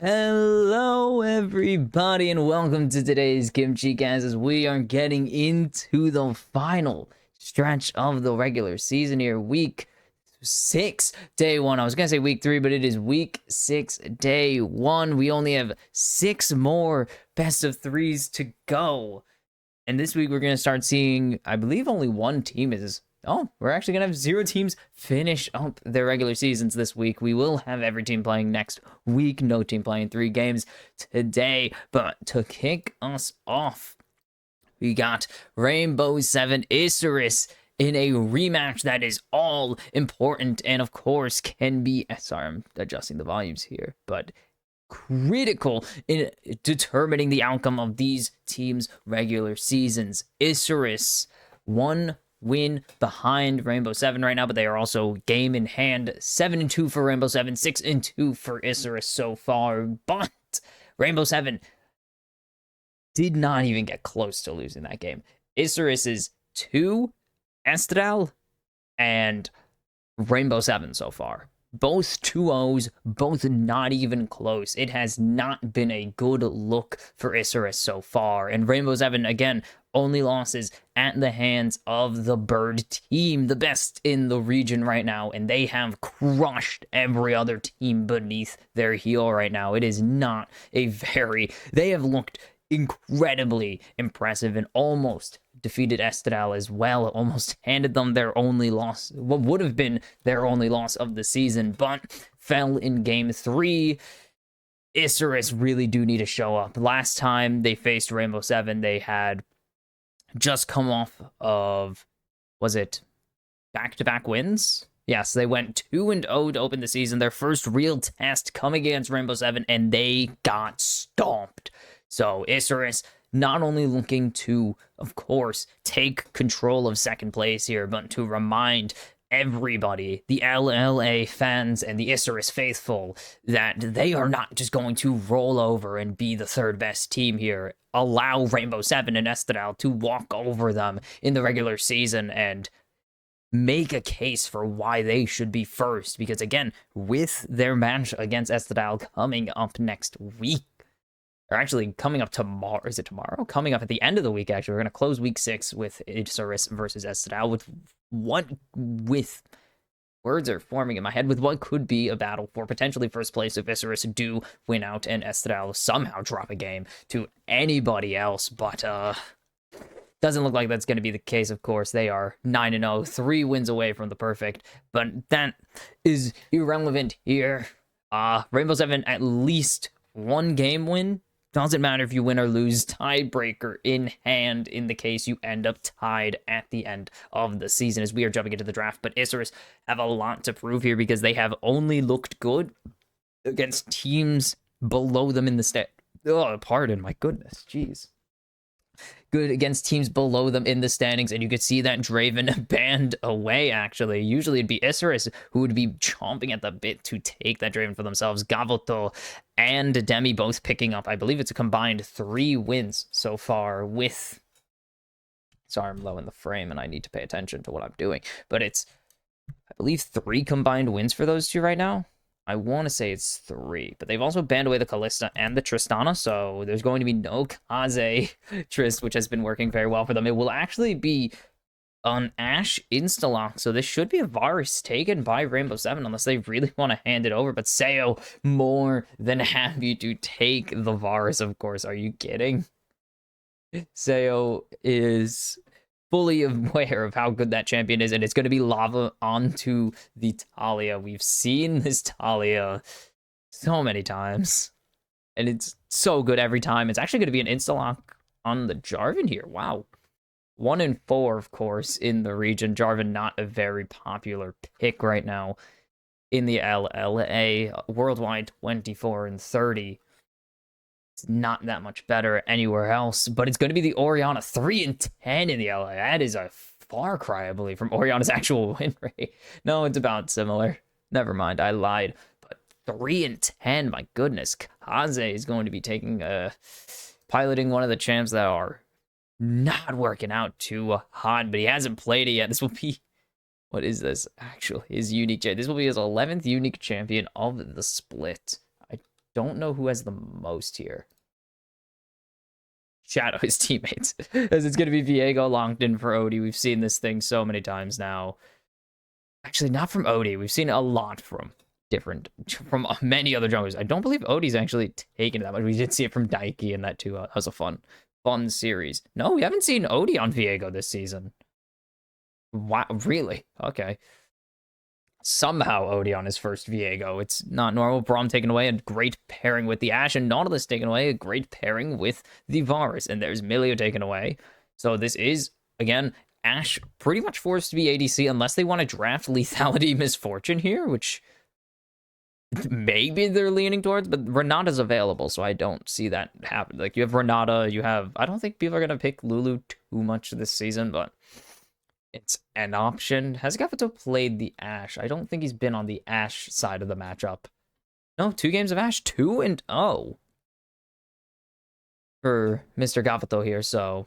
Hello everybody and welcome to today's Kimchi Cast as we are getting into the final stretch of the regular season here, week 6, day 1. I was gonna say week 3, but it is week 6, day 1. We only have 6 more best of 3s to go. And this week we're gonna start seeing, I believe only one team is we're actually going to have 0 teams finish up their regular seasons this week. We will have every team playing next week. No team playing 3 games today. But to kick us off, we got Rainbow 7 Isurus in a rematch that is all important and, of course, can be... Sorry, I'm adjusting the volumes here, but critical in determining the outcome of these teams' regular seasons. Isurus, 1 win behind Rainbow 7 right now, but they are also game in hand. 7-2 for Rainbow 7, 6-2 for Isurus so far. But Rainbow 7 did not even get close to losing that game. Isurus is 2 Estral and Rainbow 7 so far. Both 2-0s, both not even close. It has not been a good look for Isurus so far. And Rainbow 7, again, only losses at the hands of the Bird team, the best in the region right now. And they have crushed every other team beneath their heel right now. It is not a very... They have looked incredibly impressive and almost defeated Estral as well. Almost handed them their only loss, what would have been their only loss of the season, but fell in game 3. Isurus really do need to show up. Last time they faced Rainbow 7, they had just come off of, was it back-to-back wins? Yes, they went 2-0 to open the season, their first real test coming against Rainbow 7, and they got stomped. So Isurus not only looking to, of course, take control of second place here, but to remind everybody, the LLA fans and the Isurus faithful, that they are not just going to roll over and be the third best team here. Allow Rainbow 7 and Estral to walk over them in the regular season and make a case for why they should be first. Because again, with their match against Estral coming up next week, or actually coming up tomorrow. Is it tomorrow? Coming up at the end of the week, actually. We're going to close week 6 with Isurus versus Estral with words are forming in my head with what could be a battle for potentially first place if Isurus do win out and Estral somehow drop a game to anybody else. But doesn't look like that's going to be the case, of course. They are 9-0, 3 wins away from the perfect. But that is irrelevant here. Rainbow 7 at least 1 game win. Doesn't matter if you win or lose, tiebreaker in hand in the case you end up tied at the end of the season as we are jumping into the draft. But Isurus have a lot to prove here because they have only looked good against teams below them in the pardon, my goodness, jeez. Good against teams below them in the standings, and you could see that Draven banned away, actually. Usually it'd be Isurus who would be chomping at the bit to take that Draven for themselves. Gavoto and Demi both picking up, I believe it's a combined 3 wins so far with... Sorry, I'm low in the frame and I need to pay attention to what I'm doing. But it's, I believe, 3 combined wins for those two right now. I want to say it's 3, but they've also banned away the Callista and the Tristana, so there's going to be no Kaze Trist, which has been working very well for them. It will actually be an Ashe insta-lock, so this should be a Varus taken by Rainbow 7, unless they really want to hand it over, but Sayo more than happy to take the Varus, of course. Are you kidding? Sayo is fully aware of how good that champion is, and it's going to be lava onto the Talia. We've seen this Talia so many times, and it's so good every time. It's actually going to be an insta-lock on the Jarvan here. Wow. 1-4, of course, in the region. Jarvan not a very popular pick right now in the LLA. Worldwide, 24-30. It's not that much better anywhere else, but it's going to be the Orianna 3-10 in the LA. That is a far cry, I believe, from Orianna's actual win rate. No, it's about similar. Never mind, I lied. But 3-10, my goodness. Kaze is going to be taking piloting one of the champs that are not working out too hot, but he hasn't played it yet. This will be... What is this? Actually, his unique champ. This will be his 11th unique champion of the split. don't know who has the most here. Shadow his teammates. As it's going to be Viego locked in for Odie. We've seen this thing so many times now. Actually, not from Odie. We've seen a lot from many other junglers. I don't believe Odie's actually taken that much. We did see it from Daiki in that too. That was a fun series. No, we haven't seen Odie on Viego this season. Wow, really? Okay. Somehow Odie on his first Viego. It's not normal. Braum taken away, a great pairing with the Ashe, and Nautilus taken away, a great pairing with the Varus. And there's Milio taken away. So this is, again, Ashe pretty much forced to be ADC unless they want to draft Lethality Misfortune here, which maybe they're leaning towards, but Renata's available, so I don't see that happen. Like, you have Renata, I don't think people are going to pick Lulu too much this season, but it's an option. Has Gavato played the Ashe? I don't think he's been on the Ashe side of the matchup. No, 2 games of Ashe, 2-0 for Mr. Gavato here, so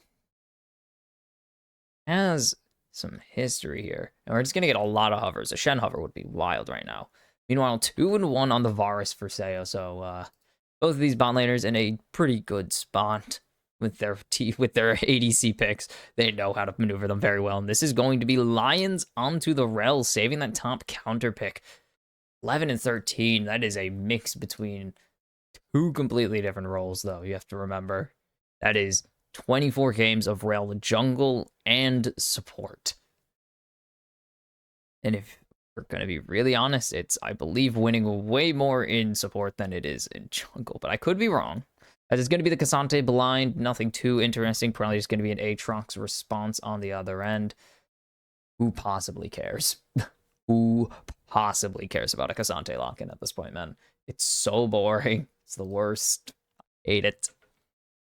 has some history here. And we're just going to get a lot of hovers. A Shen hover would be wild right now. Meanwhile, 2-1 on the Varus for Seo, so both of these bot laners in a pretty good spot with their ADC picks. They know how to maneuver them very well, and this is going to be Lions onto the Rel, saving that top counter pick. 11 and 13, that is a mix between 2 completely different roles, though, you have to remember. That is 24 games of Rel jungle and support. And if we're going to be really honest, it's, I believe, winning way more in support than it is in jungle, but I could be wrong. As it's going to be the Cassante blind, nothing too interesting, probably just going to be an Aatrox response on the other end. Who possibly cares? Who possibly cares about a Cassante lock-in at this point, man? It's so boring. It's the worst. I hate it.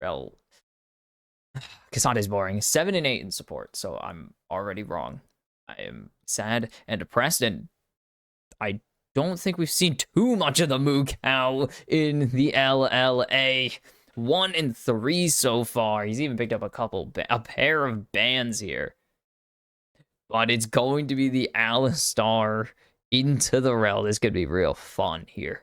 Well, Cassante's boring. 7 and 8 in support, so I'm already wrong. I am sad and depressed, and I don't think we've seen too much of the Moo Cow in the LLA. 1 and 3 so far. He's even picked up a pair of bans here. But it's going to be the Alistar into the Rel. This could be real fun here.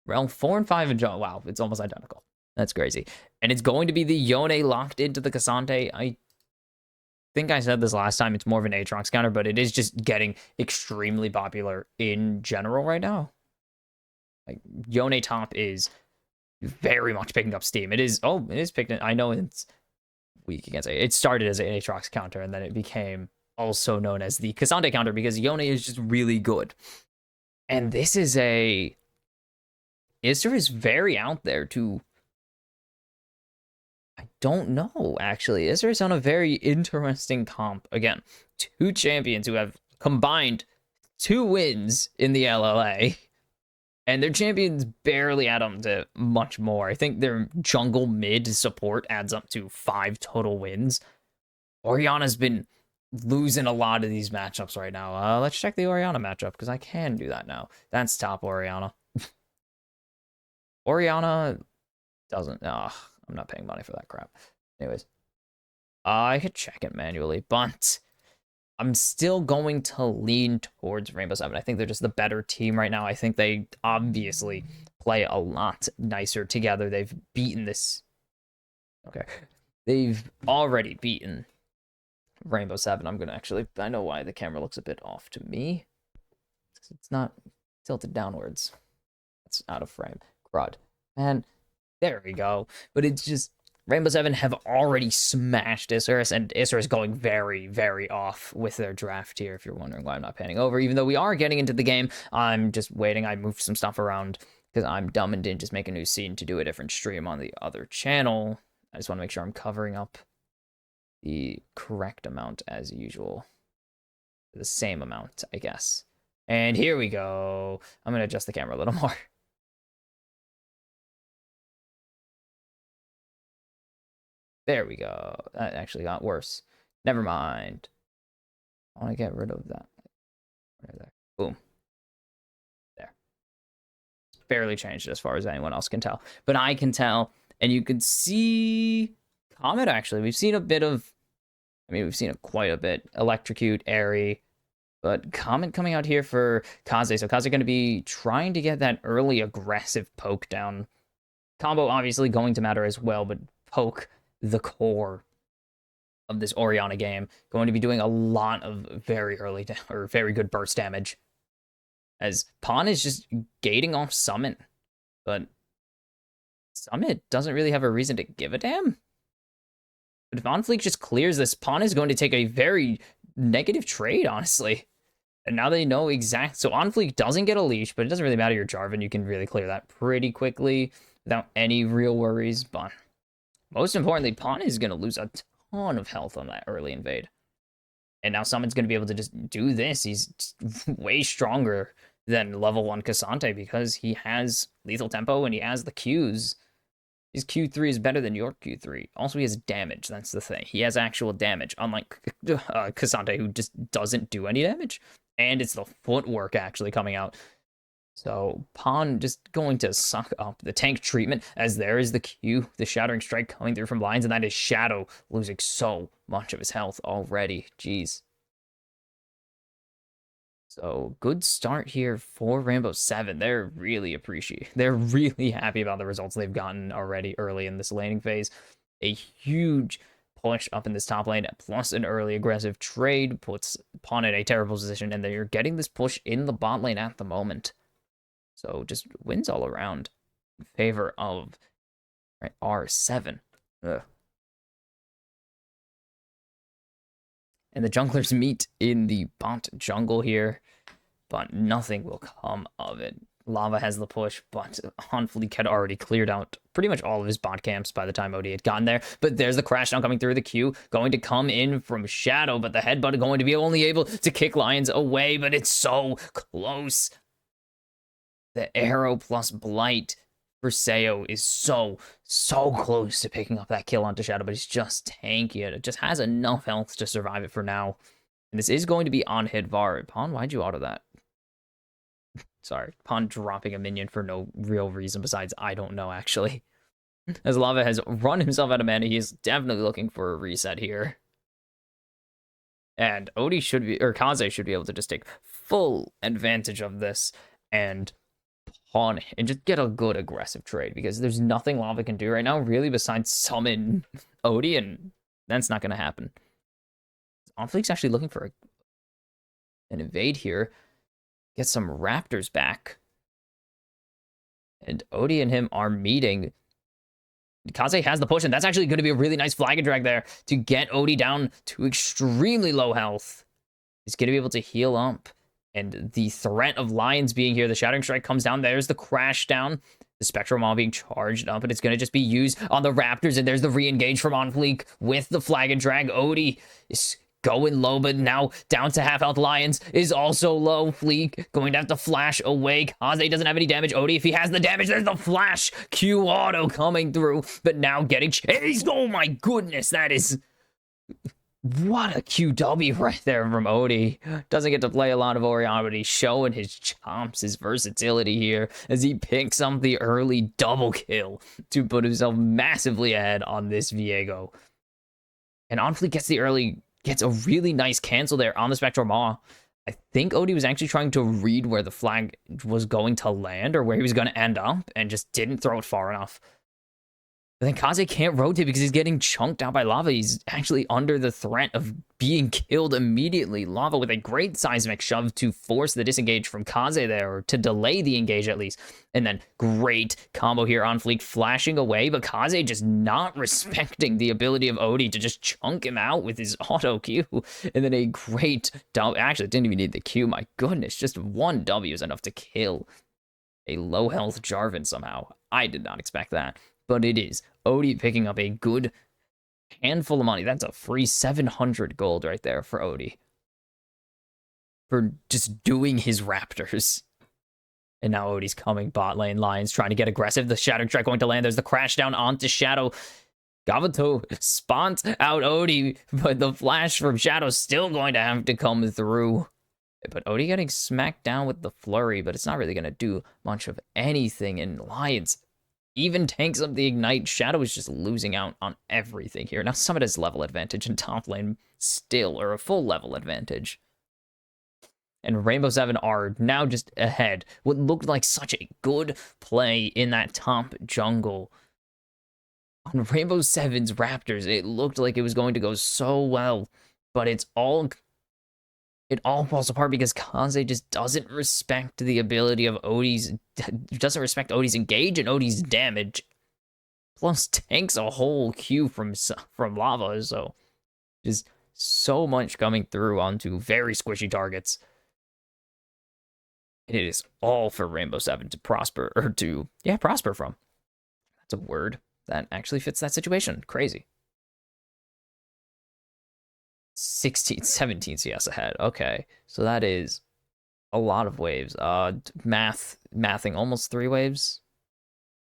Rel 4 and 5 in jungle. Wow, it's almost identical. That's crazy. And it's going to be the Yone locked into the Cassante. I think I said this last time. It's more of an Aatrox counter, but it is just getting extremely popular in general right now. Like, Yone top is very much picking up steam. It is picking. I know it's weak against it. It started as an Aatrox counter, and then it became also known as the Cassante counter because Yone is just really good. And this is Isra is very out there too. I don't know, actually. Isra is on a very interesting comp. Again, 2 champions who have combined 2 wins in the LLA. And their champions barely add up to much more. I think their jungle mid support adds up to 5 total wins. Orianna's been losing a lot of these matchups right now. Let's check the Orianna matchup, because I can do that now. That's top Orianna. Orianna doesn't... I'm not paying money for that crap. Anyways, I could check it manually, but I'm still going to lean towards Rainbow Seven. I think they're just the better team right now. I think they obviously play a lot nicer together. They've beaten this. Okay. They've already beaten Rainbow Seven. I'm going to actually, I know why the camera looks a bit off to me. It's not tilted downwards. It's out of frame. Crud. And there we go. But it's just, Rainbow Seven have already smashed Isra, and Isra is going very, very off with their draft here, if you're wondering why I'm not panning over. Even though we are getting into the game, I'm just waiting. I moved some stuff around because I'm dumb and didn't just make a new scene to do a different stream on the other channel. I just want to make sure I'm covering up the correct amount as usual. The same amount, I guess. And here we go. I'm going to adjust the camera a little more. There we go. That actually got worse. Never mind. I want to get rid of that. Right there. Boom. There. It's barely changed as far as anyone else can tell. But I can tell. And you can see Comet, actually. We've seen a bit of... I mean, we've seen quite a bit. Electrocute, Airy. But Comet coming out here for Kaze. So Kaze going to be trying to get that early aggressive poke down Combo obviously going to matter as well, but Poke, the core of this Orianna game, going to be doing a lot of very early or very good burst damage. As Pawn is just gating off Summit, but Summit doesn't really have a reason to give a damn. But if Onfleek just clears this, Pawn is going to take a very negative trade, honestly. And now they know exact. So Onfleek doesn't get a leash, but it doesn't really matter your Jarvan. You can really clear that pretty quickly without any real worries. But most importantly, Pawn is going to lose a ton of health on that early invade. And now Summon's going to be able to just do this. He's way stronger than level 1 Cassante because he has lethal tempo and he has the Qs. His Q3 is better than your Q3. Also, he has damage. That's the thing. He has actual damage, unlike Cassante, who just doesn't do any damage. And it's the footwork actually coming out. So Pawn just going to suck up the tank treatment, as there is the Q, the Shattering Strike coming through from Lions, and that is Shadow losing so much of his health already. Jeez. So good start here for Rainbow 7. They're really happy about the results they've gotten already early in this laning phase. A huge push up in this top lane, plus an early aggressive trade puts Pawn in a terrible position, and they're getting this push in the bot lane at the moment. So just wins all around in favor of R7. Ugh. And the junglers meet in the bot jungle here, but nothing will come of it. Lava has the push, but Onfleek had already cleared out pretty much all of his bot camps by the time OD had gotten there. But there's the crash down coming through the Q, going to come in from Shadow, but the headbutt going to be only able to kick Lions away, but it's so close. The arrow plus blight for Sayo is so close to picking up that kill onto Shadow, but he's just tanky. It just has enough health to survive it for now. And this is going to be on hit VAR. Pawn, why'd you auto that? Sorry, Pawn dropping a minion for no real reason besides I don't know, actually. As Lava has run himself out of mana, he is definitely looking for a reset here. And Odie should be, or Kaze should be able to just take full advantage of this and pawn and just get a good aggressive trade, because there's nothing Lava can do right now really besides summon Odie, and that's not going to happen. Onfleek's actually looking for an invade here. Get some Raptors back. And Odie and him are meeting. Kaze has the push, and that's actually going to be a really nice flag and drag there to get Odie down to extremely low health. He's going to be able to heal up. And the threat of Lions being here, the Shattering Strike comes down. There's the crash down. The Spectral Maw being charged up, and it's going to just be used on the Raptors. And there's the re-engage from Onfleek with the flag and drag. Odie is going low, but now down to half health. Lions is also low. Fleek going to have to flash away. Kaze doesn't have any damage. Odie, if he has the damage, there's the flash. Q auto coming through, but now getting chased. Oh my goodness, that is... What a QW right there from Odie. Doesn't get to play a lot of Orianna, but he's showing his chops, his versatility here, as he picks up the early double kill to put himself massively ahead on this Viego. And Onfleek gets a really nice cancel there on the Spectral Maw. I think Odie was actually trying to read where the flag was going to land or where he was going to end up and just didn't throw it far enough. But then Kaze can't rotate because he's getting chunked out by Lava. He's actually under the threat of being killed immediately. Lava with a great seismic shove to force the disengage from Kaze there, or to delay the engage at least. And then great combo here on Fleek, flashing away, but Kaze just not respecting the ability of Odie to just chunk him out with his auto Q. And then a great W. Actually, didn't even need the Q. My goodness, just one W is enough to kill a low health Jarvan somehow. I did not expect that, but it is. Odie picking up a good handful of money. That's a free 700 gold right there for Odie. For just doing his Raptors. And now Odie's coming bot lane. Lions trying to get aggressive. The Shattering Strike going to land. There's the crash down onto Shadow. Gavato spawns out Odie, but the flash from Shadow still going to have to come through. But Odie getting smacked down with the flurry, but it's not really going to do much of anything. And Lions even tanks up the Ignite. Shadow is just losing out on everything here. Now Summit has level advantage in top lane still, or a full level advantage. and Rainbow 7 are now just ahead. What looked like such a good play in that top jungle. On Rainbow 7's Raptors, it looked like it was going to go so well, but it all falls apart because Kaze just doesn't respect the ability of Odie's, doesn't respect Odie's engage and Odie's damage. Plus tanks a whole Q from Lava, so just so much coming through onto very squishy targets. And it is all for Rainbow 7 to prosper, or to, yeah, prosper from. That's a word that actually fits that situation. Crazy. 17 CS ahead. Okay, so that is a lot of waves. Mathing almost 3 waves.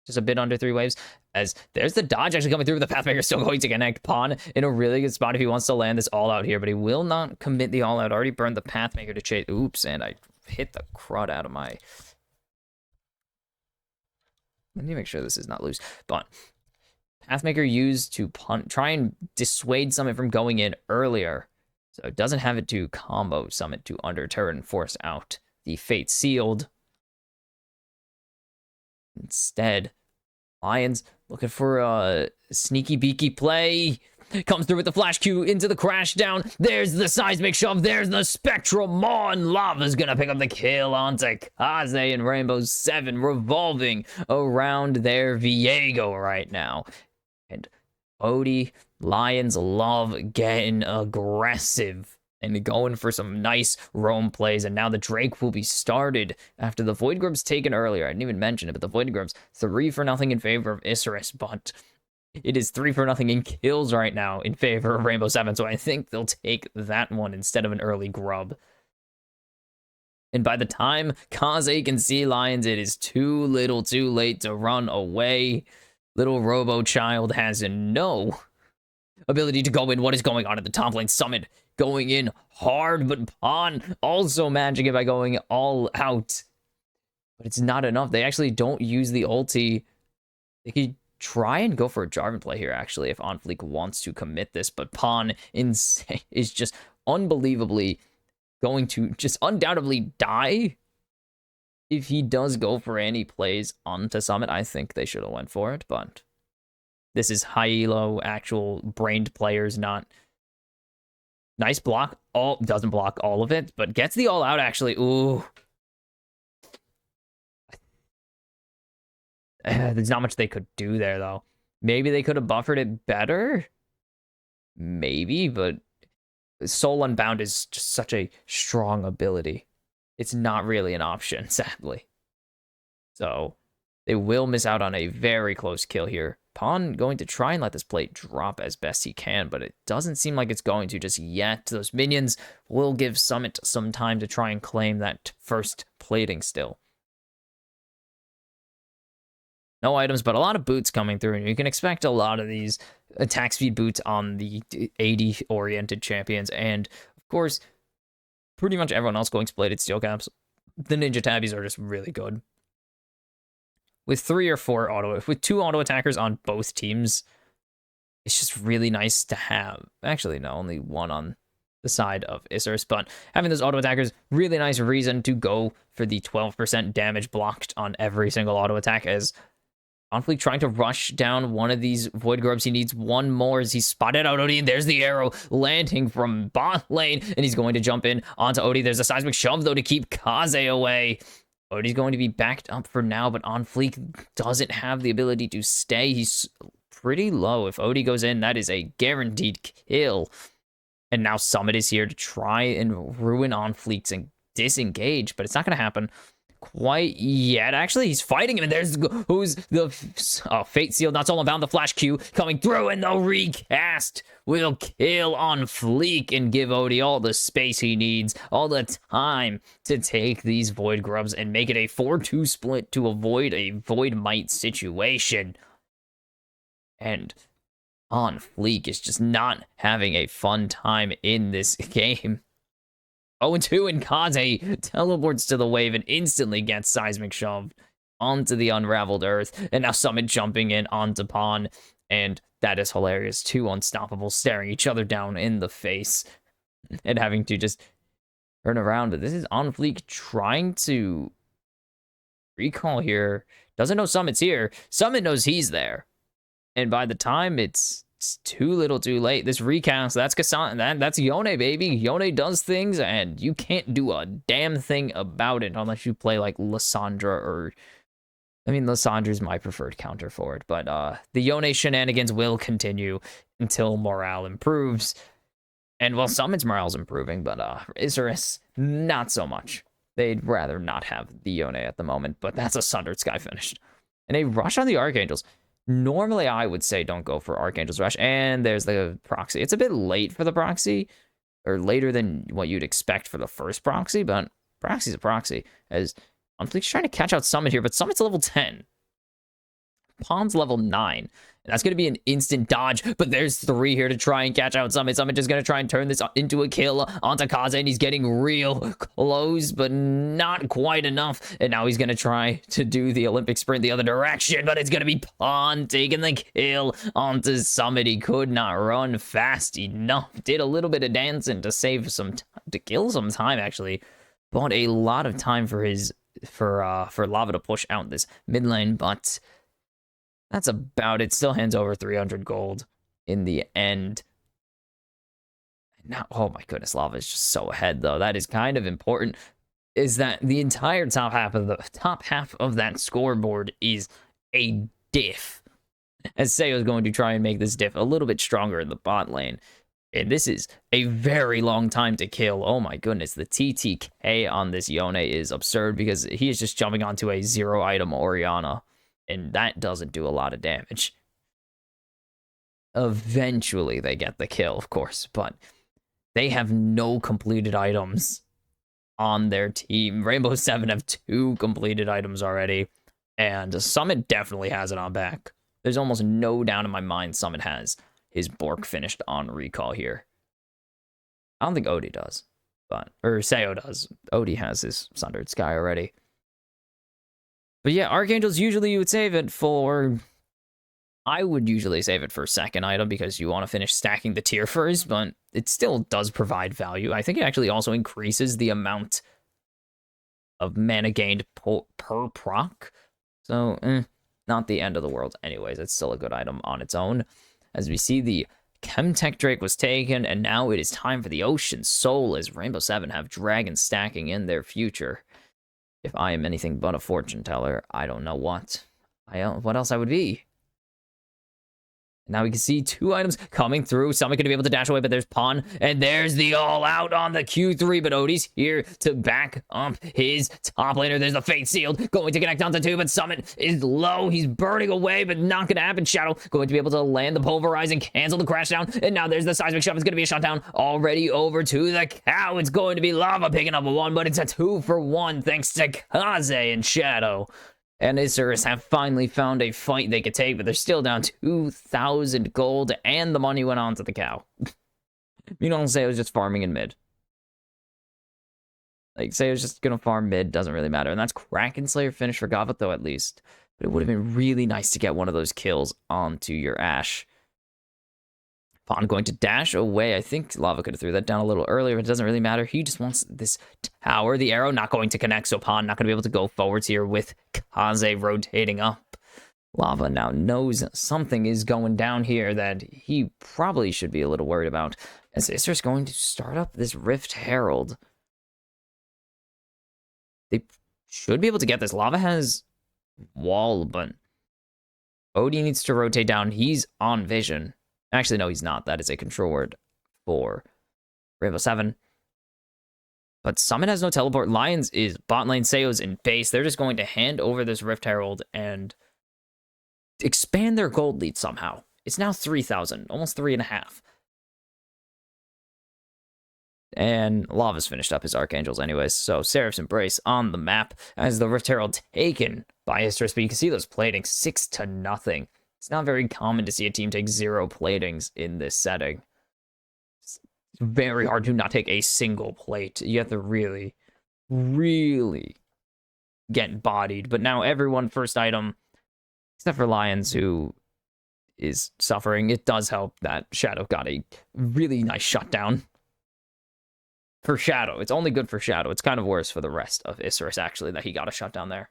Just a bit under 3 waves. As there's the dodge actually coming through, the Pathmaker still going to connect Pawn in a really good spot if he wants to land this all out here, but he will not commit the all out. Already burned the Pathmaker to chase. Oops, and I hit the crud out of my... Let me make sure this is not loose. But Pathmaker used to try and dissuade Summit from going in earlier, so it doesn't have it to combo Summit to under turret and force out the Fate Sealed. Instead, Lions looking for a sneaky beaky play. Comes through with the flash Q into the crash down. There's the seismic shove. There's the spectral Mon. Lava's gonna pick up the kill onto Kaze, and Rainbow 7 revolving around their Viego right now. And Odie, Lions love getting aggressive and going for some nice roam plays. And now the Drake will be started after the Void Grub's taken earlier. I didn't even mention it, but the Void Grub's 3-0 in favor of Isurus, but it is 3-0 in kills right now in favor of Rainbow 7. So I think they'll take that one instead of an early grub. And by the time Kaze can see Lions, it is too little too late to run away. Little Robo Child has no ability to go in. What is going on at the top lane? Summit going in hard, but Pawn also managing it by going all out. But it's not enough. They actually don't use the ulti. They could try and go for a Jarvan play here, actually, if Onfleek wants to commit this. But Pawn is just unbelievably going to just undoubtedly die. If he does go for any plays onto Summit, I think they should have went for it, but this is high elo, actual brained players, not... Nice block. Doesn't block all of it, but gets the all out, actually. Ooh. There's not much they could do there, though. Maybe they could have buffered it better? Maybe, but Soul Unbound is just such a strong ability. It's not really an option, sadly. So they will miss out on a very close kill here. Pawn going to try and let this plate drop as best he can, but it doesn't seem like it's going to just yet. Those minions will give Summit some time to try and claim that first plating still. No items, but a lot of boots coming through, and you can expect a lot of these attack speed boots on the AD-oriented champions, and of course, pretty much everyone else going splated steel caps. The Ninja Tabbies are just really good. With 3 or 4 with 2 auto attackers on both teams, it's just really nice to have. Actually, no, only 1 on the side of Isurus, but having those auto attackers, really nice reason to go for the 12% damage blocked on every single auto attack, as Onfleek trying to rush down one of these Void Grubs. He needs 1 more as he spotted out Odie, and there's the arrow landing from bot lane, and he's going to jump in onto Odie. There's a seismic shove, though, to keep Kaze away. Odie's going to be backed up for now, but Onfleek doesn't have the ability to stay. He's pretty low. If Odie goes in, that is a guaranteed kill. And now Summit is here to try and ruin Onfleek's and disengage, but it's not going to happen quite yet. Actually, he's fighting him, and there's who's the Fate Seal, not so about the flash Q coming through, and the recast will kill Onfleek and give Odie all the space he needs, all the time to take these Void Grubs and make it a 4-2 split to avoid a Void Might situation. And Onfleek is just not having a fun time in this game. 0-2, and Kaze teleports to the wave and instantly gets seismic shoved onto the unraveled earth. And now Summit jumping in onto Pawn. And that is hilarious. 2 unstoppable staring each other down in the face and having to just turn around, but this is On Fleek trying to recall here. Doesn't know Summit's here. Summit knows he's there. And by the time it's too little too late, this recast, that's Kassan, that's Yone, baby. Yone does things, and you can't do a damn thing about it unless you play like Lissandra or... I mean, Lissandra's my preferred counter for it, but the Yone shenanigans will continue until morale improves. And, well, Summit's morale's improving, but Isurus, not so much. They'd rather not have the Yone at the moment, but that's a Sundered Sky finished. And a rush on the Archangels. Normally, I would say don't go for Archangel's Rush. And there's the proxy. It's a bit late for the proxy, or later than what you'd expect for the first proxy, but proxy's a proxy. As Unfleek's trying to catch out Summit here, but Summit's level 10. Pawn's level 9. And that's going to be an instant dodge, but there's 3 here to try and catch out Summit. Summit just going to try and turn this into a kill onto Kaze, and he's getting real close, but not quite enough. And now he's going to try to do the Olympic sprint the other direction, but it's going to be Pawn taking the kill onto Summit. He could not run fast enough. Did a little bit of dancing to save some to kill some time, actually. Bought a lot of time for Lava to push out this mid lane, but that's about it. Still hands over 300 gold in the end. Now, oh my goodness, Lava is just so ahead, though. That is kind of important, is that the entire top half of that scoreboard is a diff. As Seo is going to try and make this diff a little bit stronger in the bot lane. And this is a very long time to kill. Oh my goodness, the TTK on this Yone is absurd because he is just jumping onto a 0-item Orianna. And that doesn't do a lot of damage. Eventually, they get the kill, of course, but they have no completed items on their team. Rainbow 7 have 2 completed items already, and Summit definitely has it on back. There's almost no doubt in my mind Summit has his Bork finished on recall here. I don't think Odie does, or Seo does. Odie has his Sundered Sky already. But yeah, Archangels, usually you would save it for... I would usually save it for second item because you want to finish stacking the tier first, but it still does provide value. I think it actually also increases the amount of mana gained per proc. So, not the end of the world. Anyways, it's still a good item on its own. As we see, the Chemtech Drake was taken, and now it is time for the Ocean Soul, as Rainbow 7 have Dragon stacking in their future. If I am anything but a fortune teller, I don't know what else I would be. Now we can see 2 items coming through. Summit going to be able to dash away, but there's Pawn. And there's the all-out on the Q3. But Odie's here to back up his top laner. There's the Fate Sealed going to connect onto 2, but Summit is low. He's burning away, but not going to happen. Shadow going to be able to land the Pulverize and cancel the crash down. And now there's the Seismic Shove. It's going to be a shutdown already over to the Cow. It's going to be Lava picking up a 1, but it's a 2-for-1 thanks to Kaze and Shadow. And Isurus have finally found a fight they could take, but they're still down 2,000 gold, and the money went on to the Cow. You don't say it was just farming in mid. Like, say it was just gonna farm mid, doesn't really matter. And that's Kraken Slayer finish for Gavato at least. But it would have been really nice to get one of those kills onto your Ashe. Pawn going to dash away. I think Lava could have threw that down a little earlier, but it doesn't really matter. He just wants this tower. The arrow not going to connect, so Pawn not going to be able to go forwards here with Kaze rotating up. Lava now knows something is going down here that he probably should be a little worried about. As Isurus going to start up this Rift Herald. They should be able to get this. Lava has wall, but Odie needs to rotate down. He's on vision. Actually, no, he's not. That is a control word for Rainbow 7. But Summit has no teleport. Lions is bot lane. Seo's in base. They're just going to hand over this Rift Herald and expand their gold lead somehow. It's now 3,000, almost 3.5. And Lava's finished up his Archangels anyways. So Seraph's Embrace on the map as the Rift Herald taken by Isurus. But you can see those platings 6-0. It's not very common to see a team take 0 platings in this setting. It's very hard to not take a single plate. You have to really, really get bodied. But now everyone first item, except for Lions, who is suffering. It does help that Shadow got a really nice shutdown for Shadow. It's only good for Shadow. It's kind of worse for the rest of Isurus, actually, that he got a shutdown there.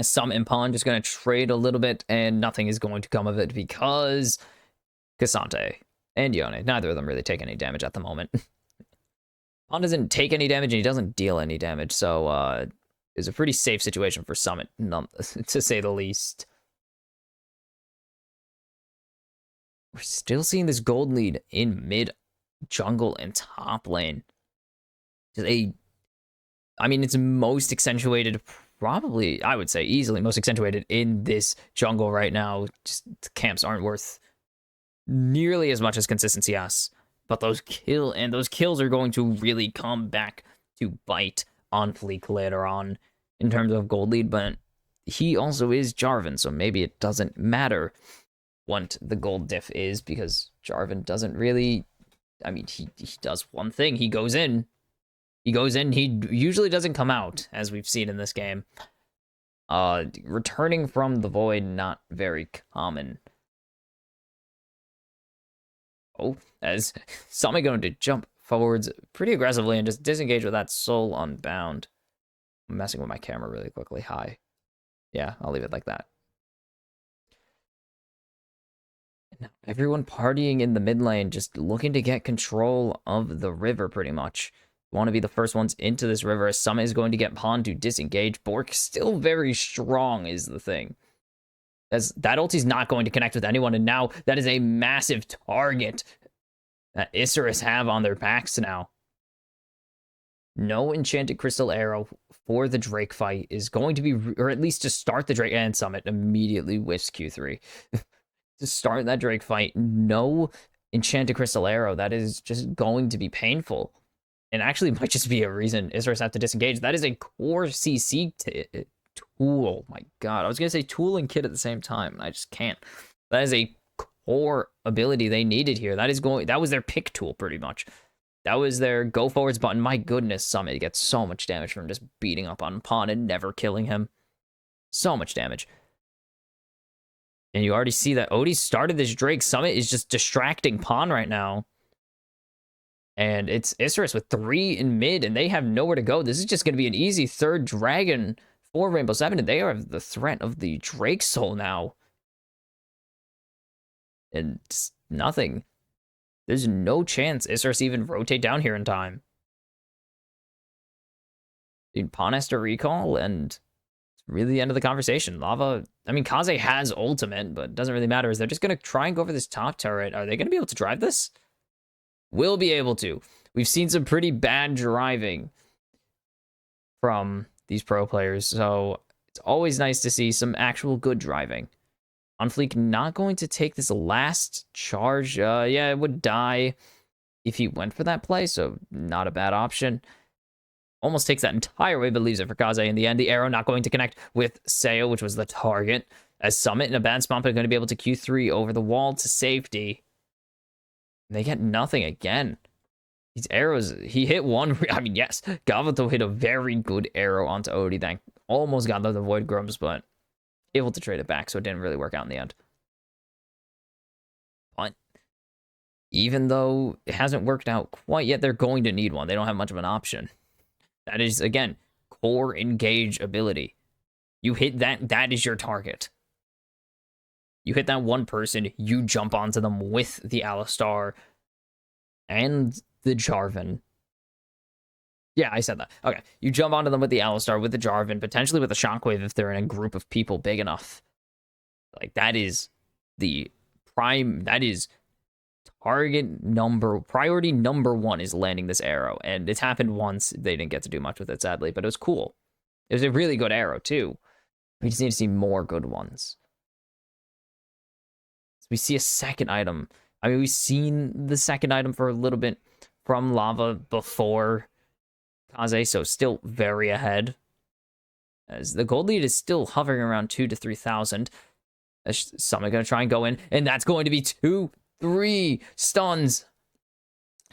Some Impon just going to trade a little bit, and nothing is going to come of it because Cassante and Yone, neither of them really take any damage at the moment. Pon doesn't take any damage, and he doesn't deal any damage, so it's a pretty safe situation for Summit, to say the least. We're still seeing this gold lead in mid jungle and top lane. I mean, it's most accentuated, probably, I would say, easily most accentuated in this jungle right now. Just the camps aren't worth nearly as much as consistency asks. But those kills are going to really come back to bite on Fleek later on in terms of gold lead. But he also is Jarvan, so maybe it doesn't matter what the gold diff is, because Jarvan doesn't really, I mean, he does one thing. He goes in, he usually doesn't come out, as we've seen in this game. Returning from the void, not very common. Oh, as Sami going to jump forwards pretty aggressively and just disengage with that Soul Unbound. I'm messing with my camera really quickly. Hi. Yeah, I'll leave it like that. Now, everyone partying in the mid lane, just looking to get control of the river pretty much. Want to be the first ones into this river. Summit is going to get Pond to disengage. Bork still very strong is the thing. As that ulti's not going to connect with anyone, and now that is a massive target that Isurus have on their backs now. No Enchanted Crystal Arrow for the Drake fight is going to be, or at least to start the Drake, and Summit immediately whiffs Q3. To start that Drake fight, no Enchanted Crystal Arrow. That is just going to be painful. And actually might just be a reason Isurus have to disengage. That is a core CC tool. My God, I was gonna say tool and kit at the same time, and I just can't. That is a core ability they needed here. That was their pick tool pretty much. That was their go forwards button. My goodness, Summit gets so much damage from just beating up on Pon and never killing him. So much damage. And you already see that Odie started this Drake. Summit is just distracting Pon right now. And it's Isurus with 3 in mid, and they have nowhere to go. This is just going to be an easy third dragon for Rainbow Seven, and they are the threat of the Drake Soul now. And just nothing. There's no chance Isurus even rotate down here in time. Dude, Pon has to recall, and it's really the end of the conversation. Lava, I mean, Kaze has ultimate, but it doesn't really matter. Is they're just going to try and go for this top turret. Are they going to be able to drive this? Will be able to. We've seen some pretty bad driving from these pro players, so it's always nice to see some actual good driving. Unfleek not going to take this last charge. Yeah, it would die if he went for that play, so not a bad option. Almost takes that entire way, but leaves it for Kaze in the end. The arrow not going to connect with Seo, which was the target, as Summit in a bad spot, but going to be able to Q3 over the wall to safety. They get nothing again. These arrows, he hit one. I mean, yes, Gavato hit a very good arrow onto Odie that almost got the Void Grubs, but able to trade it back, so it didn't really work out in the end. But even though it hasn't worked out quite yet, they're going to need one. They don't have much of an option. That is, again, core engage ability. You hit that, that is your target. You hit that one person, you jump onto them with the Alistar and the Jarvan. Yeah, I said that. Okay, you jump onto them with the Alistar, with the Jarvan, potentially with a Shockwave if they're in a group of people big enough. Like, that is the prime, that is priority number 1 is landing this arrow. And it's happened once. They didn't get to do much with it, sadly, but it was cool. It was a really good arrow, too. We just need to see more good ones. We see a second item. I mean, we've seen the second item for a little bit from Lava before Kaze, so still very ahead. As the gold lead is still hovering around 2,000 to 3,000. Summit going to try and go in, and that's going to be 2, 3 stuns.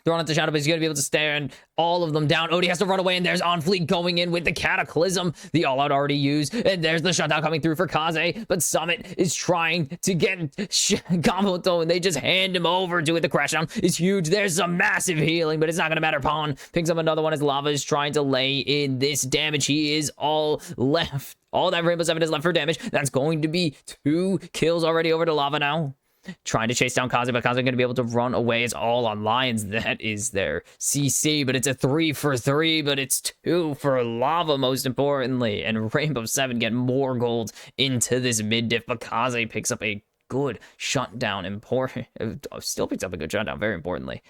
throwing it to Shadow, but he's going to be able to stand all of them down. Odie has to run away, and there's On Fleek going in with the Cataclysm. The All-Out already used, and there's the shutdown coming through for Kaze, but Summit is trying to get Gamoto, and they just hand him over to it. The Crashdown is huge. There's some massive healing, but it's not going to matter. Pawn picks up another one as Lava is trying to lay in this damage. He is all left. All that Rainbow 7 is left for damage. That's going to be 2 kills already over to Lava now. Trying to chase down Kaze, but Kaze going to be able to run away. It's all on Lions. That is their CC, but it's a 3 for 3, but it's 2 for Lava, most importantly. And Rainbow 7 get more gold into this mid-diff, but Kaze picks up a good shutdown. Still picks up a good shutdown, very importantly.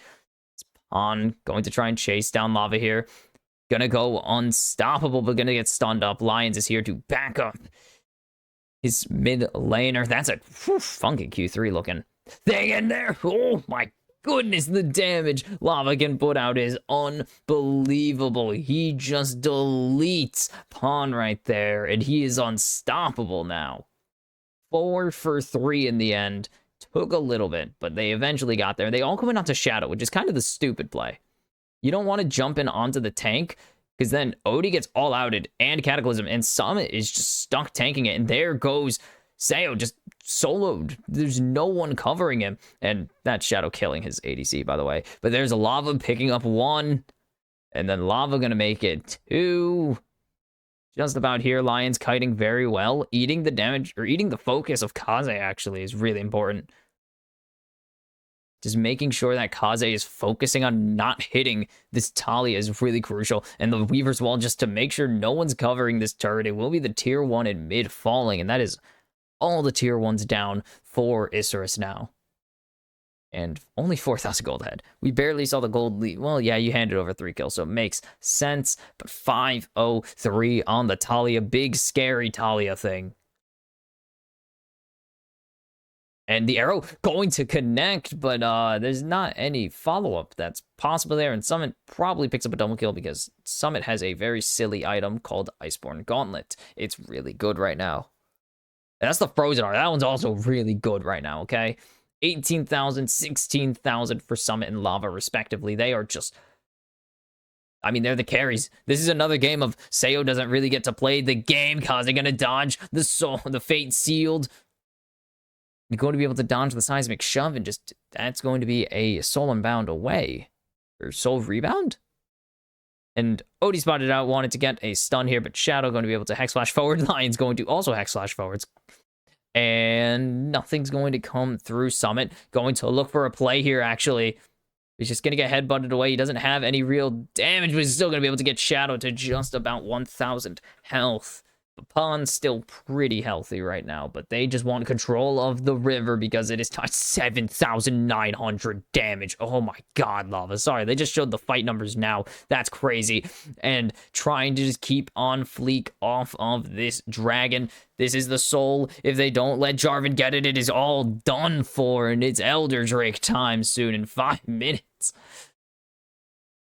It's Pawn going to try and chase down Lava here. Gonna go unstoppable, but gonna get stunned up. Lions is here to back up his mid laner. That's a funky Q3 looking thing in there. Oh my goodness, the damage Lava can put out is unbelievable. He just deletes Pawn right there, and he is unstoppable now. 4 for 3 in the end. Took a little bit, but they eventually got there. They all come in onto Shadow, which is kind of the stupid play. You don't want to jump in onto the tank, because then Odie gets all outed and Cataclysm, and Summit is just stuck tanking it, and there goes Sayo just soloed. There's no one covering him, and that's Shadow killing his ADC, by the way. But there's a Lava picking up 1, and then Lava gonna make it 2. Just about here. Lions kiting very well. Eating the damage, or eating the focus of Kaze, actually, is really important. Just making sure that Kaze is focusing on not hitting this Talia is really crucial. And the Weaver's Wall, just to make sure no one's covering this turret. It will be the tier 1 in mid falling, and that is all the tier 1s down for Isurus now. And only 4,000 gold ahead. We barely saw the gold lead. Well, yeah, you handed over 3 kills, so it makes sense. But 5-0-3 on the Talia. Big, scary Talia thing. And the arrow going to connect, but there's not any follow-up that's possible there. And Summit probably picks up a double kill because Summit has a very silly item called Iceborne Gauntlet. It's really good right now. And that's the Frozen Art. That one's also really good right now, okay? 18,000, 16,000 for Summit and Lava, respectively. They are just... I mean, they're the carries. This is another game of Sayo doesn't really get to play the game because they're going to dodge the soul, the Fate Sealed. You're going to be able to dodge the Seismic Shove, and just, that's going to be a Soul Unbound away. Or Soul Rebound? And Odie spotted out, wanted to get a stun here, but Shadow going to be able to Hex Flash forward. Lion's going to also Hex Flash forwards. And nothing's going to come through Summit. Going to look for a play here, actually. He's just going to get headbutted away. He doesn't have any real damage, but he's still going to be able to get Shadow to just about 1,000 health. The Pawn's still pretty healthy right now, but they just want control of the river because it is 7,900 damage. Oh my god, Lava. Sorry, they just showed the fight numbers now. That's crazy. And trying to just keep On Fleek off of this dragon. This is the soul. If they don't let Jarvan get it, it is all done for, and it's Elder Drake time soon in 5 minutes.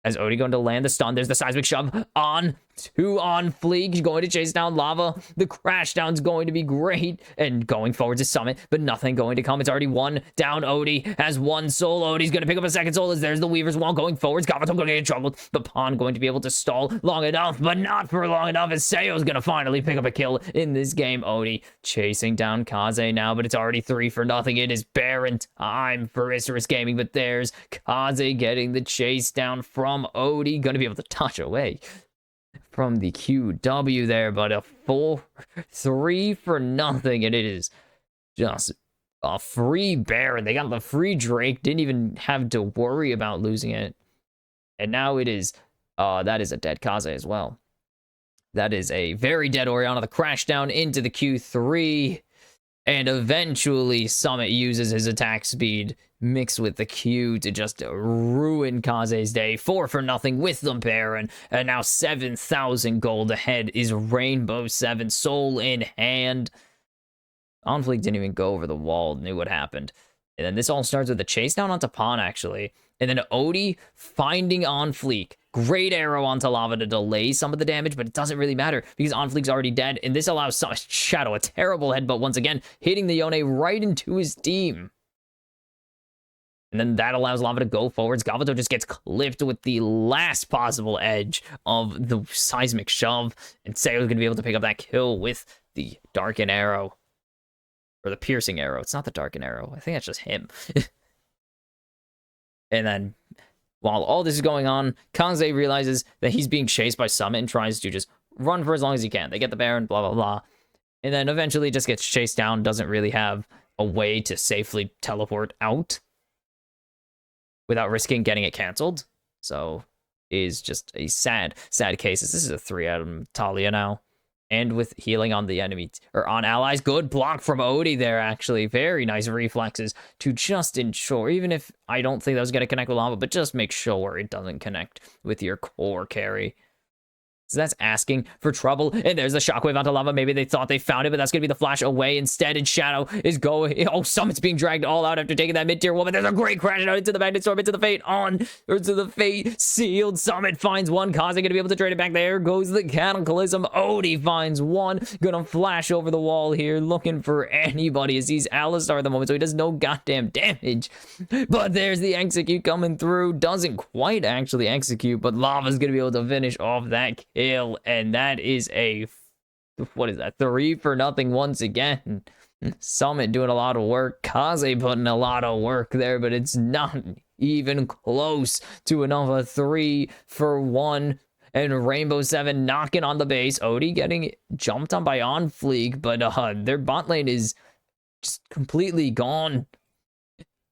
As Odie going to land the stun, there's the Seismic Shove on Fleek. He's going to chase down Lava. The crash down's going to be great. And going forward to Summit, but nothing going to come. It's already 1 down. Odie has 1 soul. Odie's going to pick up a 2nd soul as there's the Weaver's Wall going forwards. Gavato going to get troubled. The Pawn going to be able to stall long enough, but not for long enough, as Sayo's going to finally pick up a kill in this game. Odie chasing down Kaze now, but it's already 3-0. It is barren time for Isurus Gaming, but there's Kaze getting the chase down from Odie. Going to be able to touch away from the QW there, but a full 3-0, and it is just a free Baron. They got the free Drake, didn't even have to worry about losing it. And now it is, that is a dead Kaze as well. That is a very dead Orianna. The crash down into the Q3, and eventually Summit uses his attack speed mixed with the Q to just ruin Kaze's day. 4-0 with the Baron, and now 7,000 gold ahead is Rainbow 7, soul in hand. On Fleek didn't even go over the wall, knew what happened. And then this all starts with a chase down onto Pawn, actually. And then Odie finding On Fleek. Great arrow onto Lava to delay some of the damage, but it doesn't really matter because On Fleek's already dead. And this allows Shadow a terrible headbutt once again, hitting the Yone right into his team. And then that allows Lava to go forwards. Galvado just gets clipped with the last possible edge of the seismic shove. And Sayo's going to be able to pick up that kill with the Darken Arrow. Or the Piercing Arrow. It's not the Darken Arrow. I think that's just him. And then, while all this is going on, Kaze realizes that he's being chased by Summit and tries to just run for as long as he can. They get the Baron, blah, blah, blah. And then eventually just gets chased down. Doesn't really have a way to safely teleport out without risking getting it canceled. So is just a sad case. This is a 3-item Talia now. And with healing on the enemy, or on allies. Good block from Odie there, actually. Very nice reflexes to just ensure, even if I don't think that was going to connect with Lava, but just make sure it doesn't connect with your core carry. So that's asking for trouble. And there's the shockwave onto Lava. Maybe they thought they found it, but that's going to be the flash away instead. And Shadow is going. Oh, Summit's being dragged all out after taking that mid-tier woman. There's a great crash out into the Magnet Storm, into the Fate on, or to the Fate sealed. Summit finds one. Kaze going to be able to trade it back. There goes the Cataclysm. Odie finds one. Gonna flash over the wall here, looking for anybody as he's Alistar at the moment, so he does no goddamn damage. But there's the execute coming through. Doesn't quite actually execute, but Lava's going to be able to finish off that kill. And that is a, what is that, 3-0 once again. Summit doing a lot of work. Kaze putting a lot of work there, but it's not even close to another 3-1. And Rainbow 7 knocking on the base. Odie getting jumped on by On Fleek, but their bot lane is just completely gone.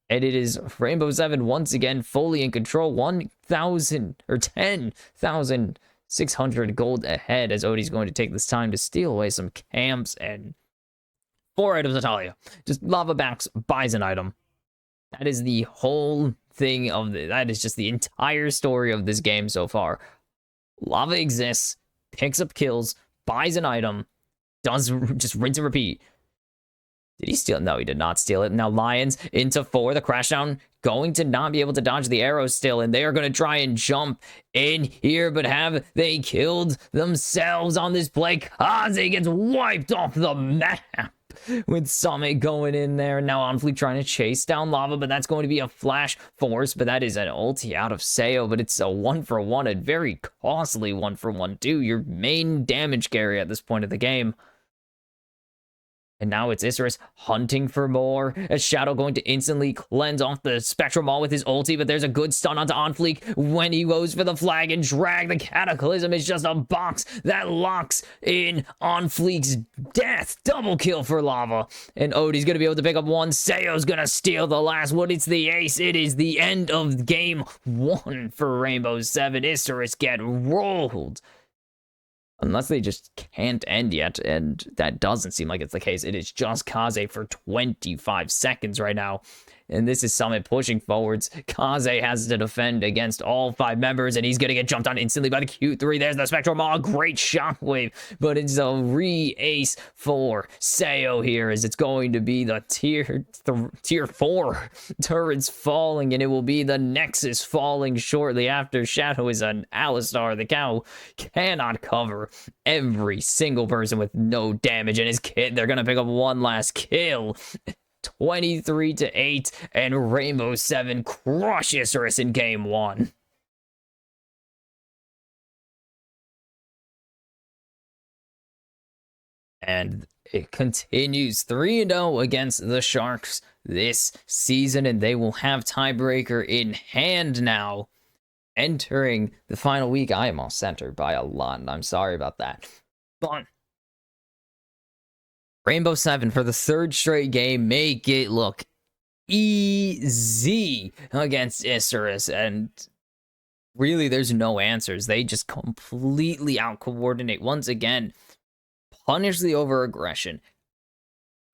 And it is Rainbow 7 once again fully in control. 1,000 or 10,600 gold ahead as Odie's going to take this time to steal away some camps and 4 items of Talia. Just Lava backs, buys an item. That is the whole thing of that is just the entire story of this game so far. Lava exists, picks up kills, buys an item, does just rinse and repeat. Did he steal? No, he did not steal it. Now Lions into 4. The crashdown going to not be able to dodge the arrows still, and they are going to try and jump in here, but have they killed themselves on this play? Kaze gets wiped off the map with Summit going in there. Now Onfleet trying to chase down Lava, but that's going to be a flash force, but that is an ulti out of Sayo, but it's a 1-for-1, a very costly 1-for-1 too. Your main damage carry at this point of the game. And now it's Isurus hunting for more. As Shadow going to instantly cleanse off the Spectrum Maul with his ulti, but there's a good stun onto Onfleek when he goes for the flag and drag. The Cataclysm is just a box that locks in Onfleek's death. Double kill for Lava. And Odie's going to be able to pick up one. Sayo's going to steal the last one. It's the ace. It is the end of game 1 for Rainbow 7. Isurus get rolled. Unless they just can't end yet, and that doesn't seem like it's the case. It is just Kaze for 25 seconds right now. And this is Summit pushing forwards. Kaze has to defend against all 5 members, and he's going to get jumped on instantly by the Q3. There's the Spectral Maw. Great shockwave, but it's a re-ace for Sayo here, as it's going to be the tier 4 turrets falling, and it will be the Nexus falling shortly after. Shadow is an Alistar. The cow cannot cover every single person with no damage in his kit. They're going to pick up one last kill. 23-8, and Rainbow 7 crushes Isurus in game 1. And it continues 3-0 against the Sharks this season, and they will have tiebreaker in hand now. Entering the final week, I am off center by a lot, and I'm sorry about that. But Rainbow 7 for the 3rd straight game make it look easy against Isurus, and really there's no answers. They just completely out-coordinate once again, punish the over-aggression,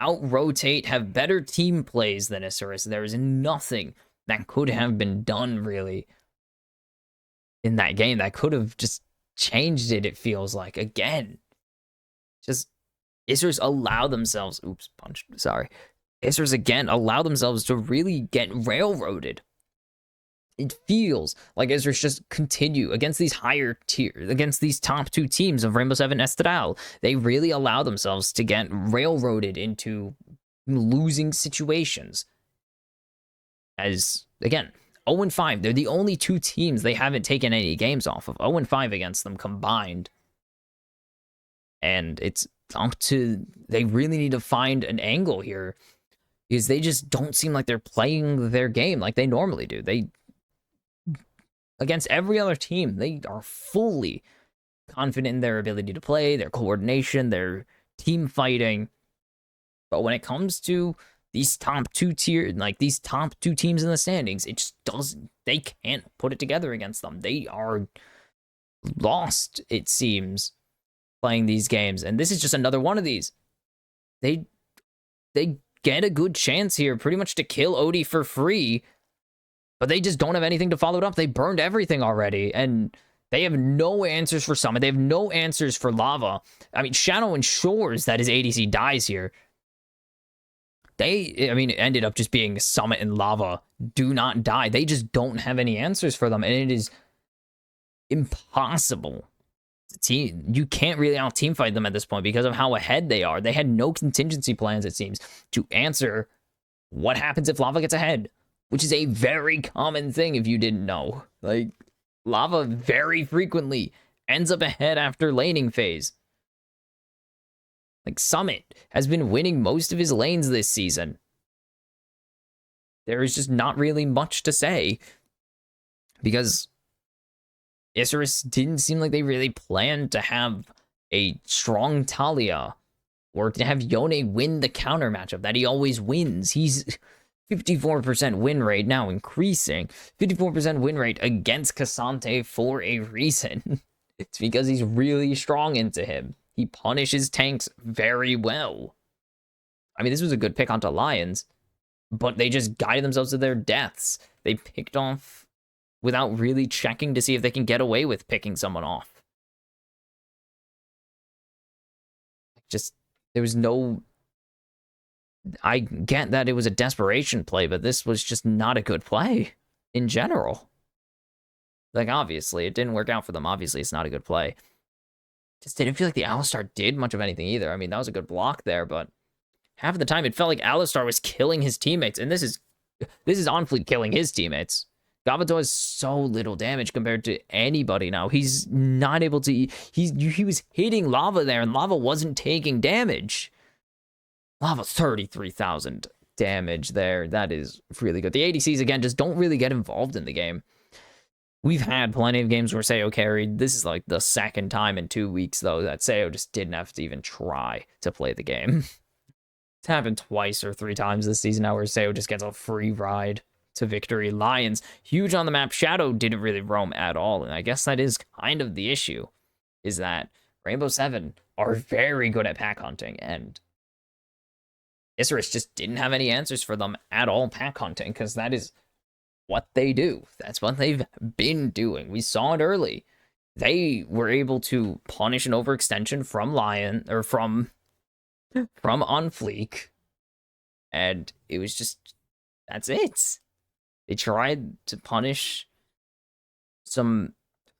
out-rotate, have better team plays than Isurus. There is nothing that could have been done really in that game that could have just changed it, it feels like. Again, just Isurus allow themselves, Isurus again allow themselves to really get railroaded. It feels like Isurus just continue against these higher tiers, against these top 2 teams of Rainbow 7 Estadal. They really allow themselves to get railroaded into losing situations. as, again, 0-5. They're the only two teams they haven't taken any games off of. 0-5 against them combined. And it's up to, they really need to find an angle here, because they just don't seem like they're playing their game like they normally do. They, against every other team, they are fully confident in their ability to play, their coordination, their team fighting. But when it comes to these top two teams in the standings, it just doesn't, they can't put it together against them. They are lost, it seems, playing these games. And this is just another one of these. They get a good chance here pretty much to kill Odie for free, but they just don't have anything to follow it up. They burned everything already, and they have no answers for Summit. They have no answers for Lava. I mean, Shadow ensures that his ADC dies here. It ended up just being Summit and Lava do not die. They just don't have any answers for them, and it is impossible. You can't really out-team fight them at this point because of how ahead they are. They had no contingency plans, it seems, to answer what happens if Lava gets ahead, which is a very common thing if you didn't know. Like, Lava very frequently ends up ahead after laning phase. Like, Summit has been winning most of his lanes this season. There is just not really much to say, because Isurus didn't seem like they really planned to have a strong Talia, or to have Yone win the counter matchup that he always wins. He's 54% win rate, now increasing. 54% win rate against Cassante for a reason. It's because he's really strong into him. He punishes tanks very well. I mean, this was a good pick onto Lions, but they just guided themselves to their deaths. They picked off without really checking to see if they can get away with picking someone off. Just, there was no... I get that it was a desperation play, but this was just not a good play in general. Like, obviously, it didn't work out for them. Obviously, it's not a good play. Just didn't feel like the Alistar did much of anything either. I mean, that was a good block there, but half of the time it felt like Alistar was killing his teammates, and this is On Fleet killing his teammates. Gavato has so little damage compared to anybody now. He's not able to... He was hitting Lava there, and Lava wasn't taking damage. Lava 33,000 damage there. That is really good. The ADCs, again, just don't really get involved in the game. We've had plenty of games where Seo carried. This is like the second time in 2 weeks, though, that Seo just didn't have to even try to play the game. It's happened twice or 3 times this season now where Seo just gets a free ride to victory. Lions, huge on the map. Shadow didn't really roam at all, and I guess that is kind of the issue, is that Rainbow Seven are very good at pack hunting, and Isurus just didn't have any answers for them at all pack hunting, because that is what they do. That's what they've been doing. We saw it early. They were able to punish an overextension from Lion, or from On Fleek, and it was just, that's it. They tried to punish some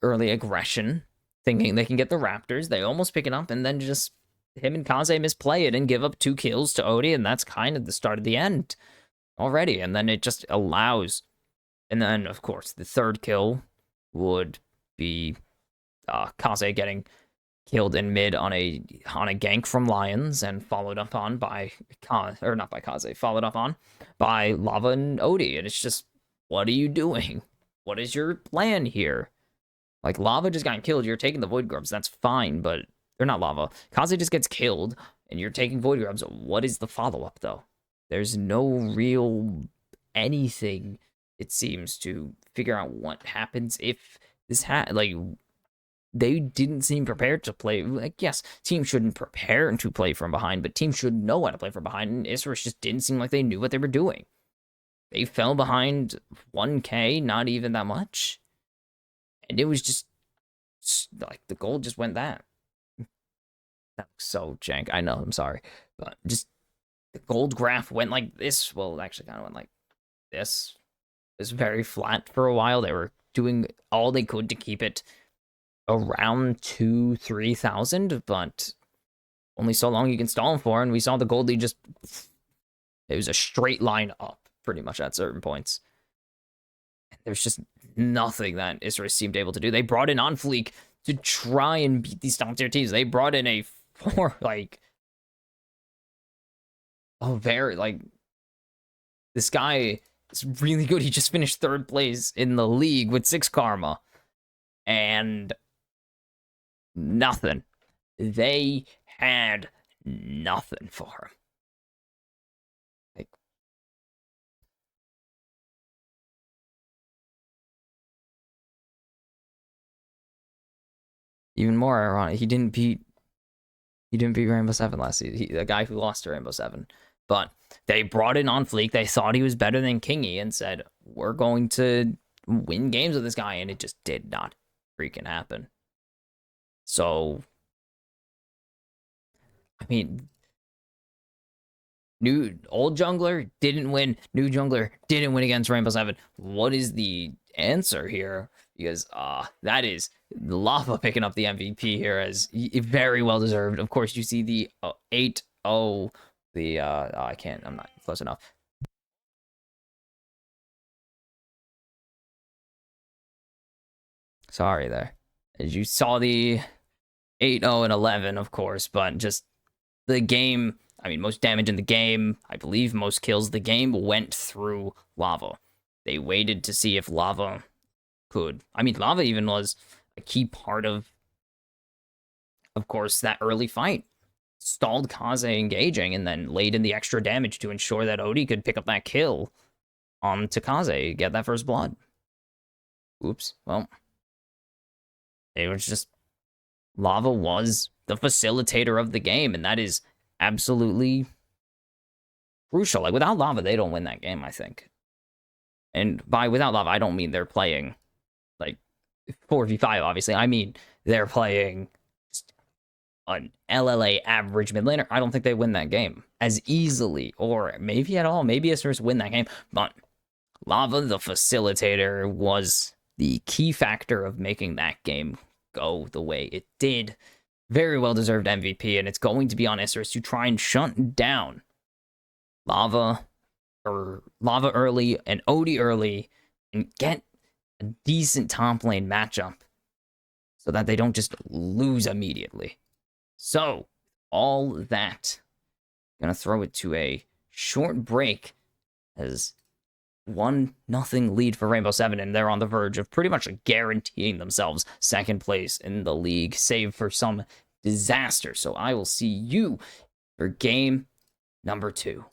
early aggression, thinking they can get the Raptors. They almost pick it up, and then just him and Kaze misplay it and give up 2 kills to Odie, and that's kind of the start of the end already. And then it just allows... And then, of course, the third kill would be Kaze getting killed in mid on a gank from Lions, and followed up on by followed up on by Lava and Odie. And it's just, what are you doing? What is your plan here? Like, Lava just got killed. You're taking the Void Grubs. That's fine, but they're not Lava. Kaze just gets killed, and you're taking Void Grubs. What is the follow-up, though? There's no real anything, it seems, to figure out what happens if this like, they didn't seem prepared to play. Like, yes, teams shouldn't prepare to play from behind, but teams should know how to play from behind, and Isurus just didn't seem like they knew what they were doing. They fell behind 1k, not even that much, and it was just, like, the gold just went that. That was so jank. I know, I'm sorry, but just, the gold graph went like this. Well, it actually kind of went like this. It was very flat for a while. They were doing all they could to keep it around 2,000-3,000, but only so long you can stall them for. And we saw the gold lead just, it was a straight line up pretty much at certain points. there's just nothing that Israel seemed able to do. They brought in On Fleek to try and beat these top tier teams. They brought in a this guy is really good. He just finished 3rd place in the league with 6 karma. And nothing. They had nothing for him. Even more ironic, he didn't beat Rainbow Seven last season. The guy who lost to Rainbow Seven. But they brought in On Fleek. They thought he was better than Kingy and said, we're going to win games with this guy. And it just did not freaking happen. So, I mean, old jungler didn't win. New jungler didn't win against Rainbow Seven. What is the answer here? Because that is Lava picking up the MVP here as very well deserved. Of course, you see the 8-0. I'm not close enough. Sorry there. As you saw the 8-0 and 11, of course, but just the game, I mean, most damage in the game, I believe most kills in the game went through Lava. They waited to see if Lava could. I mean, Lava even was a key part of course, that early fight. Stalled Kaze engaging and then laid in the extra damage to ensure that Odie could pick up that kill to Kaze, get that first blood. Oops. Well, it was just Lava was the facilitator of the game, and that is absolutely crucial. Like, without Lava, they don't win that game, I think. And by without Lava, I don't mean they're playing, like, 4v5, obviously. I mean, they're playing an LLA average mid laner. I don't think they win that game as easily, or maybe at all. Maybe Isers win that game, but Lava, the facilitator, was the key factor of making that game go the way it did. Very well-deserved MVP, and it's going to be on Isers to try and shut down Lava early and Odie early and get a decent top lane matchup so that they don't just lose immediately. So, all that, gonna throw it to a short break as 1-0 lead for Rainbow Seven, and they're on the verge of pretty much guaranteeing themselves 2nd place in the league, save for some disaster. So I will see you for game number 2.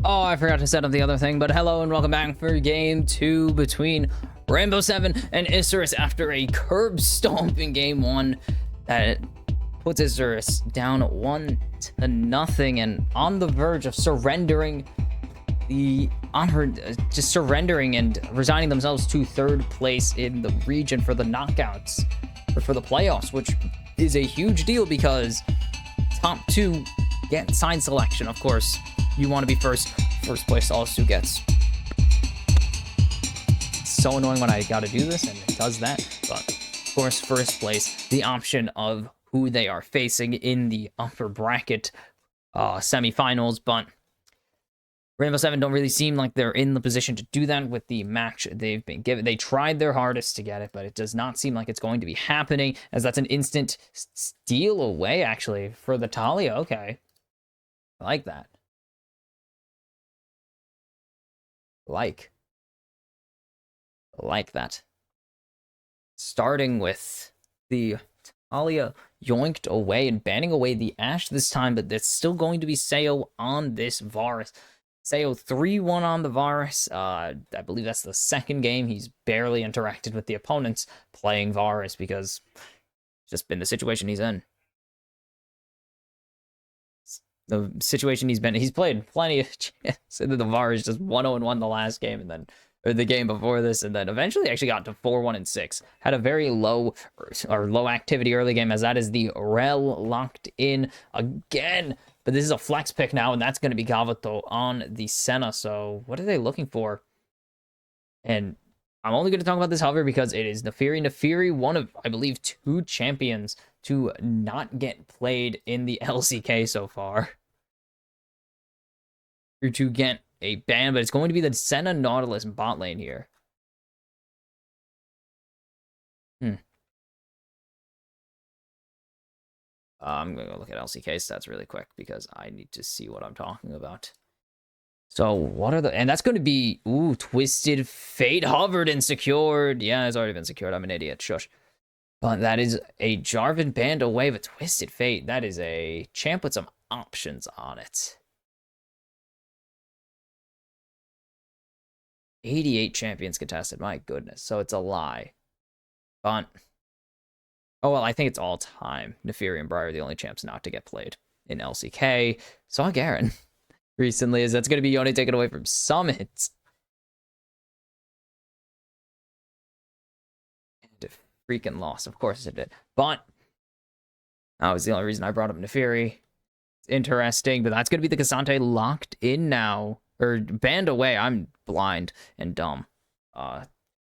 Oh, I forgot to set up the other thing, but hello and welcome back for game 2 between Rainbow 7 and Isurus after a curb stomp in game 1 that puts Isurus down 1-0 and on the verge of surrendering just surrendering and resigning themselves to 3rd place in the region for the knockouts, or for the playoffs, which is a huge deal because top 2 get side selection. Of course, you want to be first. First place also gets. It's so annoying when I got to do this and it does that. But of course, first place, the option of who they are facing in the upper bracket semifinals. But Rainbow 7 don't really seem like they're in the position to do that with the match they've been given. They tried their hardest to get it, but it does not seem like it's going to be happening, as that's an instant steal away, actually, for the Talia. Okay. I like that. Like that. Starting with the Talia yoinked away and banning away the Ashe this time, but there's still going to be Sayo on this Varus. Sayo 3-1 on the Varus. I believe that's the second game he's barely interacted with the opponents playing Varus because it's just been the situation he's in. The situation he's played plenty of chances. The Varus just 1-0-1 the last game, and then or the game before this, and then eventually actually got to 4-1-6. Had a very low activity early game, as that is the Rel locked in again. But this is a flex pick now, and that's going to be Gavato on the Senna. So what are they looking for? And I'm only going to talk about this, however, because it is Nefiri. Nefiri, one of, I believe, 2 champions to not get played in the LCK so far. Or to get a ban, but it's going to be the Senna Nautilus bot lane here. I'm going to go look at LCK stats really quick because I need to see what I'm talking about. So what are the... And that's going to be... Ooh, Twisted Fate hovered and secured. Yeah, it's already been secured. I'm an idiot. Shush. But that is a Jarvan banned away, but Twisted Fate, that is a champ with some options on it. 88 champions contested. My goodness. So it's a lie. But... Oh, well, I think it's all time. Nefiri and Briar are the only champs not to get played in LCK. Saw Garen recently, as that's going to be Yone taken away from Summit. And a freaking loss. Of course it did. But that was the only reason I brought up Nefiri. It's interesting, but that's going to be the Cassante locked in now. Or banned away. I'm blind and dumb.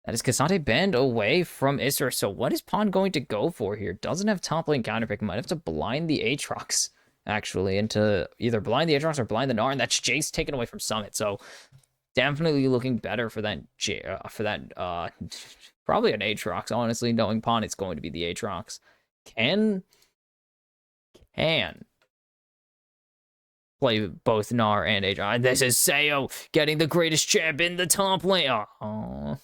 That is Cassante banned away from Isra. So what is Pawn going to go for here? Doesn't have top lane counterpick. Might have to blind the Aatrox, actually, into either blind the Aatrox or blind the Gnar, and that's Jace taken away from Summit. So definitely looking better for that. Probably an Aatrox, honestly. Knowing Pawn, it's going to be the Aatrox. Can play both Gnar and Aatrox. This is Sayo getting the greatest champ in the top lane. Oh.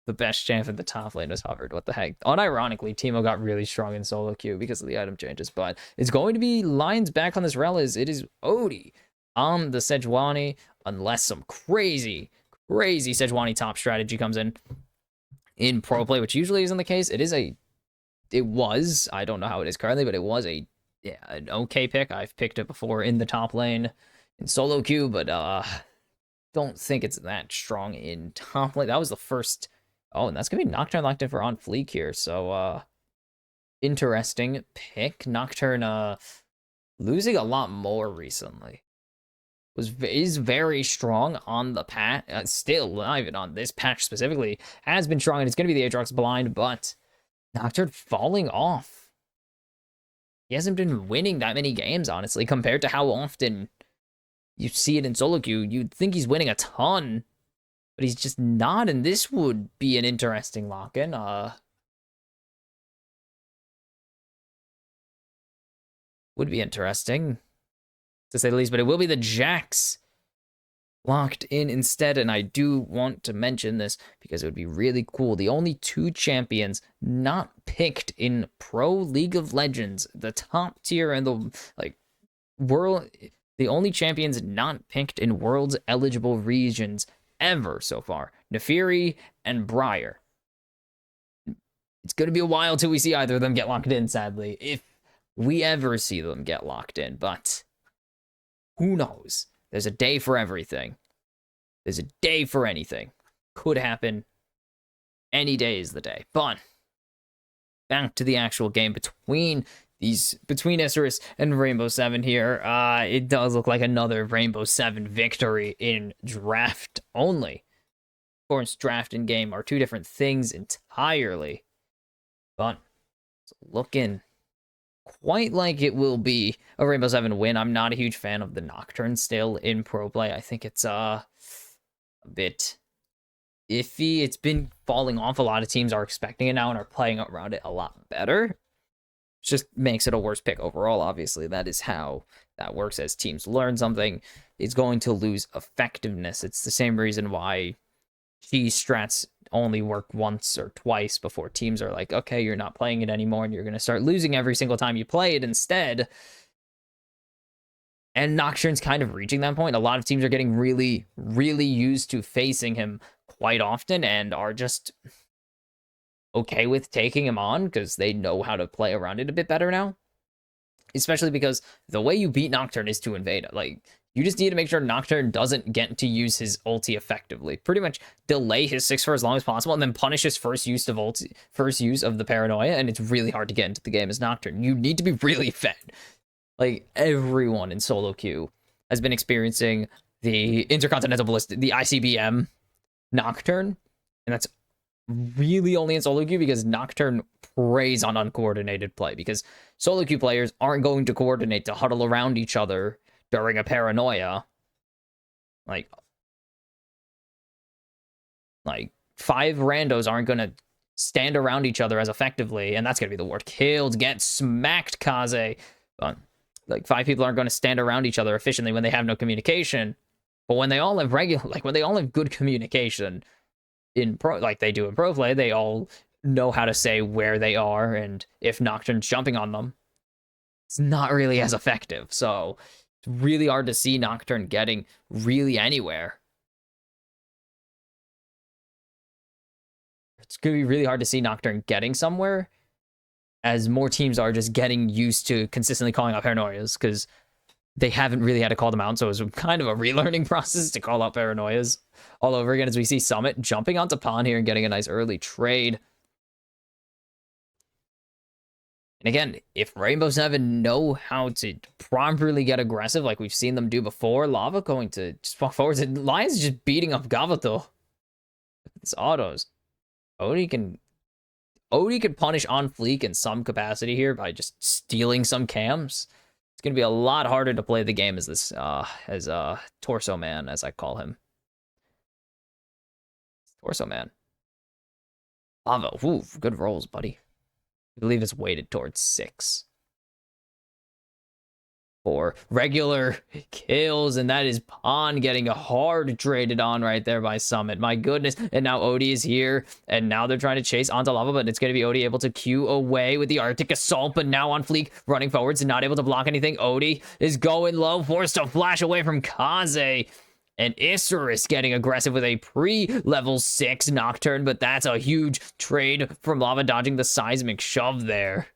The best champ in the top lane was hovered. What the heck? Unironically, Teemo got really strong in solo queue because of the item changes, but it's going to be Lions back on this Rel. It is Odie on the Sejuani, unless some crazy Sejuani top strategy comes in pro play, which usually isn't the case. It was, I don't know how it is currently, but it was an okay pick. I've picked it before in the top lane in solo queue, but don't think it's that strong in top lane. That was the first. Oh, and that's going to be Nocturne locked in for on Fleek here. So, interesting pick. Nocturne, losing a lot more recently. Is very strong on the patch. Still, not even on this patch specifically. Has been strong, and it's going to be the Aatrox blind, but Nocturne falling off. He hasn't been winning that many games, honestly, compared to how often you see it in solo queue. You'd think he's winning a ton. But he's just not, and this would be an interesting lock-in. Would be interesting, to say the least, but it will be the Jax locked in instead, and I do want to mention this because it would be really cool. The only 2 champions not picked in Pro League of Legends, the top tier and the, world... The only champions not picked in Worlds eligible regions ever so far. Nefiri and Briar. It's going to be a while till we see either of them get locked in, sadly. If we ever see them get locked in, but who knows? There's a day for everything. There's a day for anything. Could happen. Any day is the day. But back to the actual game between Isurus and Rainbow Seven here. It does look like another Rainbow Seven victory in draft only. Of course, draft and game are two different things entirely. But it's looking quite like it will be a Rainbow Seven win. I'm not a huge fan of the Nocturne still in pro play. I think it's a bit iffy. It's been falling off. A lot of teams are expecting it now and are playing around it a lot better. It just makes it a worse pick overall. Obviously, that is how that works. As teams learn something, it's going to lose effectiveness. It's the same reason why cheese strats only work once or twice before teams are like, okay, you're not playing it anymore, and you're going to start losing every single time you play it instead. And Nocturne's kind of reaching that point. A lot of teams are getting really, really used to facing him quite often and are just okay with taking him on because they know how to play around it a bit better now. Especially because the way you beat Nocturne is to invade it. Like, you just need to make sure Nocturne doesn't get to use his ulti effectively. Pretty much delay his 6 for as long as possible and then punish his first use of the paranoia, and it's really hard to get into the game as Nocturne. You need to be really fed. Like, everyone in solo queue has been experiencing the Intercontinental Ballistic, the ICBM Nocturne, and that's really only in solo queue because Nocturne preys on uncoordinated play, because solo queue players aren't going to coordinate to huddle around each other during a paranoia. Like 5 randos aren't going to stand around each other as effectively, and that's going to be the word. Killed, get smacked, Kaze. Like, 5 people aren't going to stand around each other efficiently when they have no communication. But when they all have when they all have good communication in pro, like they do in pro play, they all know how to say where they are, and if Nocturne's jumping on them, it's not really as effective. So it's really hard to see Nocturne getting really anywhere. It's going to be really hard to see Nocturne getting somewhere, as more teams are just getting used to consistently calling out paranoias, because they haven't really had to call them out, so it was kind of a relearning process to call out paranoias all over again, as we see Summit jumping onto Pawn here and getting a nice early trade. And again, if Rainbow Seven know how to properly get aggressive like we've seen them do before, Lava going to just walk forwards, and Lions is just beating up Gavato. It's autos. Odie can punish on Fleek in some capacity here by just stealing some cams. It's going to be a lot harder to play the game as this, Torso Man, as I call him. Torso Man. Lava, ooh, good rolls, buddy. I believe it's weighted towards 6. For regular kills, and that is Pawn getting hard traded on right there by Summit. My goodness. And now Odie is here, and now they're trying to chase onto Lava, but it's going to be Odie able to queue away with the Arctic Assault, but now on Fleek running forwards and not able to block anything. Odie is going low, forced to flash away from Kaze. And Isurus getting aggressive with a pre-level 6 Nocturne, but that's a huge trade from Lava, dodging the seismic shove there.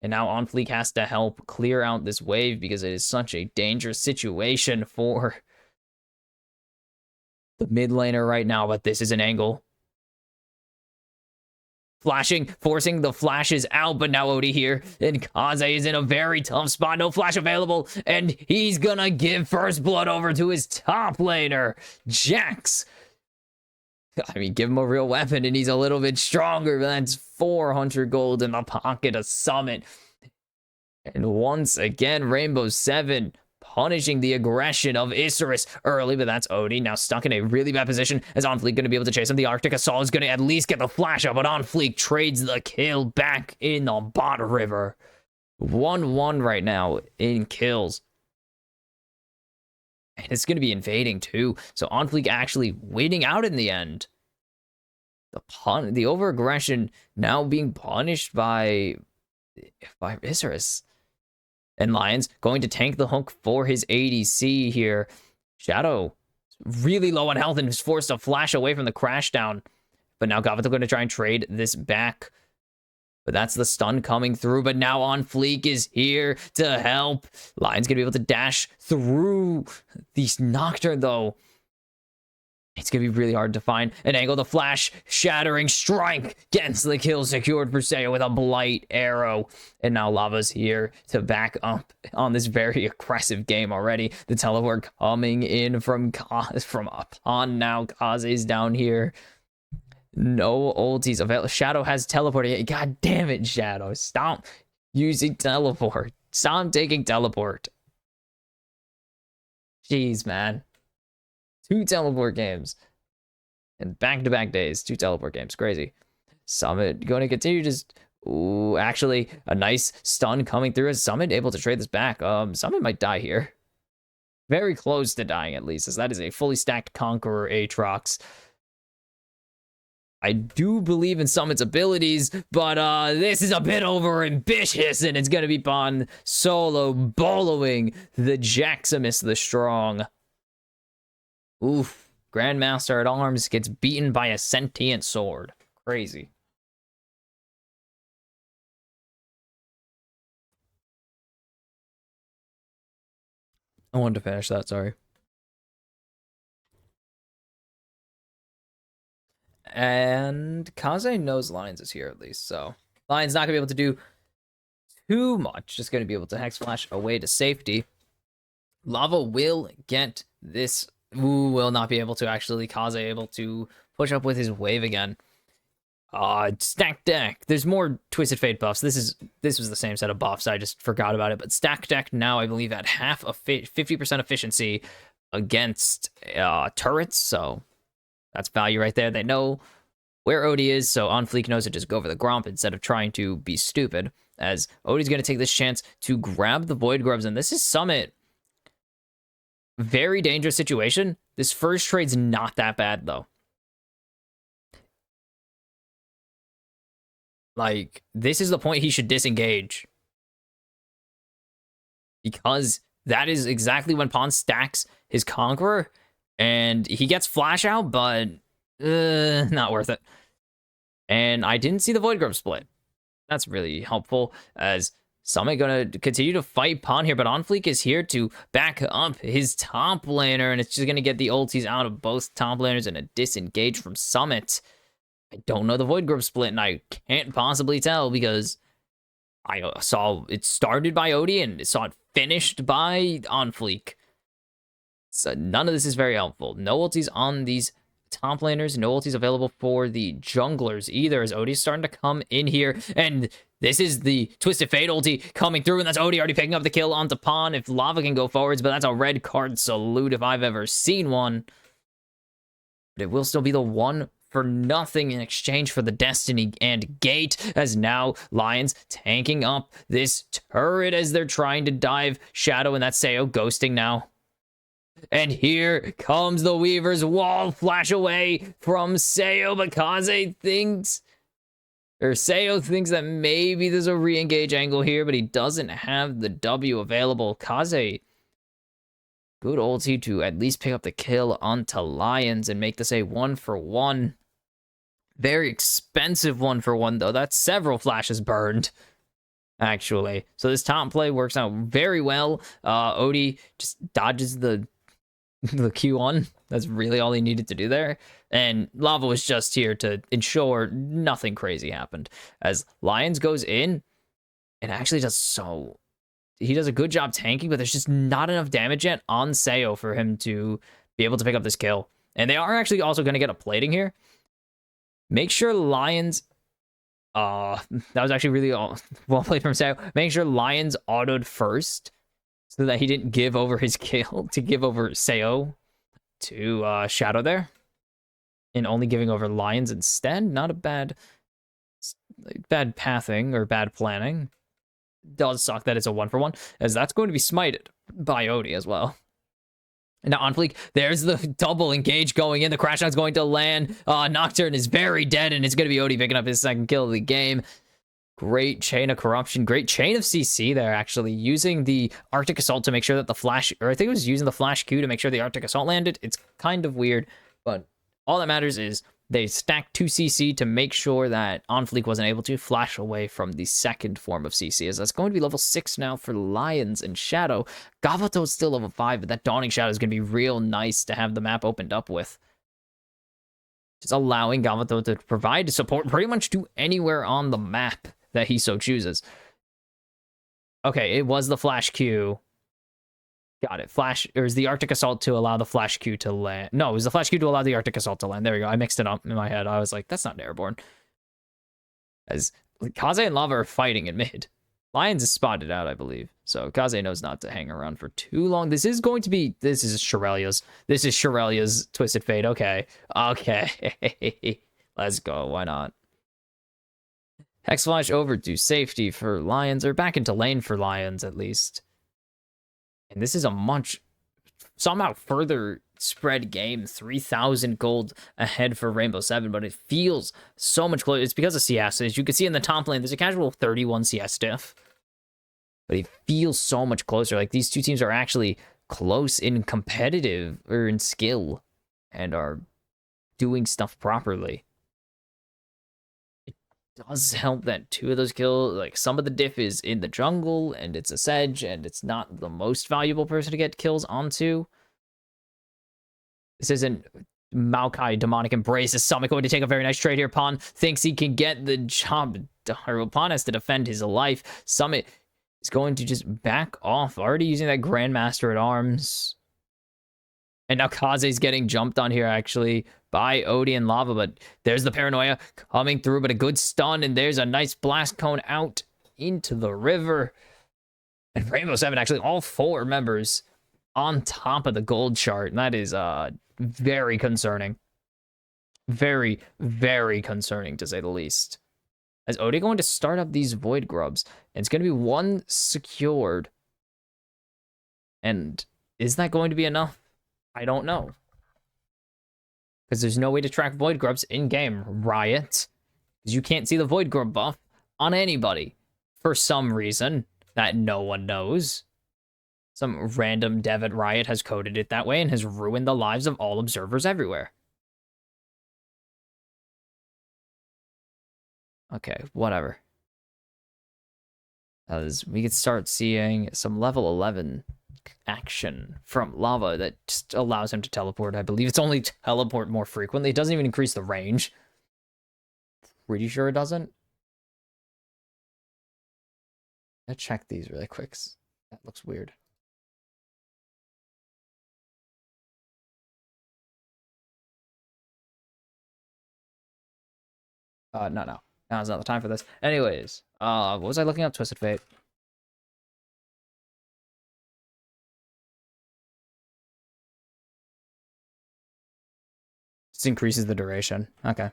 And now On Fleek has to help clear out this wave because it is such a dangerous situation for the mid laner right now, but this is an angle. Flashing, forcing the flashes out, but now Odie here, and Kaze is in a very tough spot. No flash available, and he's gonna give first blood over to his top laner, Jax. I mean, give him a real weapon, and he's a little bit stronger, but that's 400 gold in the pocket of Summit. And once again, Rainbow Seven punishing the aggression of Isurus early, but that's Odie now stuck in a really bad position as On Fleek going to be able to chase him. The Arctic Assault is going to at least get the flash up, but On Fleek trades the kill back in the bot river. 1-1 right now in kills. And it's going to be invading too, so On Fleek actually winning out in the end. The over-aggression now being punished by Isurus. And Lions going to tank the hook for his ADC here. Shadow really low on health and is forced to flash away from the crash down. But now Gavato going to try and trade this back. But that's the stun coming through. But now On Fleek is here to help. Lions going to be able to dash through the Nocturne, though. It's going to be really hard to find an angle to flash. Shattering strike gets the kill secured for Sayo with a Blight arrow. And now Lava's here to back up on this very aggressive game already. The teleport coming in from upon now. Kaze's down here. No ultis available. Shadow has teleporting. God damn it, Shadow. Stop using teleport. Stop taking teleport. Jeez, man. 2 teleport games. And back-to-back days. 2 teleport games. Crazy. Summit going to continue just... Ooh, actually, a nice stun coming through. Is Summit able to trade this back? Summit might die here. Very close to dying, at least, as that is a fully stacked Conqueror Aatrox. I do believe in Summit's abilities, but this is a bit over-ambitious, and it's going to be Bon solo boloing the Jaximus the Strong. Oof. Grandmaster at Arms gets beaten by a sentient sword. Crazy. I wanted to finish that, sorry. And Kaze knows Lions is here at least, so Lions not going to be able to do too much. Just going to be able to Hex Flash away to safety. Lava will get this. Ooh, will not be able to actually. Kaze able to push up with his wave again. Stack deck. There's more Twisted Fate buffs. This was the same set of buffs. I just forgot about it. But stack deck now, I believe, at half of 50% efficiency against turrets. So that's value right there. They know where Odie is, so On Fleek knows to just go for the Gromp instead of trying to be stupid. As Odie's going to take this chance to grab the Void Grubs, and this is Summit. Very dangerous situation. This first trade's not that bad, though. Like, this is the point he should disengage. Because that is exactly when Pon stacks his Conqueror, and he gets Flash out, but not worth it. And I didn't see the Void Grub split. That's really helpful, as Summit gonna continue to fight Pon here, but On Fleek is here to back up his top laner, and it's just gonna get the ultis out of both top laners and a disengage from Summit. I don't know the Void Grub split, and I can't possibly tell because I saw it started by Odie and saw it finished by On Fleek. So none of this is very helpful. No ultis on these top laners, no ultis available for the junglers either, as Odie's starting to come in here, and this is the Twisted Fate ulti coming through, and that's Odie already picking up the kill onto Pon if Lava can go forwards, but that's a red card salute if I've ever seen one. But it will still be the 1-for-nothing in exchange for the Destiny and Gate, as now Lions tanking up this turret as they're trying to dive Shadow, and that's Sayo ghosting now. And here comes the Weaver's wall flash away from Sayo, but Kaze thinks, or Sayo thinks that maybe there's a re-engage angle here, but he doesn't have the W available. Kaze, good ulti to at least pick up the kill onto Lions and make this a 1-for-1. Very expensive 1-for-1 though. That's several flashes burned, actually. So this top play works out very well. Odie just dodges the Q1. That's really all he needed to do there. And Lava was just here to ensure nothing crazy happened. As Lions goes in, and actually does so... He does a good job tanking, but there's just not enough damage yet on Sayo for him to be able to pick up this kill. And they are actually also going to get a plating here. Make sure Lions... that was actually really well played from Sayo. Make sure Lions autoed first, so that he didn't give over his kill to give over Sayo to Shadow there. And only giving over Lions instead. Not a bad pathing or bad planning. Does suck that it's a 1-for-1, as that's going to be smited by Odie as well. And now On Fleek, there's the double engage going in. The crash is going to land. Nocturne is very dead, and it's going to be Odie picking up his second kill of the game. Great chain of corruption. Great chain of CC there, actually. Using the Arctic Assault to make sure that the Flash... Or I think it was using the Flash Q to make sure the Arctic Assault landed. It's kind of weird, but all that matters is they stacked 2 CC to make sure that Onfleek wasn't able to flash away from the second form of CC, as that's going to be level 6 now for Lions and Shadow. Gavato's still level 5, but that Dawning Shadow is going to be real nice to have the map opened up with. Just allowing Gavato to provide support pretty much to anywhere on the map that he so chooses. Okay, it was the Flash Q. Got it. Flash, or is the Arctic Assault to allow the Flash Q to land? No, it was the Flash Q to allow the Arctic Assault to land. There we go. I mixed it up in my head. I was like, that's not airborne. As Kaze and Lava are fighting in mid. Lions is spotted out, I believe. So Kaze knows not to hang around for too long. This is going to be... This is Shirelia's. This is Shirelia's Twisted Fate. Okay. Okay. Let's go. Why not? Hex Flash over to safety for Lions, or back into lane for Lions, at least. And this is a much, somehow further spread game. 3,000 gold ahead for Rainbow 7, but it feels so much closer. It's because of CS. As you can see in the top lane, there's a casual 31 CS diff. But it feels so much closer. Like, these two teams are actually close in competitive, or in skill, and are doing stuff properly. Does help that 2 of those kills, like, some of the diff is in the jungle, and it's a Sedge, and it's not the most valuable person to get kills onto. This isn't Maokai Demonic Embrace. Is Summit going to take a very nice trade here? Pawn thinks he can get the job. Pawn has to defend his life. Summit is going to just back off, already using that Grandmaster at Arms. And now Kaze's getting jumped on here, actually, by Odie and Lava, but there's the Paranoia coming through, but a good stun, and there's a nice blast cone out into the river. And Rainbow 7, actually, all 4 members on top of the gold chart, and that is very concerning. Very, very concerning, to say the least. As Odie going to start up these Void Grubs, and it's going to be 1 secured. And is that going to be enough? I don't know. Because there's no way to track Void Grubs in-game, Riot. Because you can't see the Void Grub buff on anybody. For some reason that no one knows. Some random dev at Riot has coded it that way and has ruined the lives of all observers everywhere. Okay, whatever. As we could start seeing some level 11 action from Lava that just allows him to teleport. I believe it's only teleport more frequently. It doesn't even increase the range. Pretty sure it doesn't. Let's check these really quick. That looks weird. No. Now's not the time for this. Anyways, what was I looking up? Twisted Fate. This increases the duration. Okay.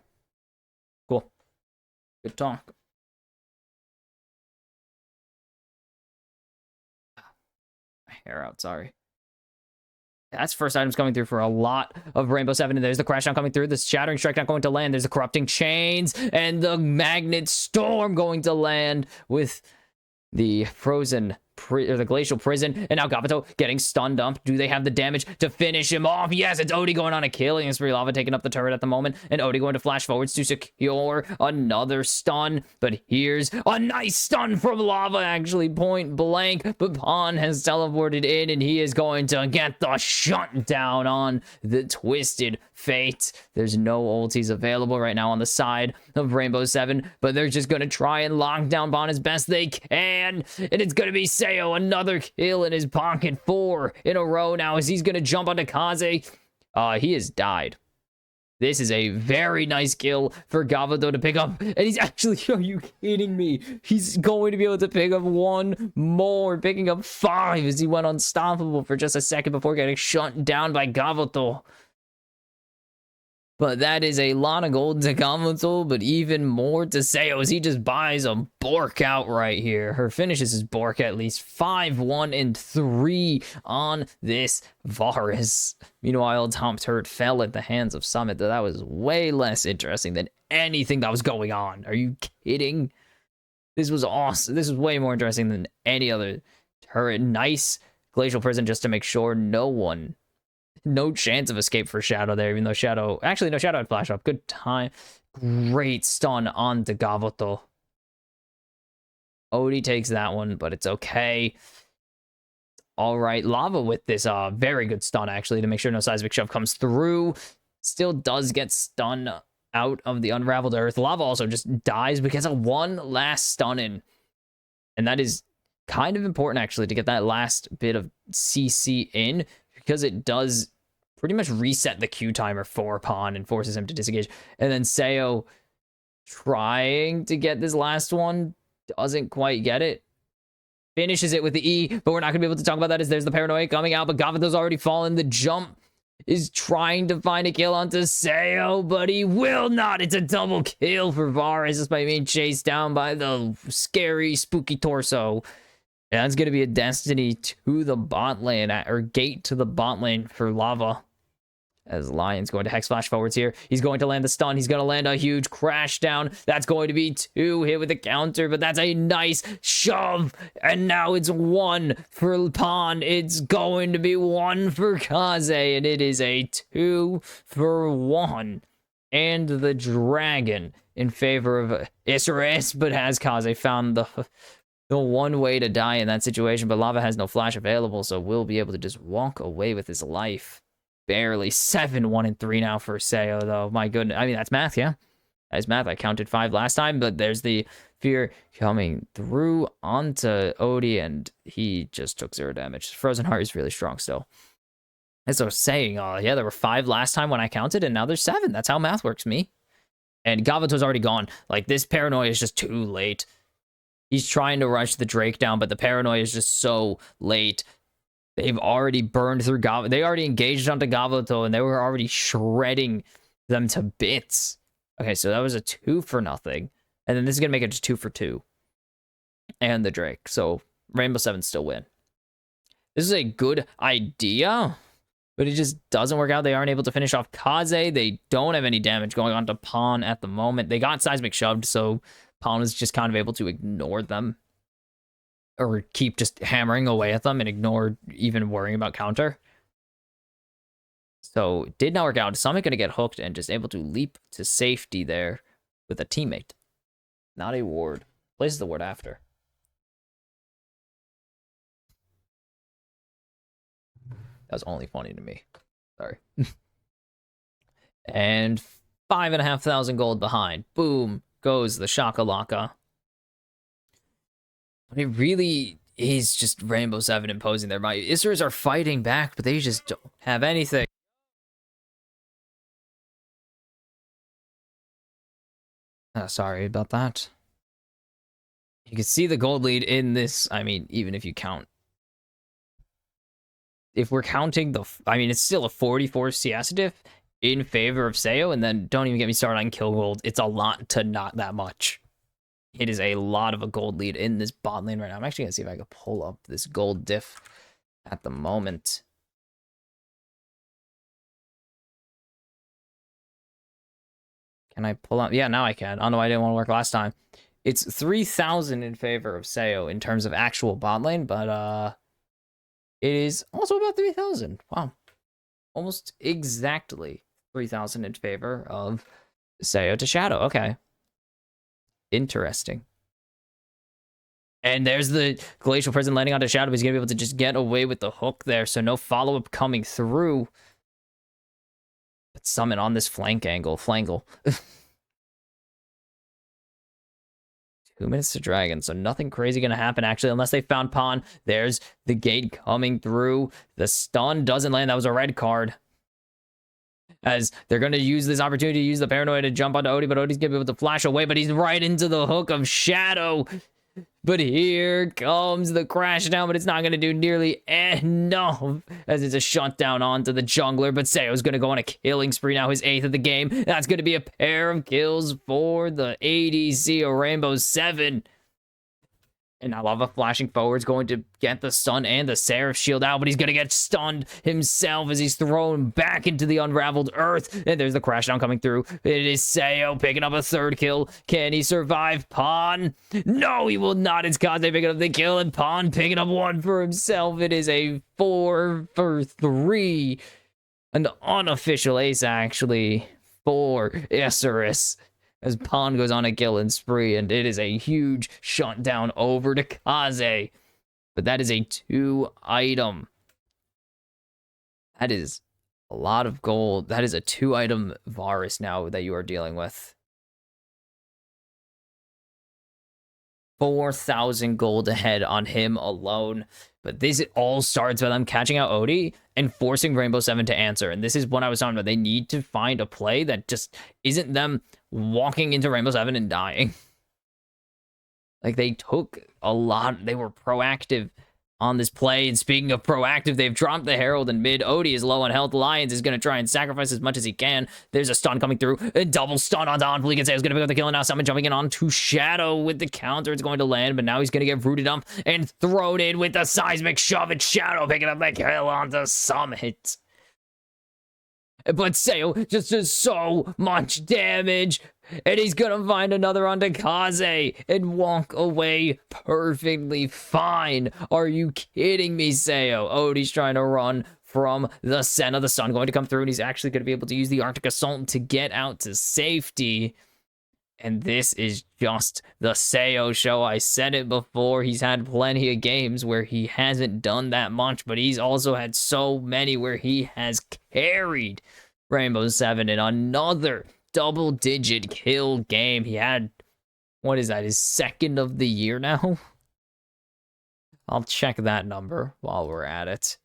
Cool. Good talk. My hair out, sorry. That's first items coming through for a lot of Rainbow 7. And there's the Crash Down coming through. The Shattering Strike not going to land. There's the Corrupting Chains. And the Magnet Storm going to land with the Frozen... or the Glacial Prison, and now Gavato getting stunned up. Do they have the damage to finish him off? Yes, it's Odie going on a killing spree. Lava taking up the turret at the moment, and Odie going to flash forwards to secure another stun. But here's a nice stun from Lava, actually, point blank. But Pawn has teleported in, and he is going to get the shutdown on the Twisted Fate. There's no ultis available right now on the side of Rainbow 7, but they're just going to try and lock down Pawn as best they can, and it's going to be Sayo, another kill in his pocket, 4 in a row now as he's going to jump onto Kaze. He has died. This is a very nice kill for Gavado to pick up, and he's actually, are you kidding me? He's going to be able to pick up 1 more, picking up 5 as he went unstoppable for just a second before getting shut down by Gavado. But that is a lot of gold to Gavato, but even more to Sayo as he just buys a Bork out right here. Her finishes his Bork at least 5, 1, and 3 on this Varus. Meanwhile, top turret fell at the hands of Summit. That was way less interesting than anything that was going on. Are you kidding? This was awesome. This was way more interesting than any other turret. Nice Glacial Prison just to make sure no chance of escape for Shadow there, even though Shadow... Actually, no, Shadow had Flash Up. Good time. Great stun on the Gavoto. Odie takes that one, but it's okay. All right, Lava with this very good stun, actually, to make sure no Seismic Shove comes through. Still does get stun out of the Unraveled Earth. Lava also just dies because of one last stun in. And that is kind of important, actually, to get that last bit of CC in, because it does pretty much reset the Q timer for Pawn and forces him to disengage. And then Seo trying to get this last one, doesn't quite get it. Finishes it with the E, but we're not going to be able to talk about that as there's the Paranoia coming out, but Gavato's already fallen. The jump is trying to find a kill onto Seo, but he will not. It's a double kill for Varus despite being chased down by the scary, spooky torso. And that's going to be a destiny to the bot lane, or gate to the bot lane for Lava. As Lion's going to Hex Flash forwards here. He's going to land the stun. He's going to land a huge crash down. That's going to be 2 hit with the counter, but that's a nice shove. And now it's 1 for Pawn. It's going to be 1 for Kaze, and it is a 2 for 1. And the dragon in favor of Isserus, but has Kaze found the one way to die in that situation, but Lava has no flash available, so will be able to just walk away with his life. Barely 7, 1, and 3 now for Seo, though. My goodness. I mean, that's math, yeah. That's math. I counted 5 last time, but there's the fear coming through onto Odie, and he just took 0 damage. Frozen Heart is really strong still. As I was saying, yeah, there were 5 last time when I counted, and now there's 7. That's how math works, me. And Gavato's already gone. Like, this Paranoia is just too late. He's trying to rush the Drake down, but the Paranoia is just so late. They've already burned through Gavoto. They already engaged onto Gavoto, and they were already shredding them to bits. Okay, so that was a 2 for nothing. And then this is going to make it just 2 for 2. And the Drake. So Rainbow 7 still win. This is a good idea, but it just doesn't work out. They aren't able to finish off Kaze. They don't have any damage going on to Pawn at the moment. They got Seismic shoved, so Pawn is just kind of able to ignore them. Or keep just hammering away at them and ignore even worrying about counter. So did not work out. Summit going to get hooked and just able to leap to safety there with a teammate. Not a ward. Places the ward after. That was only funny to me. Sorry. And 5,500 gold behind. Boom goes the Shakalaka. It really is just Rainbow 7 imposing their might. Isras are fighting back, but they just don't have anything. Sorry about that. You can see the gold lead in this. I mean, even if you count. If we're counting the... I mean, it's still a 44 CS diff in favor of Seo, and then don't even get me started on kill gold. It's a lot to not that much. It is a lot of a gold lead in this bot lane right now. I'm actually going to see if I can pull up this gold diff at the moment. Can I pull up? Yeah, now I can. I don't know why I didn't want to work last time. It's 3,000 in favor of Seo in terms of actual bot lane, but it is also about 3,000. Wow. Almost exactly 3,000 in favor of Seo to Shadow. Okay. Interesting. And there's the Glacial Prison landing onto Shadow. He's going to be able to just get away with the hook there, so no follow-up coming through. But Summon on this flangle. 2 minutes to Dragon, so nothing crazy going to happen, actually, unless they found Pawn. There's the gate coming through. The stun doesn't land. That was a red card. As they're going to use this opportunity to use the Paranoia to jump onto Odie, but Odie's going to be able to flash away, but he's right into the hook of Shadow. But here comes the crash down, but it's not going to do nearly enough, as it's a shutdown onto the jungler, but Seo's going to go on a killing spree now, his 8th of the game. That's going to be a pair of kills for the ADC of Rainbow 7. And now Lava flashing forward is going to get the stun and the Seraph shield out, but he's going to get stunned himself as he's thrown back into the unraveled earth. And there's the crash down coming through. It is Sayo picking up a third kill. Can he survive? Pawn? No, he will not. It's Kaze picking up the kill, and Pawn picking up one for himself. It is a 4 for 3. An unofficial ace, actually, for Isurus, as Pawn goes on a killing spree, and it is a huge shutdown over to Kaze. But that is a 2-item. That is a lot of gold. That is a 2-item Varus now that you are dealing with. 4,000 gold ahead on him alone. But this all starts by them catching out Odie and forcing Rainbow 7 to answer. And this is what I was talking about. They need to find a play that just isn't them walking into Rainbow 7 and dying. Like, they took a lot. They were proactive on this play. And speaking of proactive, they've dropped the Herald in mid. Odie is low on health. Lions is going to try and sacrifice as much as he can. There's a stun coming through. A double stun on Don Fleek. He's going to pick up the kill. And now Summon jumping in onto Shadow with the counter. It's going to land, but now he's going to get rooted up and thrown in with the seismic shove. And Shadow picking up the kill onto Summit. But Sayo just does so much damage. And he's gonna find another onto Kaze and walk away perfectly fine. Are you kidding me, Sayo? Odie's trying to run from the Senna. The sun going to come through, and he's actually going to be able to use the Arctic Assault to get out to safety. And this is just the Sayo show. I said it before. He's had plenty of games where he hasn't done that much, but he's also had so many where he has carried Rainbow 7 in another double-digit kill game. He had, what is that, his second of the year now? I'll check that number while we're at it.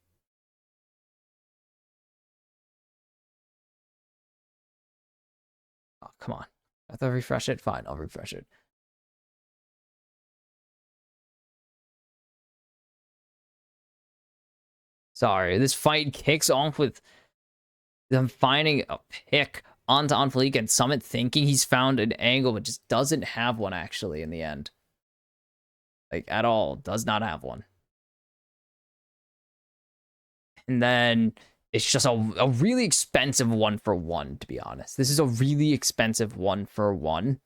Oh, come on. I have to refresh it? Fine, I'll refresh it. Sorry, this fight kicks off with them finding a pick onto Unofficial and Summit thinking he's found an angle, but just doesn't have one actually in the end. Like, at all. Does not have one. And then it's just a really expensive 1-for-1, to be honest. This is a really expensive 1-for-1.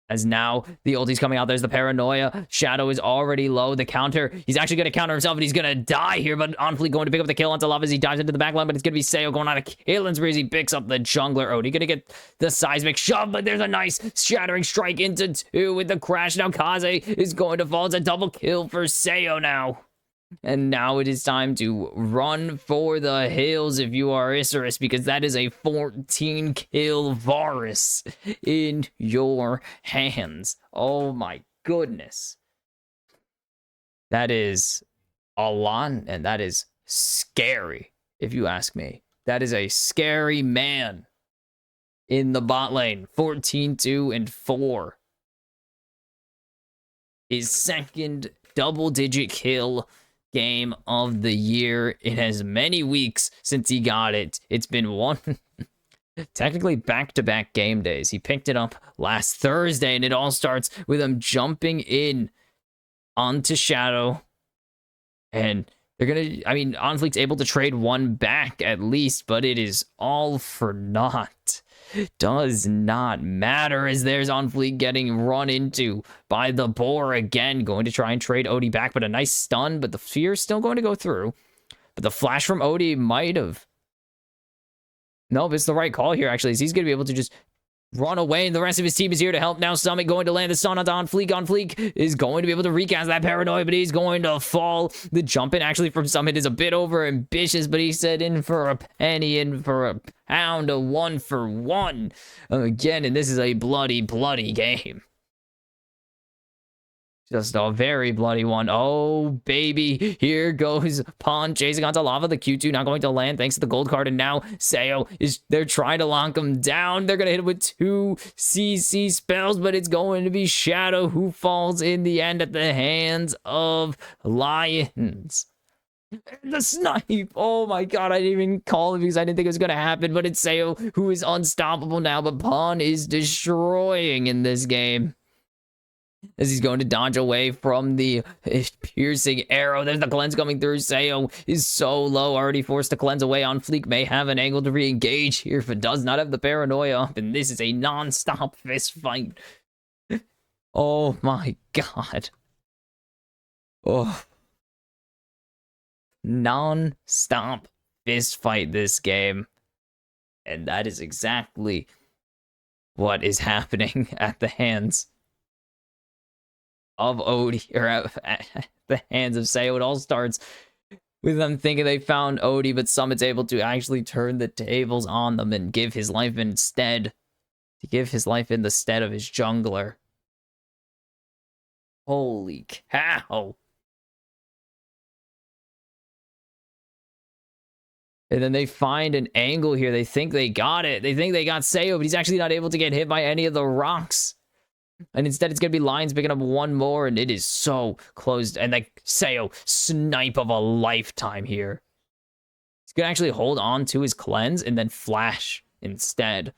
As now the ulti's coming out. There's the paranoia. Shadow is already low. The counter. He's actually going to counter himself, and he's going to die here. But Unofficial going to pick up the kill onto Lava as he dives into the backline. But it's going to be Sayo going on a killing spree as he picks up the jungler. Odie going to get the seismic shove, but there's a nice shattering strike into 2 with the crash. Now Kaze is going to fall. It's a double kill for Sayo now. And now it is time to run for the hills if you are Isurus, because that is a 14-kill Varus in your hands. Oh my goodness. That is a lot, and that is scary, if you ask me. That is a scary man in the bot lane. 14-2-4. His second double-digit kill game of the year in as many weeks since he got it. It's been one, technically back-to-back game days. He picked it up last Thursday, and it all starts with him jumping in onto Shadow. And they're gonna, I mean, Unofficial's able to trade one back at least, but it is all for naught. Does not matter, as there's Unofficial getting run into by the boar again, going to try and trade Odie back, but a nice stun, but the fear is still going to go through. But the flash from Odie might have. Nope, it's the right call here, actually. He's going to be able to just run away, and the rest of his team is here to help. Now Summit going to land the stun on Unofficial. Unofficial is going to be able to recast that paranoia, but he's going to fall. The jump in actually from Summit is a bit over ambitious, but he said in for a penny, in for a pound, a 1-for-1 again, and this is a bloody, bloody game. Just a very bloody one. Oh, baby. Here goes Pawn chasing onto Lava. The Q2 not going to land thanks to the gold card. And now Sayo they're trying to lock him down. They're going to hit him with 2 CC spells, but it's going to be Shadow who falls in the end at the hands of Lions. The snipe! Oh my god, I didn't even call it because I didn't think it was gonna happen, but it's Sayo who is unstoppable now, but Pawn is destroying in this game. As he's going to dodge away from the piercing arrow. There's the cleanse coming through. Sayo is so low, already forced to cleanse away on Fleek. May have an angle to re-engage here, but does not have the paranoia up, and this is a non-stop fist fight. Oh my god. Oh. Non-stop fist fight this game. And that is exactly what is happening at the hands of Odie, or at the hands of Sayo. It all starts with them thinking they found Odie, but Summit's able to actually turn the tables on them and give his life instead. To give his life in the stead of his jungler. Holy cow. And then they find an angle here. They think they got it. They think they got Sayo, but he's actually not able to get hit by any of the rocks. And instead, it's going to be Lions picking up one more, and it is so closed. And like Sayo, snipe of a lifetime here. He's going to actually hold on to his cleanse and then flash instead.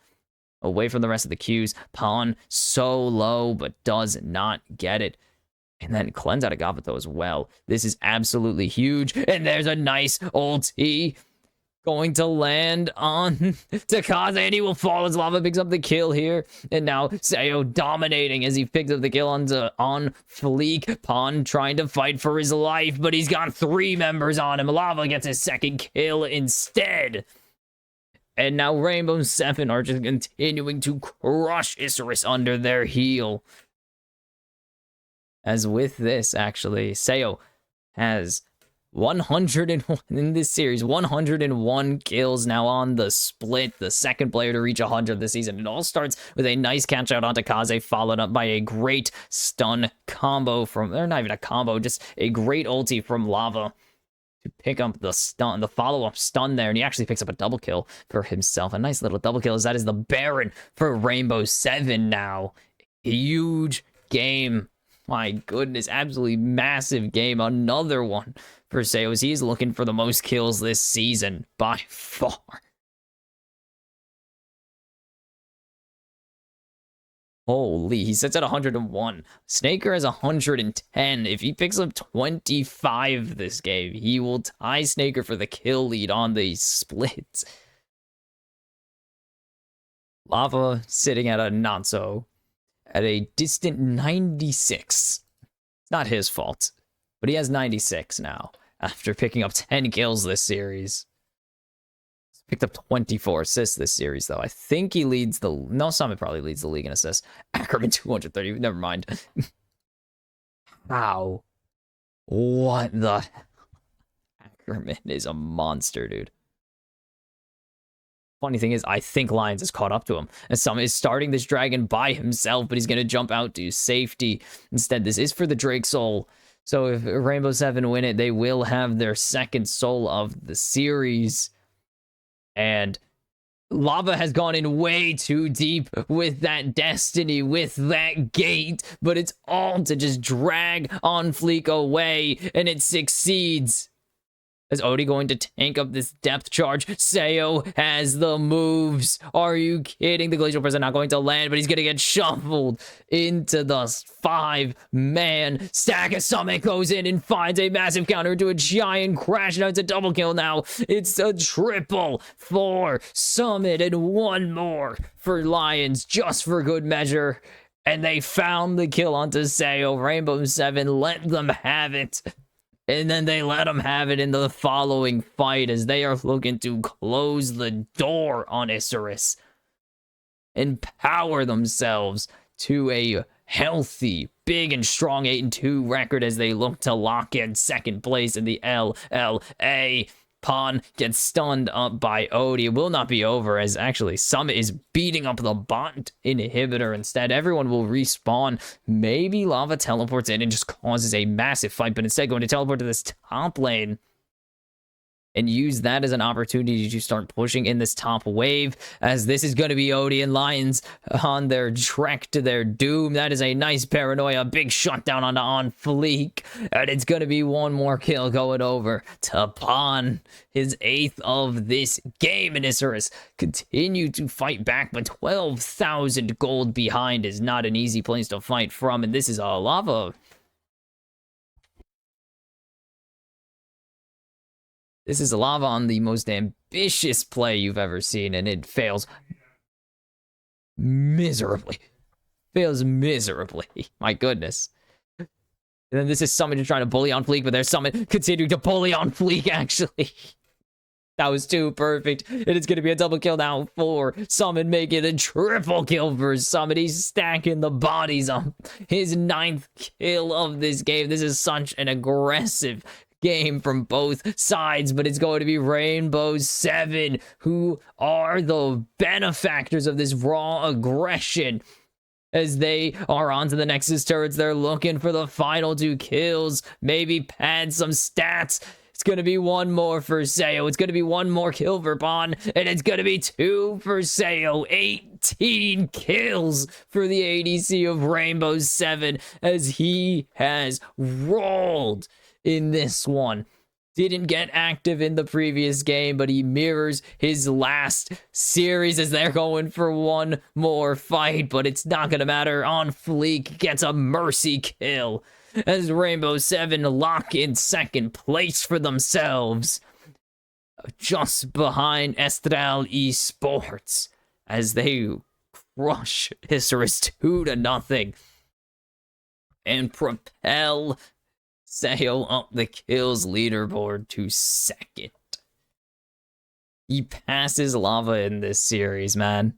Away from the rest of the Qs. Pawn so low, but does not get it. And then cleanse out of Gavato as well. This is absolutely huge. And there's a nice ulti. Going to land on Takaze, and he will fall as Lava picks up the kill here. And now Sayo dominating as he picks up the kill on Fleek. Pawn trying to fight for his life, but he's got 3 members on him. Lava gets his second kill instead. And now Rainbow 7 are just continuing to crush Isurus under their heel. As with this, actually, Sayo has 101 in this series, 101 kills now on the split, the second player to reach 100 this season. It all starts with a nice catch out onto Kaze, followed up by a great stun combo from, or not even a combo, just a great ulti from Lava to pick up the stun, the follow-up stun there, and he actually picks up a double kill for himself. A nice little double kill, as that is the Baron for Rainbow 7 now. A huge game. My goodness, absolutely massive game. Another one for Sayo, as he's looking for the most kills this season by far. Holy, he sits at 101. Snaker has 110. If he picks up 25 this game, he will tie Snaker for the kill lead on the split. Lava sitting at a not so. At a distant 96. It's not his fault, but he has 96 now after picking up 10 kills this series. He's picked up 24 assists this series, though. I think he leads the... No, Summit probably leads the league in assists. Ackerman 230. Never mind. How? What the... Ackerman is a monster, dude. Funny thing is, I think Lions is caught up to him. And Summit is starting this dragon by himself, but he's going to jump out to safety. Instead, this is for the Drake Soul. So if Rainbow 7 win it, they will have their second soul of the series. And Lava has gone in way too deep with that destiny, with that gate. But it's all to just drag on Fleek away, and it succeeds. Is Odie going to tank up this depth charge? Sayo has the moves. Are you kidding? The Glacial Prison not going to land, but he's going to get shuffled into the 5-man stack. As Summit goes in and finds a massive counter to a giant crash. Now it's a double kill now. It's a triple for Summit and one more for Lions, just for good measure. And they found the kill onto Sayo. Rainbow 7 let them have it. And then they let them have it in the following fight as they are looking to close the door on Isurus and power themselves to a healthy, big, and strong 8-2 record as they look to lock in second place in the LLA. Pawn gets stunned up by Odie. It will not be over, as actually Summit is beating up the bot inhibitor instead. Everyone will respawn. Maybe Lava teleports in and just causes a massive fight, but instead going to teleport to this top lane. and use that as an opportunity to start pushing in this top wave, as this is going to be Odie and Lions on their trek to their doom. That is a nice paranoia, big shutdown on Fleek, and it's going to be one more kill going over to Pawn, his 8th of this game. And Isurus continue to fight back, but 12,000 gold behind is not an easy place to fight from, and this is a lava. This is lava on the most ambitious play you've ever seen, and it fails miserably. Fails miserably. My goodness. And then this is Summon trying to bully on Fleek, but there's Summon continuing to bully on Fleek, actually. That was too perfect. It is going to be a double kill now for Summon, making a triple kill for Summon. He's stacking the bodies up. His 9th kill of this game. This is such an aggressive game from both sides, but it's going to be Rainbow 7 who are the benefactors of this raw aggression, as they are onto the Nexus turrets. They're looking for the final 2 kills, maybe pad some stats. It's going to be one more for Sayo. It's going to be one more kill for Bond, and it's going to be 2 for Sayo. 18 kills for the ADC of Rainbow 7, as he has rolled in this one. Didn't get active in the previous game, but he mirrors his last series as they're going for one more fight, but it's not gonna matter. On Fleek gets a mercy kill as Rainbow 7 lock in 2nd place for themselves, just behind Estral Esports, as they crush Isurus 2-0 and propel Sayo up the kills leaderboard to 2nd. He passes Lava in this series, man.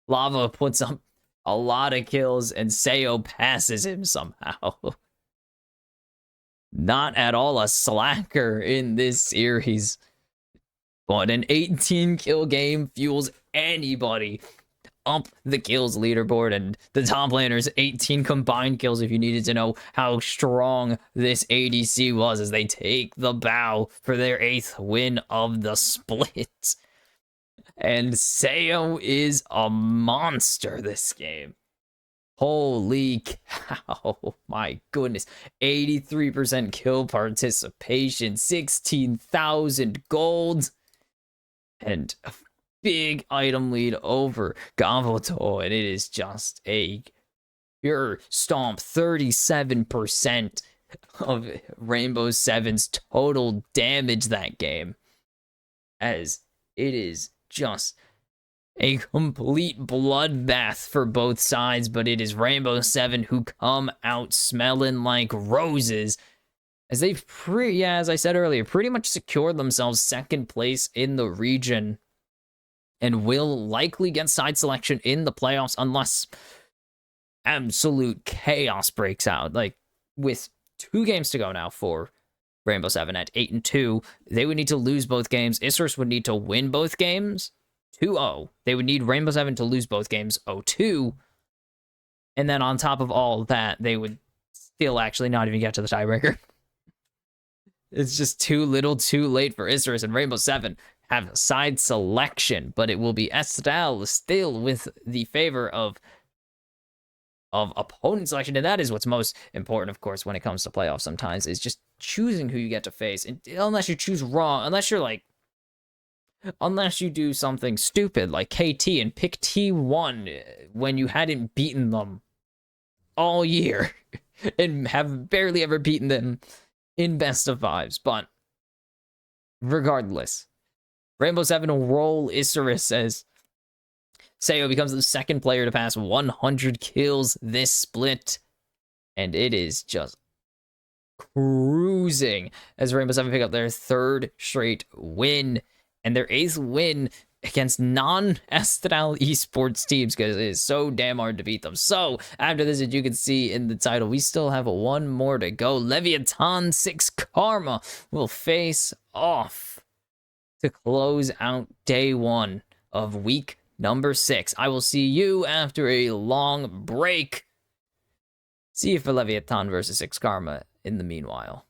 Lava puts up a lot of kills, and Sayo passes him somehow. Not at all a slacker in this series, but an 18 kill game fuels anybody up the kills leaderboard, and the top laner's 18 combined kills, if you needed to know how strong this ADC was, as they take the bow for their 8th win of the split. And Sayo is a monster this game. Holy cow, my goodness. 83% kill participation, 16,000 gold, and a big item lead over Gavoto, and it is just a pure stomp. 37% of Rainbow 7's total damage that game, as it is just a complete bloodbath for both sides. But it is Rainbow 7 who come out smelling like roses, as they've as I said earlier, pretty much secured themselves 2nd place in the region, and will likely get side selection in the playoffs unless absolute chaos breaks out. Like, with 2 games to go now for Rainbow 7 at 8-2, they would need to lose both games. Isurus would need to win both games 2-0. They would need Rainbow 7 to lose both games 0-2. And then on top of all that, they would still actually not even get to the tiebreaker. It's just too little too late for Isurus, and Rainbow 7 have side selection, but it will be Estral still with the favor of opponent selection, and that is what's most important, of course, when it comes to playoffs sometimes, is just choosing who you get to face. And unless you choose wrong, unless you do something stupid like KT and pick T1 when you hadn't beaten them all year and have barely ever beaten them in best of 5s. But regardless, Rainbow 7 will roll Isurus as Sayo becomes the 2nd player to pass 100 kills this split, and it is just cruising as Rainbow 7 pick up their 3rd straight win, and their 8th win against non-Estral esports teams, because it is so damn hard to beat them. So after this, as you can see in the title, we still have one more to go. Leviathan 6 Karma will face off to close out day 1 of week number 6. I will see you after a long break. See you for Leviathan versus 6 Karma in the meanwhile.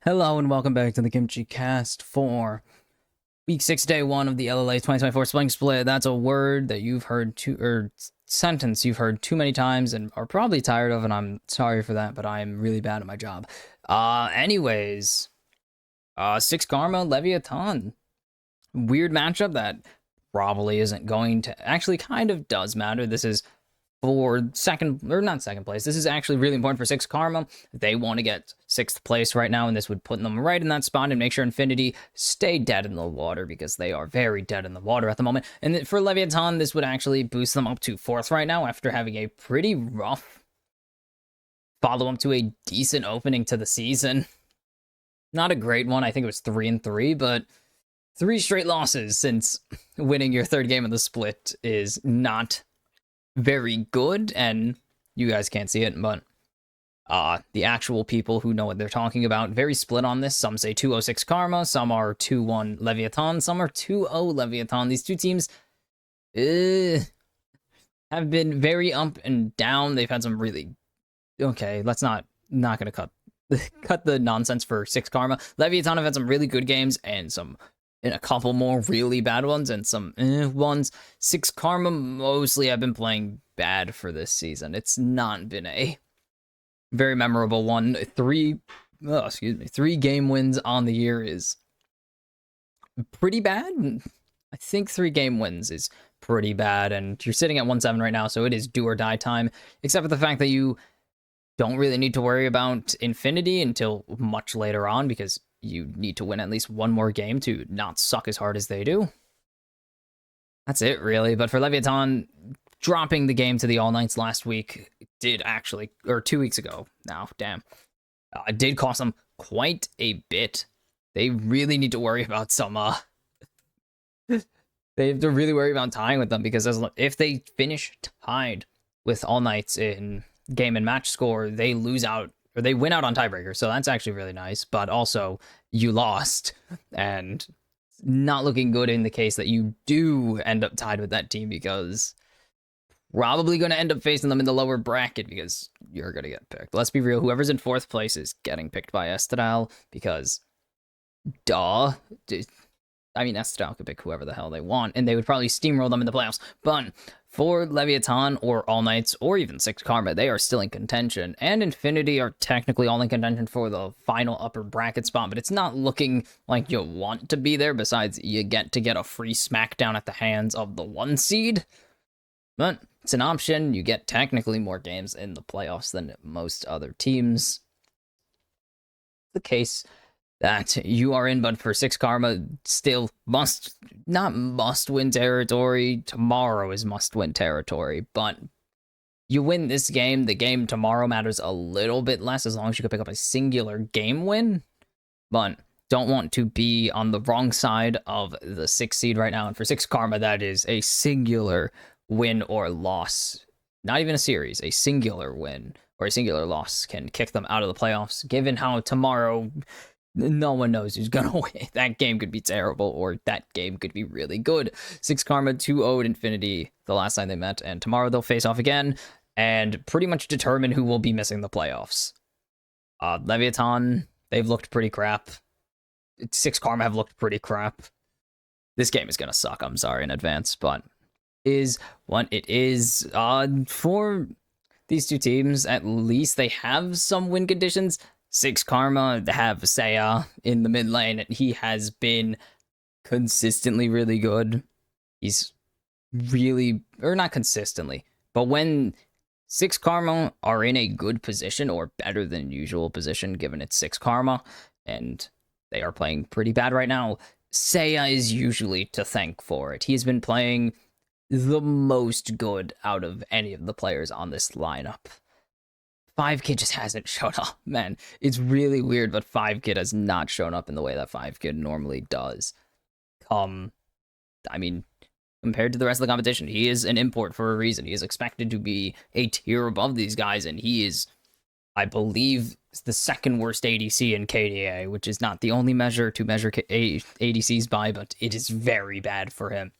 Hello and welcome back to the Kimchi Cast for Week 6, Day 1 of the LLA 2024 Spring Split. That's a word that you've heard sentence you've heard too many times and are probably tired of, and I'm sorry for that, but I'm really bad at my job. Anyways, 6 Karma, Leviathan. Weird matchup that probably isn't going to, actually kind of does matter. This is for not second place. This is actually really important for 6 Karma. They want to get 6th place right now, and this would put them right in that spot and make sure Infinity stay dead in the water because they are very dead in the water at the moment. And for Leviathan, this would actually boost them up to 4th right now after having a pretty rough follow-up to a decent opening to the season. Not a great one. I think it was 3-3, but 3 straight losses since winning your 3rd game of the split is not very good, and you guys can't see it, but the actual people who know what they're talking about, very split on this. Some say 2-0-6 Karma, some are 2-1 Leviathan, some are 2-0 Leviathan. These two teams have been very up and down. They've had some really... Okay, let's not gonna cut the nonsense for 6 Karma. Leviathan have had some really good games and a couple more really bad ones and some ones. 6 Karma mostly have been playing bad for this season. It's not been a very memorable one. 3 game wins on the year is pretty bad. I think 3 game wins is pretty bad, and you're sitting at 1-7 right now, so it is do or die time, except for the fact that you don't really need to worry about Infinity until much later on, because you need to win at least one more game to not suck as hard as they do. That's it, really. But for Leviathan, dropping the game to the All Knights last week did actually, or 2 weeks ago now, damn, it did cost them quite a bit. They really need to worry about some, they have to really worry about tying with them, because if they finish tied with All Knights in game and match score, they lose out, or they win out on tiebreaker, so that's actually really nice. But also, you lost, and not looking good in the case that you do end up tied with that team, because probably going to end up facing them in the lower bracket, because you're going to get picked. Let's be real, whoever's in 4th place is getting picked by Estadal, because duh. I mean, Estadal could pick whoever the hell they want, and they would probably steamroll them in the playoffs. But for Leviathan or All Knights or even 6 Karma, they are still in contention. And Infinity are technically all in contention for the final upper bracket spot, but it's not looking like you want to be there. Besides, you get a free smackdown at the hands of the 1 seed. But it's an option. You get technically more games in the playoffs than most other teams. The case that you are in, but for 6 Karma, still not must-win territory. Tomorrow is must-win territory, but you win this game, the game tomorrow matters a little bit less, as long as you can pick up a singular game win, but don't want to be on the wrong side of the 6th seed right now, and for 6 Karma, that is a singular win or loss. Not even a series, a singular win or a singular loss can kick them out of the playoffs, given how tomorrow... No one knows who's gonna win. That game could be terrible, or that game could be really good. 6 Karma 2-0'd Infinity the last time they met, and tomorrow they'll face off again and pretty much determine who will be missing the playoffs. Leviathan, they've looked pretty crap. 6 Karma have looked pretty crap. This game is gonna suck, I'm sorry in advance, but is what it is. For these two teams, at least they have some win conditions. 6 Karma have Saya in the mid lane, and he has been consistently really good. He's really, or not consistently, but when 6 Karma are in a good position, or better than usual position, given it's 6 Karma, and they are playing pretty bad right now, Saya is usually to thank for it. He's been playing the most good out of any of the players on this lineup. 5Kid just hasn't shown up, man. It's really weird, but 5Kid has not shown up in the way that 5Kid normally does. I mean, compared to the rest of the competition, he is an import for a reason. He is expected to be a tier above these guys, and he is, I believe, the 2nd worst ADC in KDA, which is not the only measure to measure ADCs by, but it is very bad for him.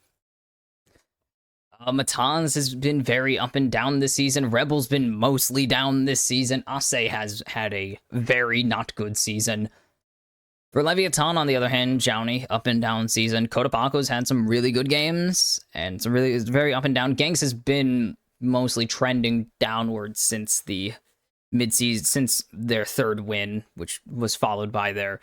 Matanz has been very up and down this season. Rebel's been mostly down this season. Ase has had a very not good season. For Leviathan, on the other hand, Jowney, up and down season. Kotapako's had some really good games, and some really very up and down. Ganks has been mostly trending downwards since the mid-season, since their third win, which was followed by their,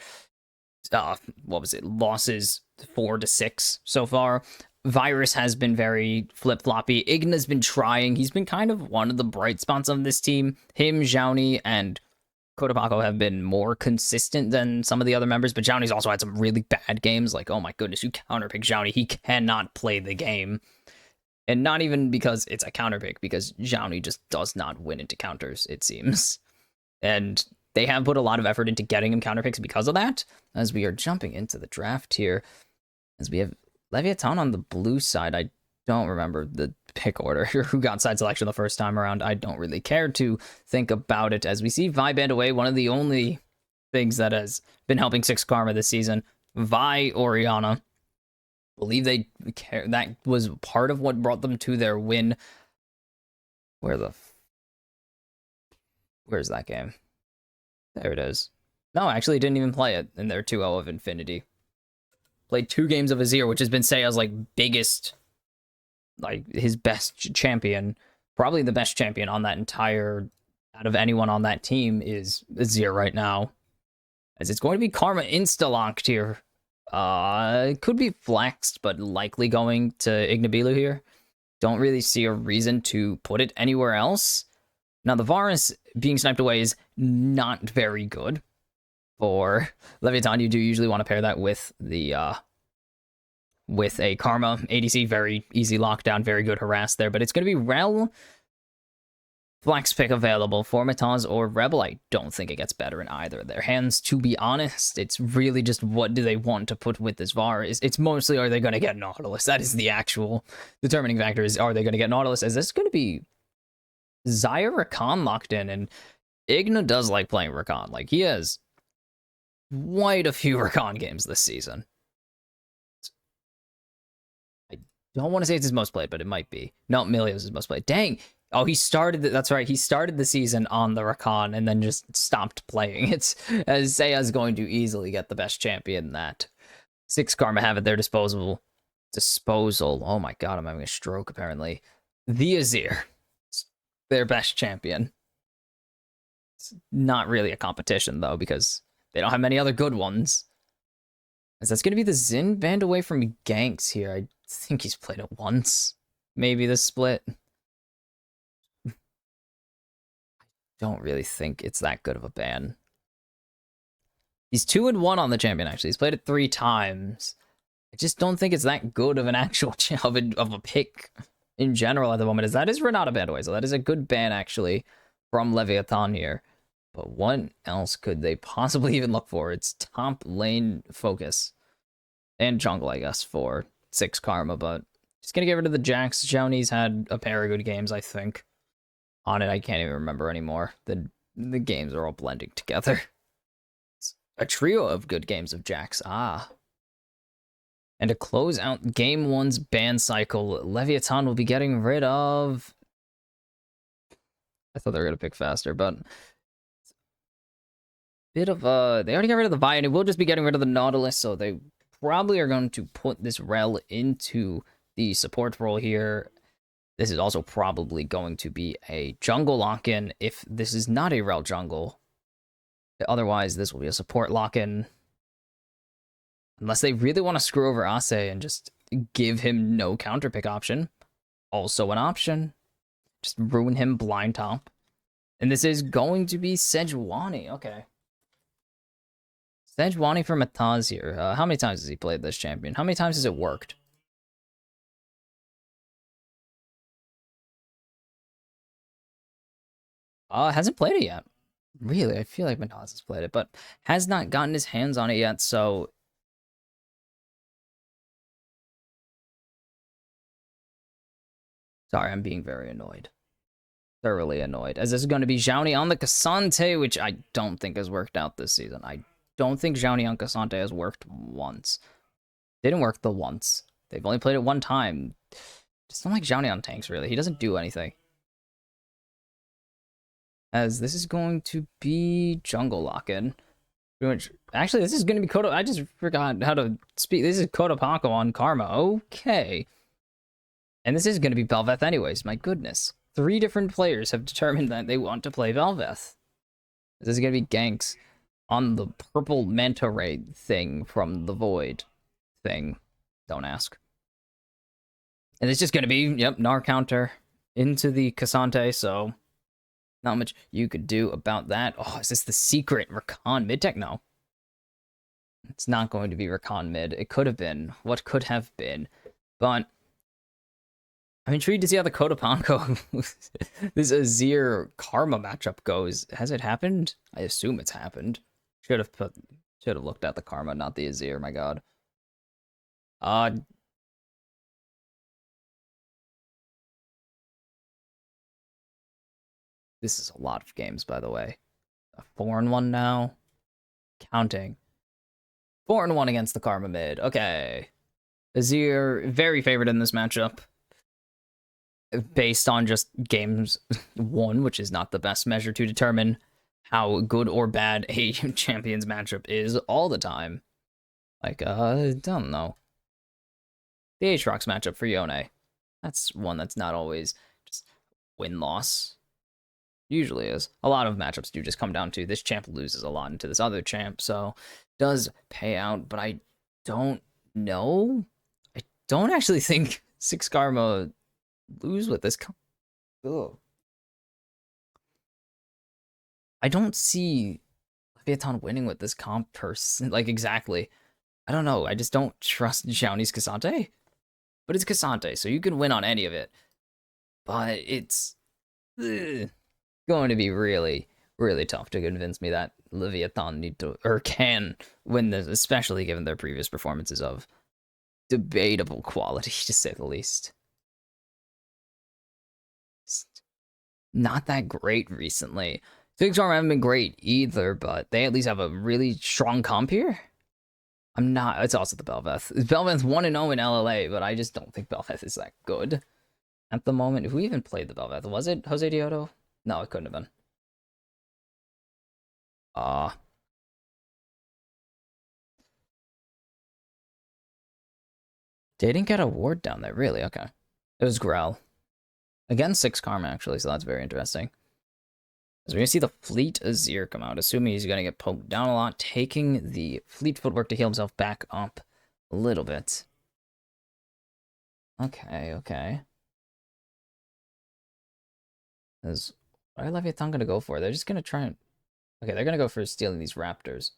losses 4-6 so far. Virus has been very flip-floppy. Igna's been trying. He's been kind of one of the bright spots of this team. Him, Jowney, and Kotapako have been more consistent than some of the other members, but Jowney's also had some really bad games. Like, oh my goodness, you counterpick Jowney. He cannot play the game. And not even because it's a counterpick, because Jowney just does not win into counters, it seems. And they have put a lot of effort into getting him counterpicks because of that. As we are jumping into the draft here, as we have Leviathan on the blue side, I don't remember the pick order who got side selection the first time around. I don't really care to think about it, as we see Vi banned away, one of the only things that has been helping Six Karma this season. Vi, Oriana, believe they care. That was part of what brought them to their win. Where's that game? There it is. No, actually didn't even play it in their 2-0 of Infinity. Played 2 games of Azir, which has been Seiya's biggest, his best champion. Probably the best champion on that entire, out of anyone on that team, is Azir right now. As it's going to be Karma insta-locked here. It could be flexed, but likely going to Ignabilu here. Don't really see a reason to put it anywhere else. Now, the Varus being sniped away is not very good. For Leviathan, you do usually want to pair that with the with a Karma ADC. Very easy lockdown, very good harass there. But it's going to be Rel, flex pick available for Mataz or Rebel. I don't think it gets better in either of their hands, to be honest. It's really just what do they want to put with this VAR. It's mostly, are they going to get Nautilus? That is the actual determining factor, is are they going to get Nautilus? Is this going to be Xayah Rakan locked in? And Igna does like playing Rakan. He has quite a few Rakan games this season. I don't want to say it's his most played, but it might be. No, Milio's his most played. Dang. Oh, he started, that's right, he started the season on the Rakan and then just stopped playing. It's, as Seiya's going to easily get the best champion that Six Karma have at their disposal. Oh my god, I'm having a stroke apparently. The Azir, their best champion. It's not really a competition though, because they don't have many other good ones. As that's going to be the Xin banned away from ganks here. I think he's played it once. Maybe this split. Don't really think it's that good of a ban. He's 2-1 on the champion, actually. He's played it 3 times. I just don't think it's that good of an actual of a pick in general at the moment. As that is Renata banned away, so that is a good ban, actually, from Leviathan here. But what else could they possibly even look for? It's top lane focus. And jungle, I guess, for Six Karma, but just gonna get rid of the Jax. Jowney's had a pair of good games, I think. On it, I can't even remember anymore. The games are all blending together. It's a trio of good games of Jax. Ah. And to close out Game 1's ban cycle, Leviathan will be getting rid of... I thought they were going to pick faster, but... Bit of they already got rid of the Vi, and it will just be getting rid of the Nautilus, so they probably are going to put this Rel into the support role here. This is also probably going to be a jungle lock-in if this is not a Rel jungle. Otherwise, this will be a support lock-in. Unless they really want to screw over Ase and just give him no counterpick option. Also an option. Just ruin him blind top. And this is going to be Sejuani. Okay. Sejuani for Mataz here. How many times has he played this champion? How many times has it worked? Hasn't played it yet. Really, I feel like Mataz has played it, but has not gotten his hands on it yet, so... Sorry, I'm being very annoyed. Thoroughly annoyed. As this is going to be Jowney on the Cassante, which I don't think has worked out this season. I don't think Jowney on Cassante has worked once. Didn't work the once. They've only played it 1 time. Just don't like Jowney on tanks, really. He doesn't do anything. As this is going to be jungle lock-in. Pretty much. Actually, this is going to be Koto. I just forgot how to speak. This is Kotopanko on Karma. Okay. And this is going to be Belveth anyways. My goodness. 3 different players have determined that they want to play Belveth. This is going to be ganks on the purple manta ray thing from the void thing. Don't ask. And it's just going to be, yep, Gnar counter into the Cassante, so not much you could do about that. Oh, is this the secret Rakan mid tech? No. It's not going to be Rakan mid. It could have been. What could have been? But I'm intrigued to see how the Kotopanko, this Azir Karma matchup goes. Has it happened? I assume it's happened. Should have looked at the Karma, not the Azir. My God. This is a lot of games, by the way. A 4-1 now. Counting. 4-1 against the Karma mid. Okay. Azir, very favored in this matchup. Based on just games won, which is not the best measure to determine how good or bad a champions matchup is all the time. Like, I don't know. The Aatrox matchup for Yone. That's one that's not always just win-loss. Usually is. A lot of matchups do just come down to this champ loses a lot into this other champ, so does pay out, but I don't know. I don't actually think 6 Karma lose with this. Ugh. I don't see Leviathan winning with this comp person. Like, exactly. I don't know. I just don't trust Xiaoni's Cassante. But it's Cassante, so you can win on any of it. But it's going to be really, really tough to convince me that Leviathan need to, or can win this, especially given their previous performances of debatable quality, to say the least. Not that great recently. Phoenix Arm haven't been great either, but they at least have a really strong comp here. I'm not. It's also the Belveth. Belveth's 1-0 in LLA, but I just don't think Belveth is that good at the moment. If we even played the Belveth, was it Jose Dioto? No, it couldn't have been. They didn't get a ward down there, really? Okay. It was Grell. Again, 6 Karma, actually, so that's very interesting. So we're going to see the Fleet Azir come out, assuming he's going to get poked down a lot, taking the Fleet Footwork to heal himself back up a little bit. Okay, okay. What are Leviathan going to go for? They're just going to try and... Okay, they're going to go for stealing these Raptors.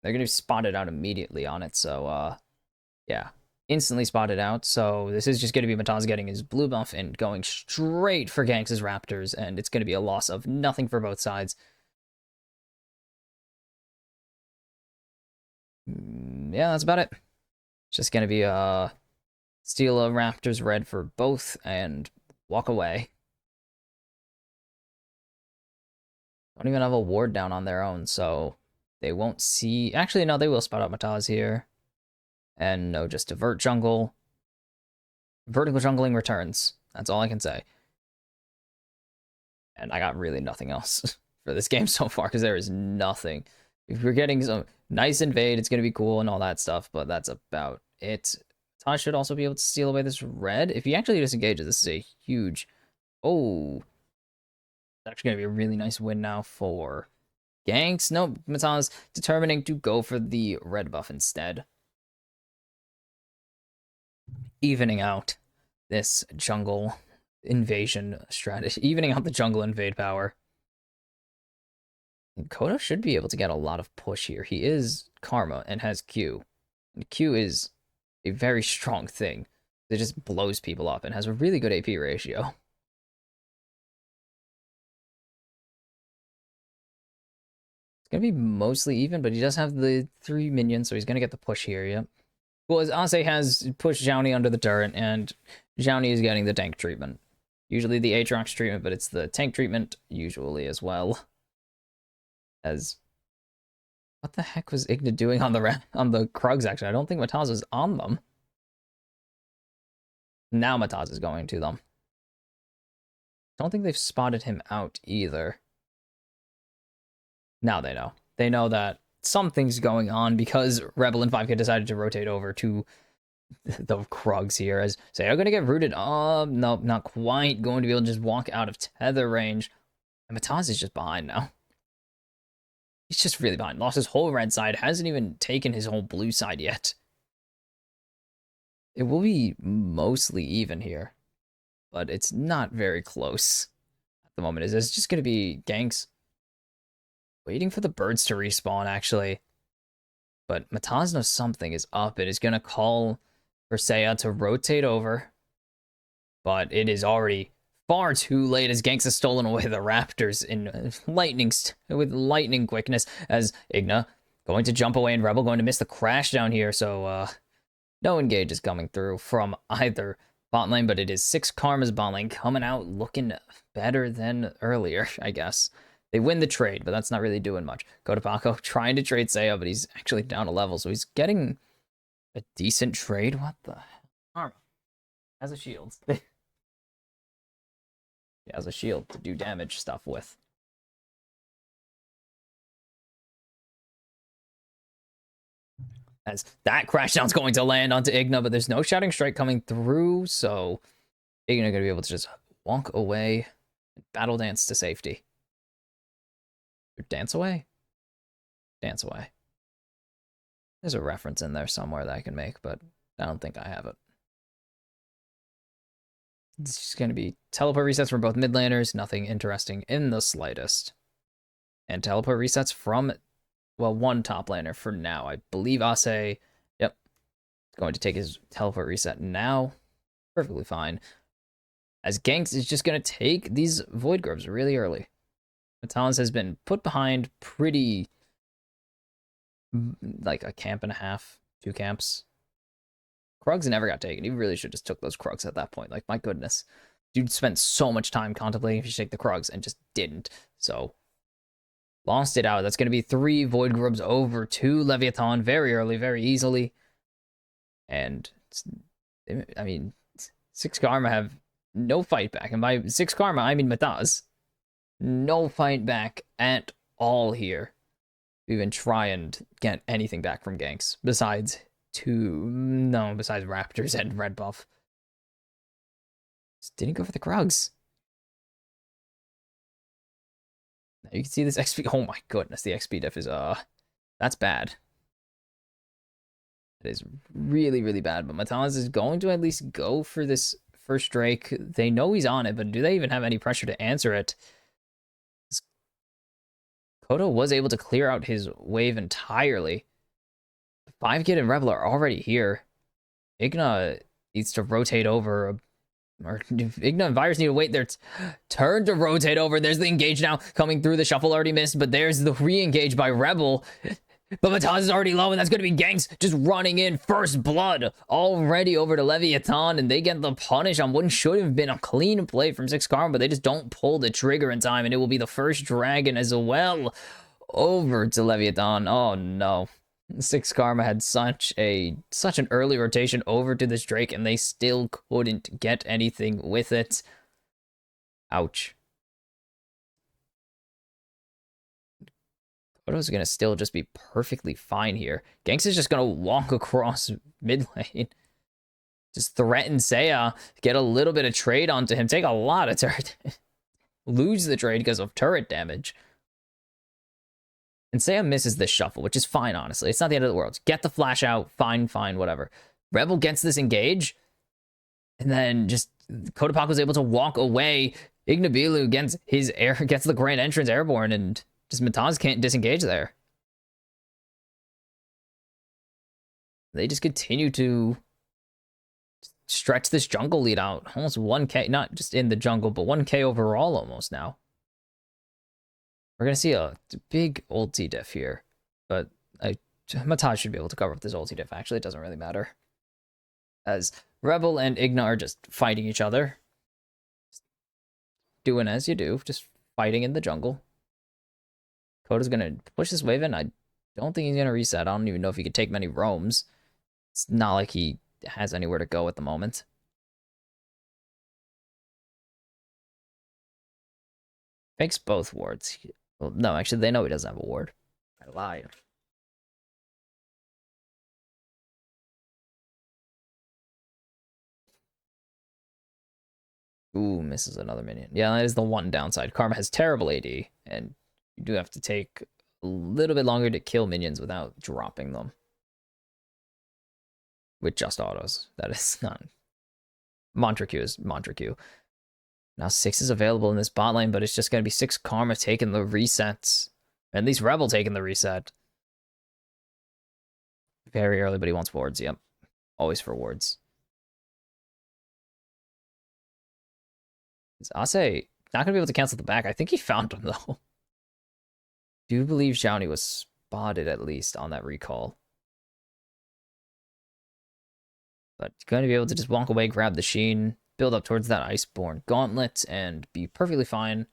They're going to be spotted out immediately on it, so, yeah. Instantly spotted out, so this is just going to be Mataz getting his blue buff and going straight for Ganks' Raptors, and it's going to be a loss of nothing for both sides. Yeah, that's about it. It's just going to be steal a Raptors red for both and walk away. Don't even have a ward down on their own, so they won't see... Actually, no, they will spot out Mataz here. And no, just divert jungle. Vertical jungling returns. That's all I can say. And I got really nothing else for this game so far, because there is nothing. If we're getting some nice invade, it's going to be cool and all that stuff, but that's about it. Taj should also be able to steal away this red. If he actually disengages, this is a huge... Oh. It's actually going to be a really nice win now for Ganks. Nope, Mataz determining to go for the red buff instead. Evening out this jungle invasion strategy. Evening out the jungle invade power. And Kodo should be able to get a lot of push here. He is Karma and has Q. And Q is a very strong thing. It just blows people up and has a really good AP ratio. It's going to be mostly even, but he does have the 3 minions, so he's going to get the push here, yep. Well, Ase has pushed Xiaoni under the turret, and Xiaoni is getting the tank treatment. Usually the Aatrox treatment, but it's the tank treatment usually as well. As... What the heck was Igna doing on the Krugs, actually? I don't think Mataz is on them. Now Mataz is going to them. Don't think they've spotted him out either. Now they know. They know that something's going on because Rebel and 5K decided to rotate over to the Krugs here, as say are going to get rooted. No, not quite going to be able to just walk out of tether range. And Mataz is just behind now. He's just really behind. Lost his whole red side. Hasn't even taken his whole blue side yet. It will be mostly even here, but it's not very close at the moment. It's just going to be ganks waiting for the birds to respawn, actually. But Mataz knows something is up. It is going to call for Seiya to rotate over, but it is already far too late as Ganks has stolen away the Raptors in with lightning quickness, as Igna going to jump away and Rebel going to miss the crash down here, so no engage is coming through from either bot lane, but it is 6 Karma's bot lane coming out looking better than earlier, I guess. They win the trade, but that's not really doing much. Paco trying to trade Seiya, but he's actually down a level, so he's getting a decent trade. What the hell? Karma has a shield. He has a shield to do damage stuff with. As that crashdown's going to land onto Igna, but there's no Shouting Strike coming through, so Igna going to be able to just walk away and battle dance to safety. Dance away? Dance away. There's a reference in there somewhere that I can make, but I don't think I have it. It's just going to be teleport resets from both mid laners, nothing interesting in the slightest. And teleport resets from, well, one top laner for now. I believe Ase, yep, going to take his teleport reset now. Perfectly fine. As Ganks is just going to take these Void Grubs really early. Mataz has been put behind pretty, like a camp and a half, 2 camps. Krugs never got taken. He really should just took those Krugs at that point. Like, my goodness. Dude spent so much time contemplating if he should take the Krugs and just didn't. So, lost it out. That's going to be 3 Void Grubs over to Leviathan very early, very easily. And, I mean, 6 Karma have no fight back. And by 6 Karma, I mean Mataz. No fight back at all here. Even try and get anything back from Ganks. Besides Raptors and Red Buff. Just didn't go for the Krugs. Now you can see this XP. Oh my goodness, the XP diff is, that's bad. It is really, really bad. But Mataz is going to at least go for this first Drake. They know he's on it, but do they even have any pressure to answer it? Kodo was able to clear out his wave entirely. 5Kid and Rebel are already here. Igna needs to rotate over. Or Igna and Virus need to wait their turn to rotate over. There's the engage now coming through. The shuffle already missed, but there's the re-engage by Rebel. But Mataz is already low, and that's going to be Ganks just running in. First blood already over to Leviathan, and they get the punish on what should have been a clean play from 6 Karma, but they just don't pull the trigger in time, and it will be the first dragon as well over to Leviathan. Oh no. 6 Karma had such an early rotation over to this Drake, and they still couldn't get anything with it. Ouch. Kodo's gonna still just be perfectly fine here. Ganks is just gonna walk across mid lane. Just threaten Seiya, get a little bit of trade onto him, take a lot of turret. Lose the trade because of turret damage. And Seiya misses this shuffle, which is fine, honestly. It's not the end of the world. Get the flash out, fine, whatever. Rebel gets this engage, and then just Kodopak was able to walk away. Ignabilu gets the grand entrance airborne, and just Mataz can't disengage there. They just continue to stretch this jungle lead out. Almost 1k, not just in the jungle, but 1k overall almost now. We're going to see a big ulti diff here, but Mataz should be able to cover up this ulti diff. Actually, it doesn't really matter. As Rebel and Igna are just fighting each other. Doing as you do, just fighting in the jungle. Koda's going to push this wave in. I don't think he's going to reset. I don't even know if he could take many roams. It's not like he has anywhere to go at the moment. Fakes both wards. Well, no, actually, they know he doesn't have a ward. I lied. Ooh, misses another minion. Yeah, that is the one downside. Karma has terrible AD, and you do have to take a little bit longer to kill minions without dropping them. With just autos. That is not... Montracue is Montracue. Now 6 is available in this bot lane, but it's just going to be 6 Karma taking the resets. At least Rebel taking the reset. Very early, but he wants wards. Yep. Always for wards. Is Ase not going to be able to cancel the back? I think he found him, though. Do believe Xiaoni was spotted, at least, on that recall. But going to be able to just walk away, grab the Sheen, build up towards that Iceborne Gauntlet, and be perfectly fine.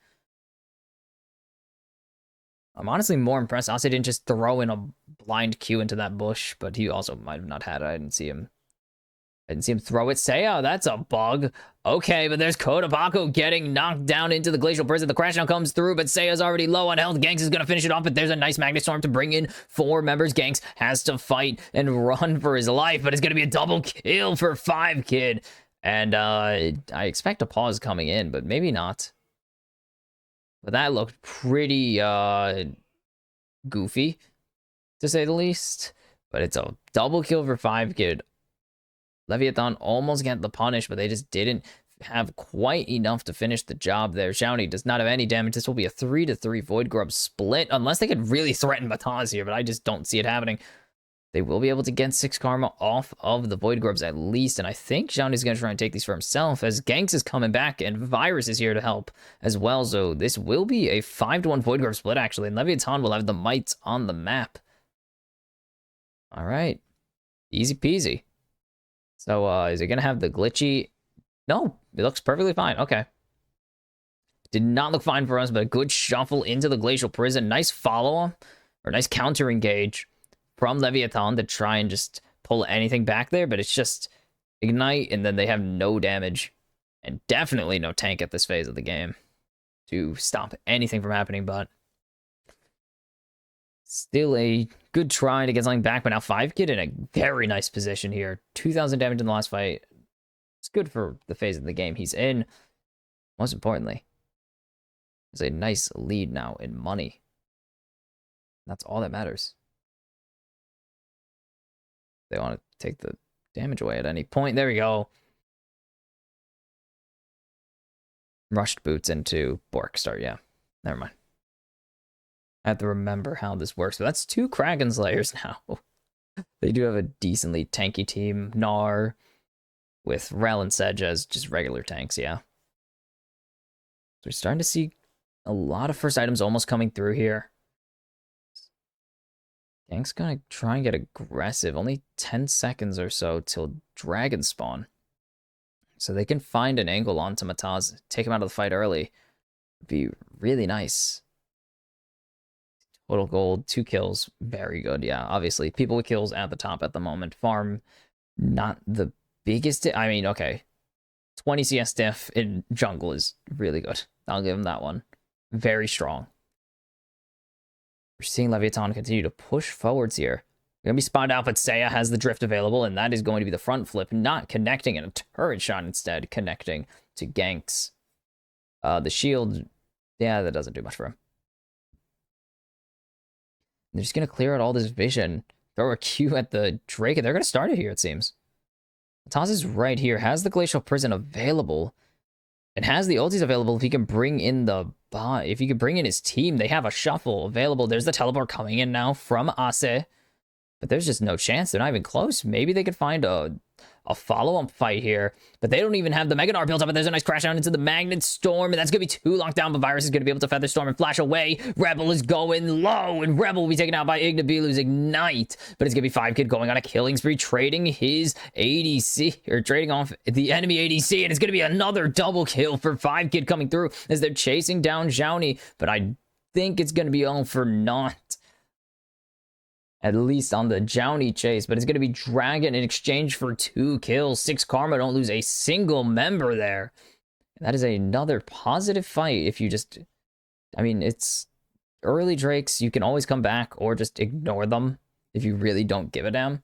I'm honestly more impressed. Ase didn't just throw in a blind Q into that bush, but he also might have not had it. I didn't see him throw it. Seiya, that's a bug. Okay, but there's Kodabako getting knocked down into the Glacial Prison. The crash down comes through, but Seiya's already low on health. Ganks is going to finish it off, but there's a nice Magnet Storm to bring in 4 members. Ganks has to fight and run for his life, but it's going to be a double kill for 5 Kid. And I expect a pause coming in, but maybe not. But that looked pretty goofy, to say the least. But it's a double kill for 5 Kid. Leviathan almost get the punish, but they just didn't have quite enough to finish the job there. Xiaoni does not have any damage. This will be a 3-3 Void Grub split, unless they could really threaten Bataz here, but I just don't see it happening. They will be able to get 6 Karma off of the Void Grubs at least, and I think Xiaoni's going to try and take these for himself, as Ganks is coming back, and Virus is here to help as well, so this will be a 5-1 Void Grub split, actually, and Leviathan will have the mites on the map. All right. Easy peasy. So, is it going to have the glitchy? No, it looks perfectly fine. Okay. Did not look fine for us, but a good shuffle into the Glacial Prison. Nice follow-up, or nice counter-engage from Leviathan to try and just pull anything back there, but it's just Ignite, and then they have no damage, and definitely no tank at this phase of the game to stop anything from happening, but still a good try to get something back, but now 5 Kid in a very nice position here. 2,000 damage in the last fight. It's good for the phase of the game he's in. Most importantly, it's a nice lead now in money. That's all that matters. They want to take the damage away at any point. There we go. Rushed boots into Bork start, yeah. Never mind. I have to remember how this works. But that's 2 Kraken Slayers now. They do have a decently tanky team. Gnar with Rel and Sedge as just regular tanks, yeah. So we're starting to see a lot of first items almost coming through here. Gang's gonna try and get aggressive. Only 10 seconds or so till Dragon spawn. So they can find an angle onto Mataz, take him out of the fight early. Would be really nice. Total gold, 2 kills, very good. Yeah, obviously, people with kills at the top at the moment. Farm, not the biggest. I mean, okay. 20 CS diff in jungle is really good. I'll give him that one. Very strong. We're seeing Leviathan continue to push forwards here. They're going to be spotted out, but Seiya has the drift available, and that is going to be the front flip, not connecting, and a turret shot instead, connecting to Ganks. The shield, yeah, that doesn't do much for him. They're just going to clear out all this vision, throw a Q at the Drake, and they're going to start it here, it seems. Taz is right here, has the Glacial Prison available, and has the ultis available if he can bring in the bot. If he can bring in his team, they have a shuffle available. There's the teleport coming in now from Ase, but there's just no chance. They're not even close. Maybe they could find a follow-up fight here, but they don't even have the Mega Gnar built up, and there's a nice crash down into the Magnet Storm, and that's going to be 2 locked down, but Virus is going to be able to Feather Storm and flash away. Rebel is going low, and Rebel will be taken out by Ignabilu's Ignite, but it's going to be 5 Kid going on a killing spree, trading his ADC, or trading off the enemy ADC, and it's going to be another double kill for 5 Kid coming through as they're chasing down Xiaoni, but I think it's going to be all for naught. At least on the Xiaoni chase, but it's going to be Dragon in exchange for 2 kills. 6 Karma, don't lose a single member there. That is another positive fight if you just... I mean, it's early Drakes. You can always come back or just ignore them if you really don't give a damn.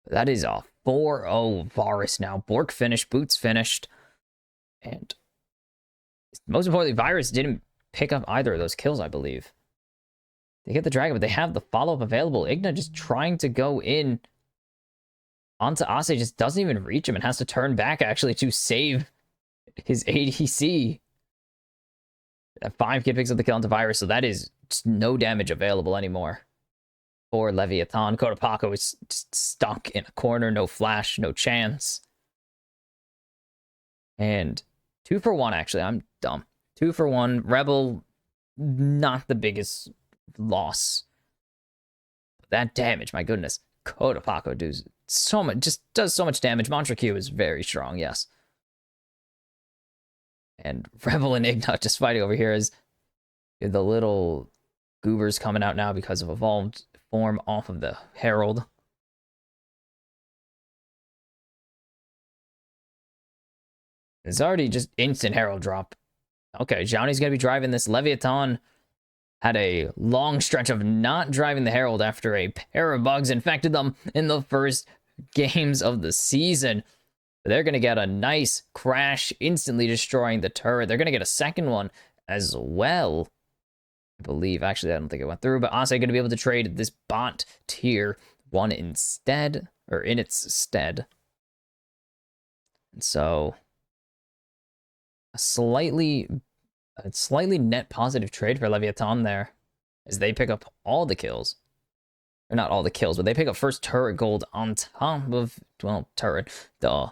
That is a 4-0 Varus now. Bork finished, Boots finished. And Most importantly, Virus didn't pick up either of those kills, I believe. They get the dragon, but they have the follow-up available. Igna just trying to go in onto Ase, just doesn't even reach him and has to turn back, actually, to save his ADC. That 5 kid picks up the kill onto Virus, so that is just no damage available anymore for Leviathan. Kodapako is just stuck in a corner, no flash, no chance. And 2 for 1, actually. I'm dumb. 2 for 1. Rebel, not the biggest loss. That damage, my goodness. Kodapako does so much, just does so much damage. Mantra Q is very strong, yes. And Rebel and Ignat just fighting over here as the little goobers coming out now because of evolved form off of the Herald. It's already just instant Herald drop. Okay, Johnny's going to be driving this. Leviathan had a long stretch of not driving the Herald after a pair of bugs infected them in the first games of the season. They're going to get a nice crash, instantly destroying the turret. They're going to get a second one as well, I believe. Actually, I don't think it went through, but Ase going to be able to trade this bot tier 1 instead, or in its stead. And so a slightly net positive trade for Leviathan there, as they pick up all the kills. Or not all the kills, but they pick up first turret gold on top of, well, turret, duh.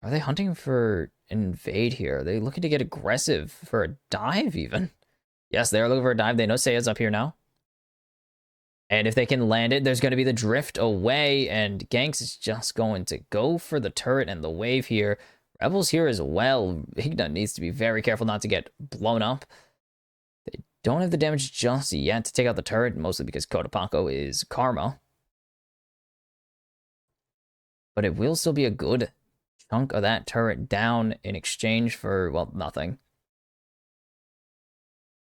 Are they hunting for invade here? Are they looking to get aggressive for a dive even? Yes, they are looking for a dive. They know Seiya's up here now. And if they can land it, there's going to be the drift away, and Ganks is just going to go for the turret and the wave here. Rebels here as well. Igna needs to be very careful not to get blown up. They don't have the damage just yet to take out the turret, mostly because Kodapako is Karma. But it will still be a good chunk of that turret down in exchange for, well, nothing.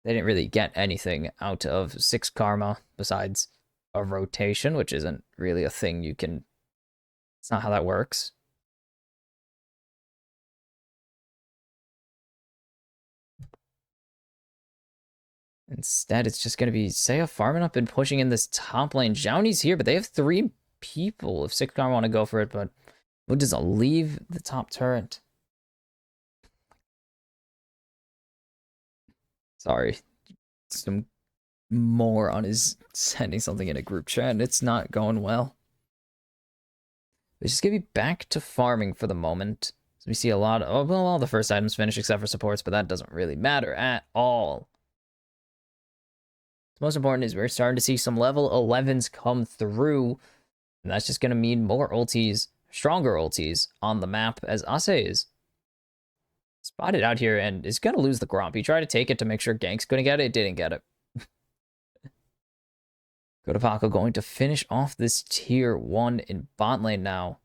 They didn't really get anything out of 6 Karma besides a rotation, which isn't really a thing you can... It's not how that works. Instead, it's just going to be Seiya farming up and pushing in this top lane. Jouney's here, but they have 3 people. If 6 Karma want to go for it, but we'll just leave the top turret. Sorry. Some moron is sending something in a group chat, and it's not going well. We're just going to be back to farming for the moment. So we see a lot of, well, all the first items finished except for supports, but that doesn't really matter at all. What's most important is we're starting to see some level 11s come through, and that's just going to mean more ultis, stronger ultis on the map, as Ase is spotted out here and is going to lose the Gromp. He tried to take it to make sure Gank's going to get it. It didn't get it. Kodapako going to finish off this tier 1 in bot lane now.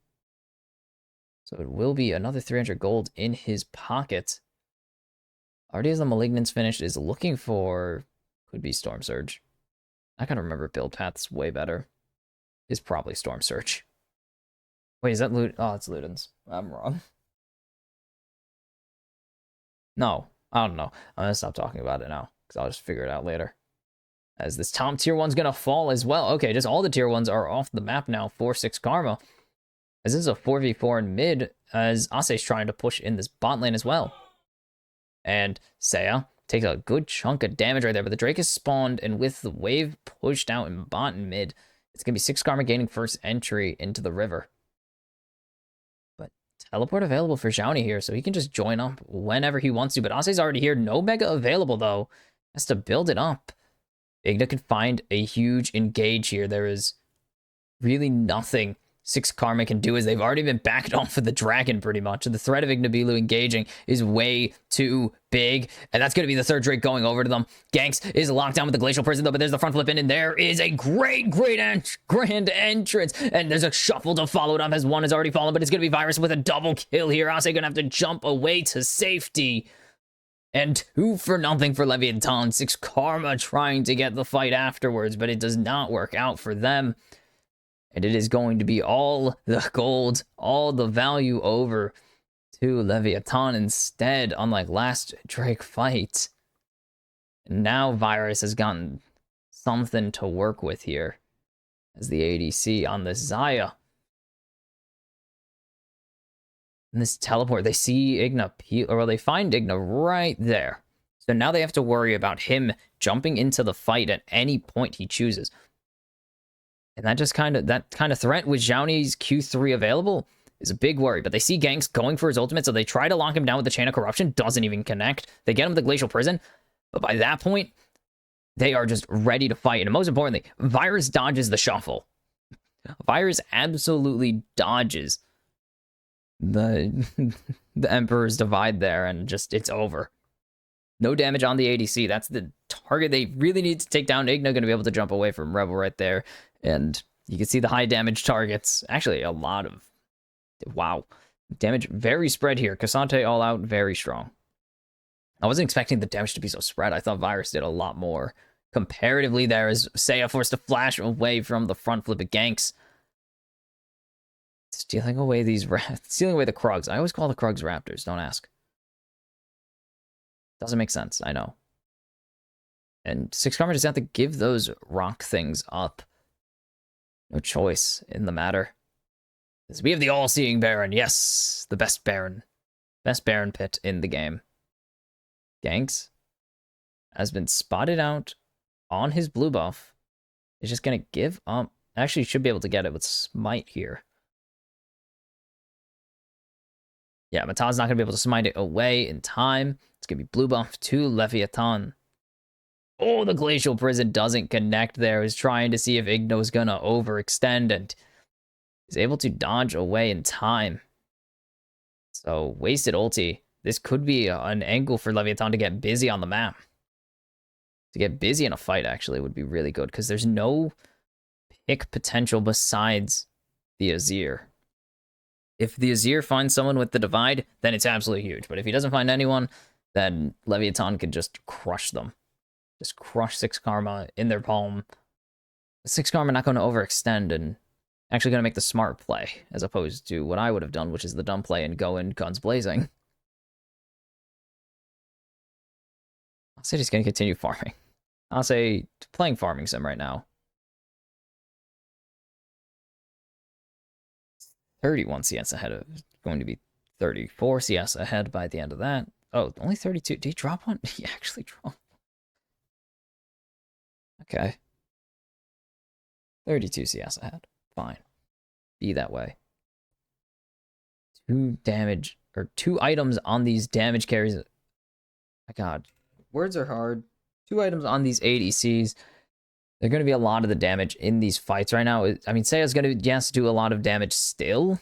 So it will be another 300 gold in his pocket. Already has the Malignance finished, is looking for... Could be Storm Surge. I gotta remember build paths way better. Is probably Storm Surge. Wait, is that Lud? Oh, it's Luden's. I'm wrong. No, I don't know. I'm gonna stop talking about it now, because I'll just figure it out later. As this top tier 1's gonna fall as well. Okay, just all the tier 1s are off the map now for 6 Karma. As this is a 4v4 in mid, as Ase's trying to push in this bot lane as well. And Seiya takes a good chunk of damage right there, but the Drake is spawned, and with the wave pushed out in bot and mid, it's going to be 6 Karma gaining first entry into the river. But teleport available for Xiaoni here, so he can just join up whenever he wants to, but Ase's already here. No Mega available, though. Has to build it up. Igna can find a huge engage here. There is really nothing 6 Karma can do, as they've already been backed off of the dragon pretty much. And the threat of Ignabilu engaging is way too big. And that's going to be the 3rd Drake going over to them. Ganks is locked down with the Glacial Prison, though, but there's the front flip in, and there is a grand entrance. And there's a shuffle to follow it up, as one has already fallen, but it's going to be Virus with a double kill here. Ase going to have to jump away to safety. And 2 for nothing for Leviathan. 6 Karma trying to get the fight afterwards, but it does not work out for them. And it is going to be all the gold, all the value over to Leviathan instead, unlike last Drake fight. And now Virus has gotten something to work with here as the ADC on this Xayah. And this teleport, they see Igna, or they find Igna right there. So now they have to worry about him jumping into the fight at any point he chooses. And that kind of threat with Zhao Q3 available is a big worry. But they see Ganks going for his ultimate, so they try to lock him down with the Chain of Corruption. Doesn't even connect. They get him to the Glacial Prison. But by that point, they are just ready to fight. And most importantly, Virus dodges the shuffle. Virus absolutely dodges the Emperor's Divide there, and just, it's over. No damage on the ADC. That's the target they really need to take down. Igna going to be able to jump away from Rebel right there. And you can see the high damage targets. Actually, a lot of... Wow. Damage very spread here. Cassante all out, very strong. I wasn't expecting the damage to be so spread. I thought Virus did a lot more. Comparatively there, as Seiya forced to flash away from the front flip of Ganks. Stealing away the Krugs. I always call the Krugs Raptors, don't ask. Doesn't make sense, I know. And 6 Karma just have to give those rock things up. No choice in the matter. Because we have the all-seeing Baron. Yes, the best Baron. Best Baron pit in the game. Ganks has been spotted out on his blue buff. Is just going to give up. Actually, should be able to get it with Smite here. Yeah, Matad's not going to be able to smite it away in time. It's going to be blue buff to Leviathan. Oh, the Glacial Prison doesn't connect there. He's trying to see if Igno's going to overextend, and is able to dodge away in time. So, wasted ulti. This could be an angle for Leviathan to get busy on the map. To get busy in a fight, actually, would be really good, because there's no pick potential besides the Azir. If the Azir finds someone with the Divide, then it's absolutely huge. But if he doesn't find anyone, then Leviathan could just crush them. Just crush 6 Karma in their palm. 6 Karma not going to overextend and actually going to make the smart play, as opposed to what I would have done, which is the dumb play and go in guns blazing. I'll say he's going to continue farming. I'll say playing farming sim right now. 31 CS ahead of, going to be 34 CS ahead by the end of that. Oh, only 32. Did he drop one? He actually dropped. Okay. 32 CS ahead. Fine. Be that way. 2 damage, or 2 items on these damage carries. My god. Words are hard. 2 items on these ADCs. They're going to be a lot of the damage in these fights right now. I mean, Seiya's going to, yes, do a lot of damage still.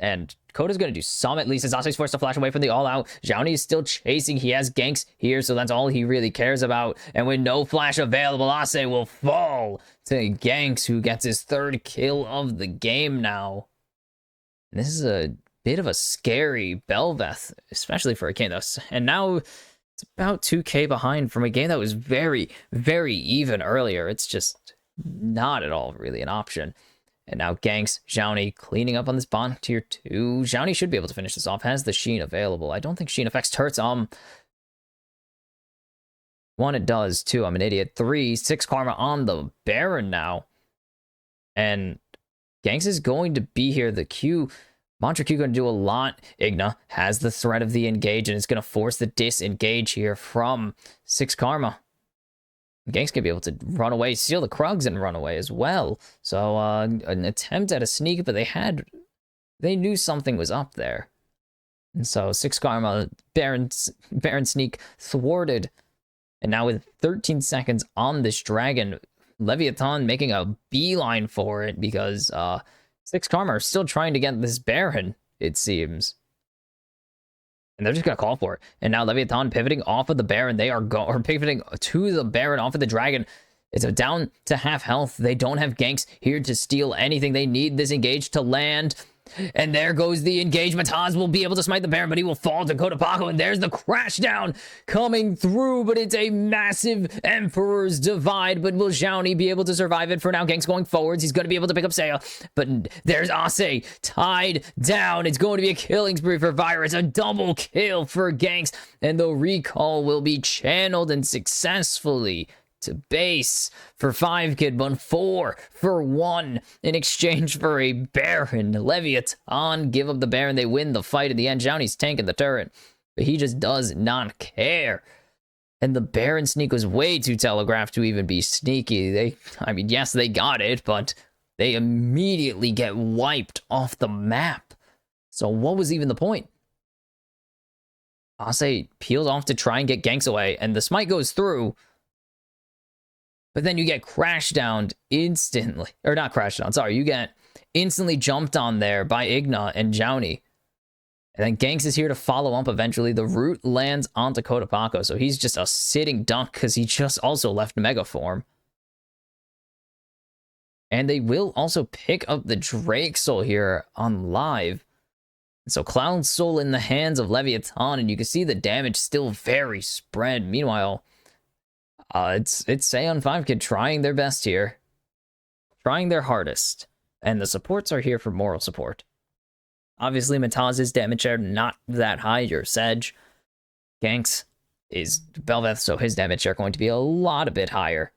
And Koda's going to do some, at least, as Ase's forced to flash away from the all-out. Zhao is still chasing. He has ganks here, so that's all he really cares about. And with no flash available, Ase will fall to Ganks, who gets his 3rd kill of the game now. And this is a bit of a scary Belveth, especially for a Kanos. And now it's about 2k behind from a game that was very, very even earlier. It's just not at all really an option. And now Ganks, Zhao cleaning up on this bot tier 2. Zhao should be able to finish this off. Has the Sheen available. I don't think Sheen affects turrets. 1, it does. 2, I'm an idiot. 3, 6 Karma on the Baron now. And Ganks is going to be here. The Q... Mantra Q going to do a lot. Igna has the threat of the engage, and it's going to force the disengage here from 6 Karma. Ganks going to be able to run away, steal the Krugs, and run away as well. So, an attempt at a sneak, but they knew something was up there. And so, 6 Karma, Baron sneak thwarted. And now with 13 seconds on this dragon, Leviathan making a beeline for it, because, 6 Karma are still trying to get this Baron, it seems. And they're just going to call for it. And now Leviathan pivoting off of the Baron. They are pivoting to the Baron off of the Dragon. It's down to half health. They don't have ganks here to steal anything. They need this engage to land. And there goes the engagement. Taz will be able to smite the Baron, but he will fall to Kodapako. And there's the crash down coming through. But it's a massive Emperor's Divide. But will Xiaoni be able to survive it? For now, Gang's going forwards. He's going to be able to pick up Seiya. But there's Ase tied down. It's going to be a killing spree for Virus. A double kill for Gangs. And the recall will be channeled and successfully to base for 5 Kid, but 4 for 1 in exchange for a Baron. Leviathan give up the Baron. They win the fight in the end. Xiaoni's tanking the turret, but he just does not care. And the Baron sneak was way too telegraphed to even be sneaky. I mean, yes, they got it, but they immediately get wiped off the map. So what was even the point? Ase peels off to try and get Ganks away, and the smite goes through. But then you get crash down instantly. Or not crash down, sorry. You get instantly jumped on there by Igna and Xiaoni. And then Ganks is here to follow up eventually. The root lands onto Kodapako. So he's just a sitting duck because he just also left Mega Form. And they will also pick up the Drake Soul here on live. So Cloud Soul in the hands of Leviathan. And you can see the damage still very spread. Meanwhile, it's Seiya 5 Kid trying their best here. Trying their hardest. And the supports are here for moral support. Obviously, Mataz's damage share not that high. Your Sedge. Ganks is Belveth, so his damage share going to be a bit higher.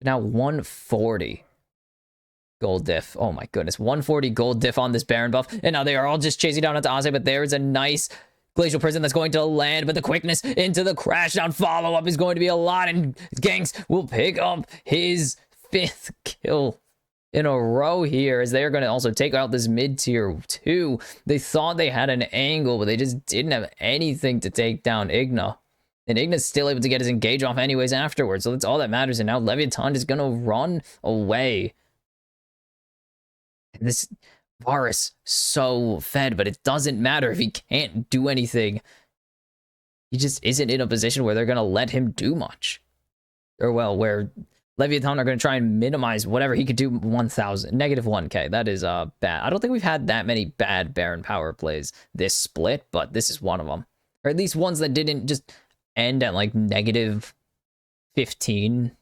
Now 140 gold diff. Oh my goodness. 140 gold diff on this Baron buff. And now they are all just chasing down onto Ase, but there's a nice Glacial Prison that's going to land, but the quickness into the crash down follow-up is going to be a lot, and Ganks will pick up his 5th kill in a row here, as they're going to also take out this mid-tier 2. They thought they had an angle, but they just didn't have anything to take down Igna. And Igna's still able to get his engage off anyways afterwards, so that's all that matters, and now Leviathan is going to run away. And this Varus so fed, but it doesn't matter if he can't do anything. He just isn't in a position where they're going to let him do much. Or, well, where Leviathan are going to try and minimize whatever he could do. 1,000, negative 1k. That is bad. I don't think we've had that many bad Baron power plays this split, but this is one of them. Or at least ones that didn't just end at like negative 15.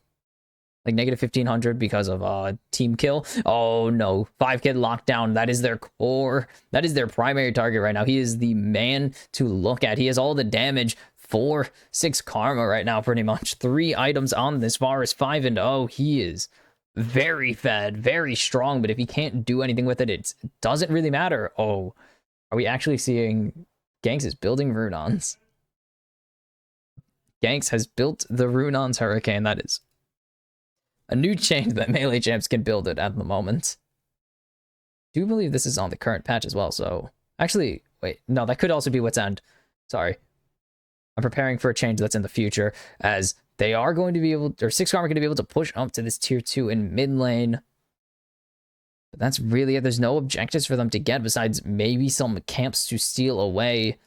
Like negative 1,500 because of team kill. Oh no, 5 Kid lockdown. That is their core. That is their primary target right now. He is the man to look at. He has all the damage for 6 karma right now, pretty much. 3 items on this Varus, 5 and 0. He is very fed, very strong, but if he can't do anything with it, it doesn't really matter. Oh, are we actually seeing Ganks is building Runons? Ganks has built the Runons Hurricane. That is a new change that melee champs can build it at the moment. I do believe this is on the current patch as well, so... Actually, wait, no, that could also be Wit's End. Sorry. I'm preparing for a change that's in the future, as they are going to be able... Or 6 Karma are going to be able to push up to this tier 2 in mid lane. But that's really it. There's no objectives for them to get besides maybe some camps to steal away.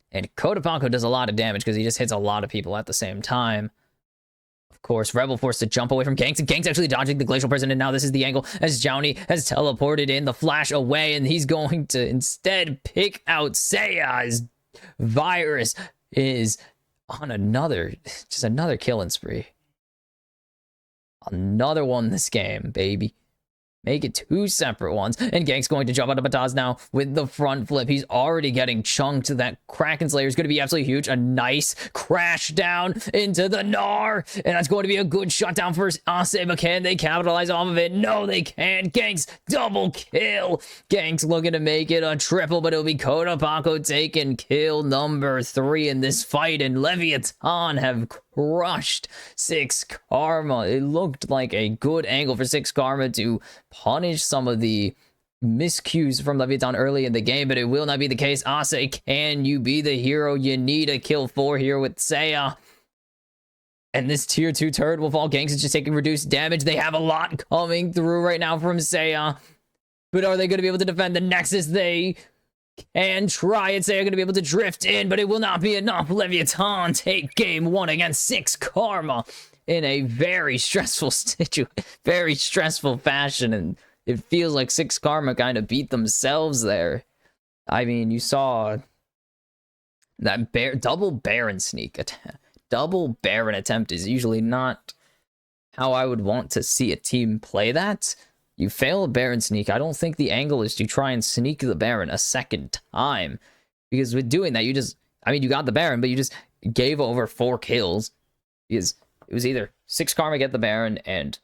And Kodapako does a lot of damage because he just hits a lot of people at the same time. Of course, Rebel forced to jump away from Ganks, and Ganks actually dodging the Glacial Prison, and now this is the angle as Xiaoni has teleported in the flash away, and he's going to instead pick out Seiya as Virus is on just another killing spree. Another one this game, baby. Make it 2 separate ones. And Gank's going to jump out of Bataz now with the front flip. He's already getting chunked. That Kraken Slayer is going to be absolutely huge. A nice crash down into the Gnar. And that's going to be a good shutdown for Ase. But can they capitalize off of it? No, they can't. Gank's double kill. Gank's looking to make it a triple, but it'll be Kodapako taking kill number 3 in this fight. And Leviathan have crushed 6 Karma. It looked like a good angle for 6 Karma to punish some of the miscues from Leviathan early in the game, but it will not be the case. Ase, can you be the hero? You need a kill 4 here with Seiya. And this tier 2 turret will fall. Ganks is just taking reduced damage. They have a lot coming through right now from Seiya. But are they going to be able to defend the Nexus? They can try it. Seiya going to be able to drift in, but it will not be enough. Leviathan take game 1 against 6 Karma in a very stressful very stressful fashion, and it feels like Six Karma kind of beat themselves there. I mean, you saw that double Baron sneak attack. Double Baron attempt is usually not how I would want to see a team play that. You fail a Baron sneak. I don't think the angle is to try and sneak the Baron a second time. Because with doing that, you just... I mean, you got the Baron, but you just gave over 4 kills. Because it was either Six Karma get the Baron and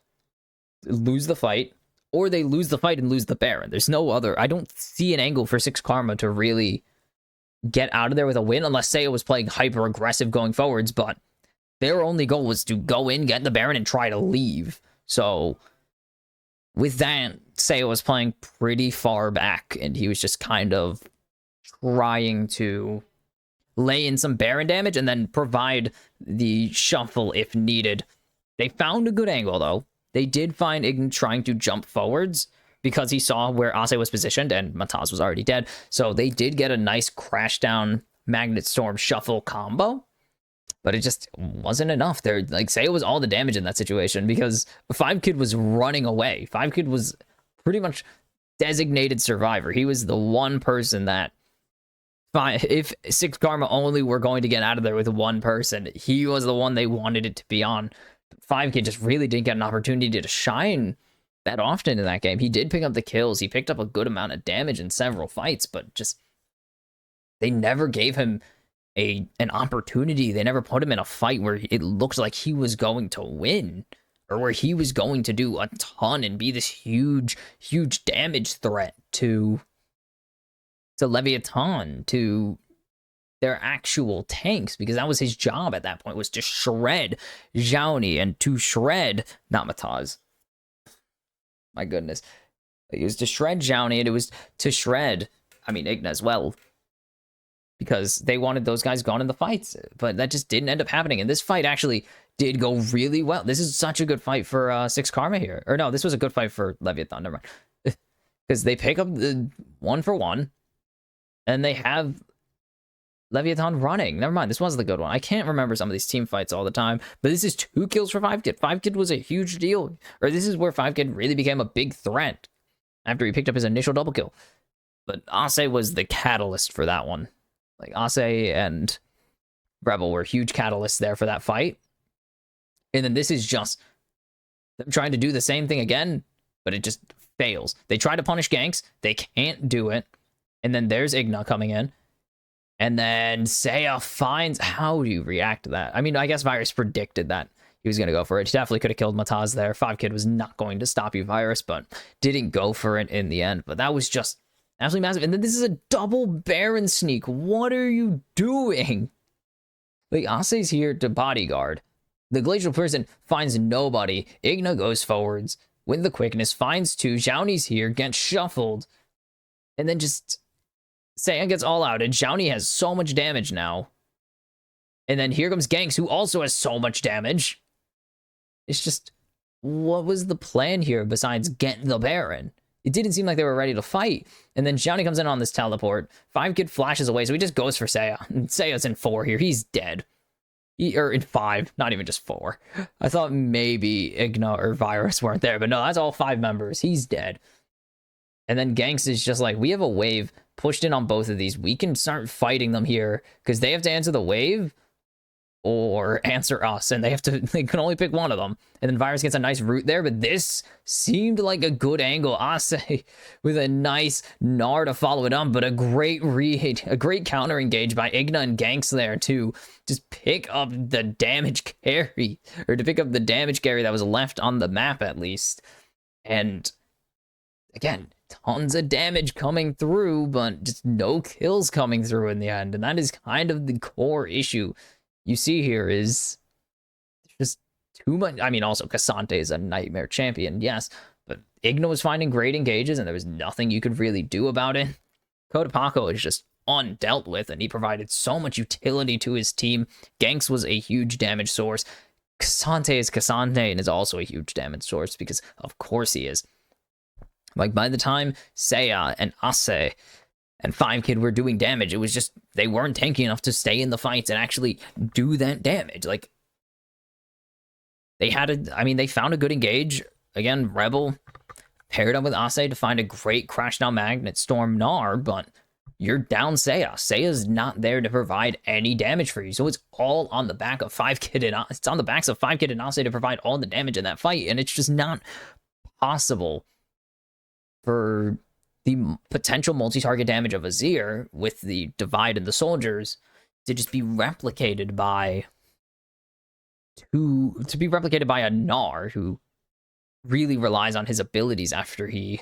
lose the fight, or they lose the fight and lose the Baron. There's no other... I don't see an angle for Six Karma to really get out of there with a win, unless Seiya was playing hyper-aggressive going forwards, but their only goal was to go in, get the Baron, and try to leave. So, with that, Seiya was playing pretty far back, and he was just kind of trying to lay in some Baron damage and then provide the shuffle if needed. They found a good angle, though. They did find Ign trying to jump forwards because he saw where Ase was positioned and Mataz was already dead. So they did get a nice crash down Magnet Storm shuffle combo, but it just wasn't enough. There, like, Seiya was all the damage in that situation because 5kid was running away. 5kid was pretty much designated survivor. He was the one person that, if Six Karma only were going to get out of there with one person, he was the one they wanted it to be on. 5kid just really didn't get an opportunity to shine that often in that game. He did pick up the kills. He picked up a good amount of damage in several fights, but just they never gave him an opportunity. They never put him in a fight where it looked like he was going to win or where he was going to do a ton and be this huge damage threat to Leviathan, to their actual tanks, because that was his job at that point, was to shred Zhaoni and to shred, not Mataz. My goodness. It was to shred Zhaoni and it was to shred, I mean, Igna as well, because they wanted those guys gone in the fights, but that just didn't end up happening. And this fight actually did go really well. This is such a good fight for Six Karma here. Or no, this was a good fight for Leviathan, never mind. Because they pick up the 1-for-1, and they have Leviathan running. Never mind, this was the good one. I can't remember some of these team fights all the time, but this is 2 kills for 5kid. 5kid was a huge deal. Or this is where 5kid really became a big threat after he picked up his initial double kill. But Ase was the catalyst for that one. Like, Ase and Rebel were huge catalysts there for that fight. And then this is just them trying to do the same thing again, but it just fails. They try to punish ganks. They can't do it. And then there's Igna coming in. And then Seiya finds... How do you react to that? I mean, I guess Virus predicted that he was going to go for it. He definitely could have killed Mataz there. 5kid was not going to stop you, Virus, but didn't go for it in the end. But that was just absolutely massive. And then this is a double Baron sneak. What are you doing? Like, Ase's here to bodyguard. The Glacial Prison finds nobody. Igna goes forwards with the quickness, finds 2. Zhaoni's here, gets shuffled. And then just... Seiya gets all out, and Zhaoni has so much damage now. And then here comes Ganks, who also has so much damage. It's just, what was the plan here besides get the Baron? It didn't seem like they were ready to fight. And then Zhaoni comes in on this teleport. 5kid flashes away, so he just goes for Seiya. And Seiya's in 4 here. He's dead. Or in 5, not even just 4. I thought maybe Igna or Virus weren't there, but no, that's all 5 members. He's dead. And then Ganks is just like, we have a wave pushed in on both of these. We can start fighting them here because they have to answer the wave or answer us, and they can only pick one of them. And then Virus gets a nice root there, but this seemed like a good angle. Ase with a nice Gnar to follow it up, but a great read, a great counter engage by Igna and Ganks there to just pick up the damage carry, or to pick up the damage carry that was left on the map at least. And again, tons of damage coming through, but just no kills coming through in the end. And that is kind of the core issue you see here, is just too much. I mean, also Cassante is a nightmare champion, yes, but Igna was finding great engages and there was nothing you could really do about it. Kodapako is just undealt with, and he provided so much utility to his team. Ganks was a huge damage source. Cassante is Cassante and is also a huge damage source, because of course he is. Like, by the time Seiya and Ase and 5kid were doing damage, it was just, they weren't tanky enough to stay in the fights and actually do that damage. Like, they had they found a good engage. Again, Rebel paired up with Ase to find a great Crash Down Magnet Storm Gnar, but you're down Seiya. Seiya's not there to provide any damage for you, so it's all on the back of 5-Kid and it's on the backs of 5-Kid and Ase to provide all the damage in that fight, and it's just not possible for the potential multi-target damage of Azir with the divide in the soldiers to just be replicated by a Gnar who really relies on his abilities after he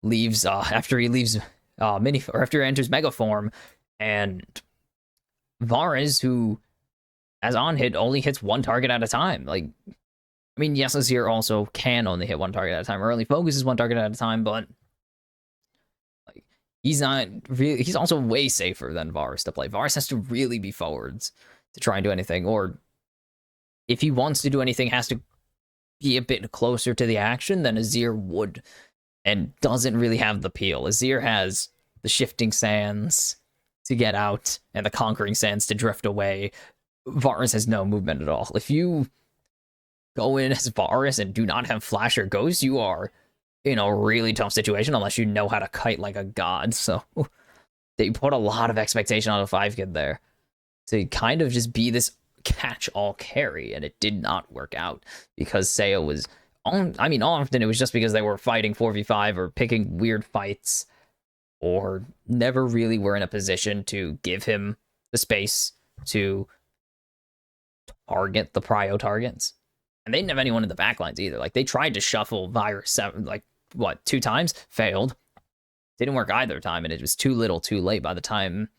leaves mini, or after he enters mega form, and Varus, who as on hit only hits one target at a time. Like, I mean, yes, Azir also can only hit one target at a time, or only focuses one target at a time, but like, he's not really, he's also way safer than Varus to play. Varus has to really be forwards to try and do anything, or if he wants to do anything, has to be a bit closer to the action than Azir would, and doesn't really have the peel. Azir has the shifting sands to get out and the conquering sands to drift away. Varus has no movement at all. If you go in as Varus and do not have flash or ghost, you are in a really tough situation unless you know how to kite like a god. So they put a lot of expectation on a 5-Kid there to kind of just be this catch-all carry, and it did not work out because Seiya was often it was just because they were fighting 4v5 or picking weird fights, or never really were in a position to give him the space to target the prio targets. And they didn't have anyone in the backlines either. Like, they tried to shuffle Virus 2 times, failed. Didn't work either time, and it was too little too late by the time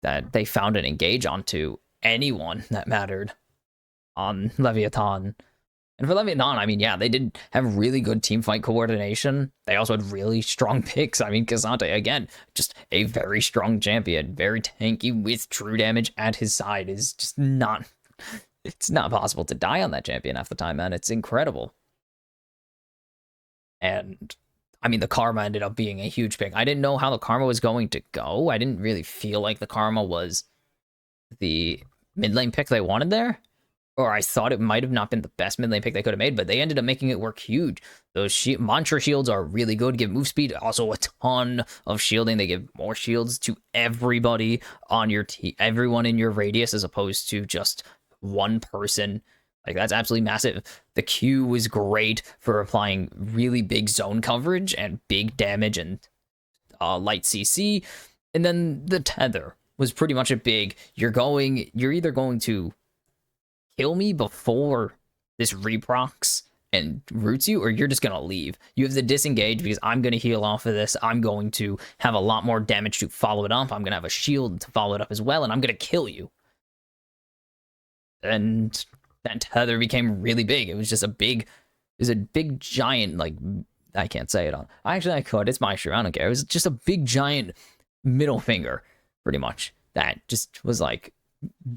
that they found an engage onto anyone that mattered on Leviathan. And for Leviathan, I mean, yeah, they did have really good team fight coordination. They also had really strong picks. I mean, K'Sante, again, just a very strong champion, very tanky with true damage at his side. Is just not, it's not possible to die on that champion half the time, man. It's incredible. And I mean, the Karma ended up being a huge pick. I didn't know how the Karma was going to go. I didn't really feel like the Karma was the mid lane pick they wanted there, or I thought it might have not been the best mid lane pick they could have made, but they ended up making it work huge. Those mantra shields are really good, give move speed, also a ton of shielding. They give more shields to everybody on your team, everyone in your radius, as opposed to just one person. Like, that's absolutely massive. The Q was great for applying really big zone coverage and big damage and light CC. And then the tether was pretty much a big, you're either going to kill me before this reprocs and roots you, or you're just going to leave. You have the disengage because I'm going to heal off of this. I'm going to have a lot more damage to follow it up. I'm going to have a shield to follow it up as well, and I'm going to kill you. And that tether became really big. It was just a big giant, like, I can't say it on. Actually, I could. It's my shoe. I don't care. It was just a big giant middle finger, pretty much. That just was like,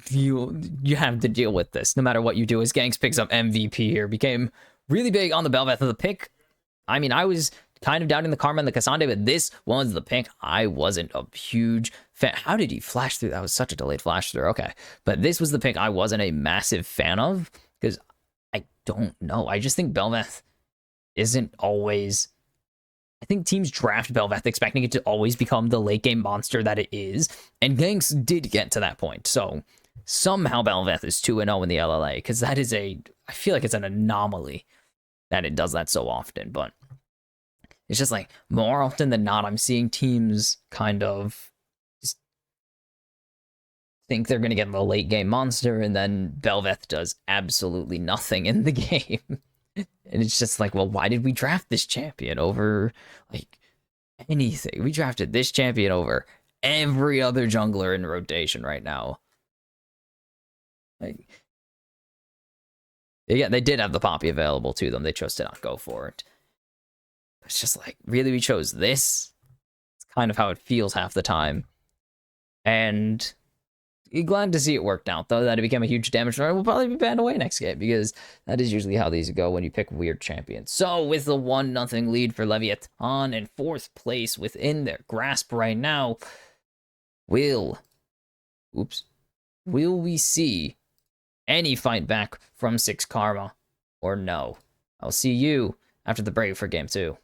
you have to deal with this no matter what you do. As Ganks picks up MVP here, became really big on the Bel'Veth of the pick. I mean, I was kind of doubting the Karma and the K'Sante, but this was the pick. I wasn't a huge fan. How did he flash through? That was such a delayed flash through. Okay. But this was the pick I wasn't a massive fan of, because I don't know. I just think Bel'Veth isn't always... I think teams draft Bel'Veth expecting it to always become the late game monster that it is, and Ganks did get to that point. So somehow Bel'Veth is 2-0 in the LLA, because that is I feel like it's an anomaly that it does that so often. But it's just like, more often than not, I'm seeing teams kind of just think they're going to get the late game monster, and then Bel'Veth does absolutely nothing in the game. And it's just like, well, why did we draft this champion over, like, anything? We drafted this champion over every other jungler in rotation right now. Like, yeah, they did have the Poppy available to them. They chose to not go for it. It's just like, really, we chose this? It's kind of how it feels half the time. And glad to see it worked out, though, that it became a huge damage thrower. Will probably be banned away next game, because that is usually how these go when you pick weird champions. So, with the 1-0 lead for Leviathan in 4th place within their grasp right now, will we see any fight back from 6 Karma, or no? I'll see you after the break for game 2.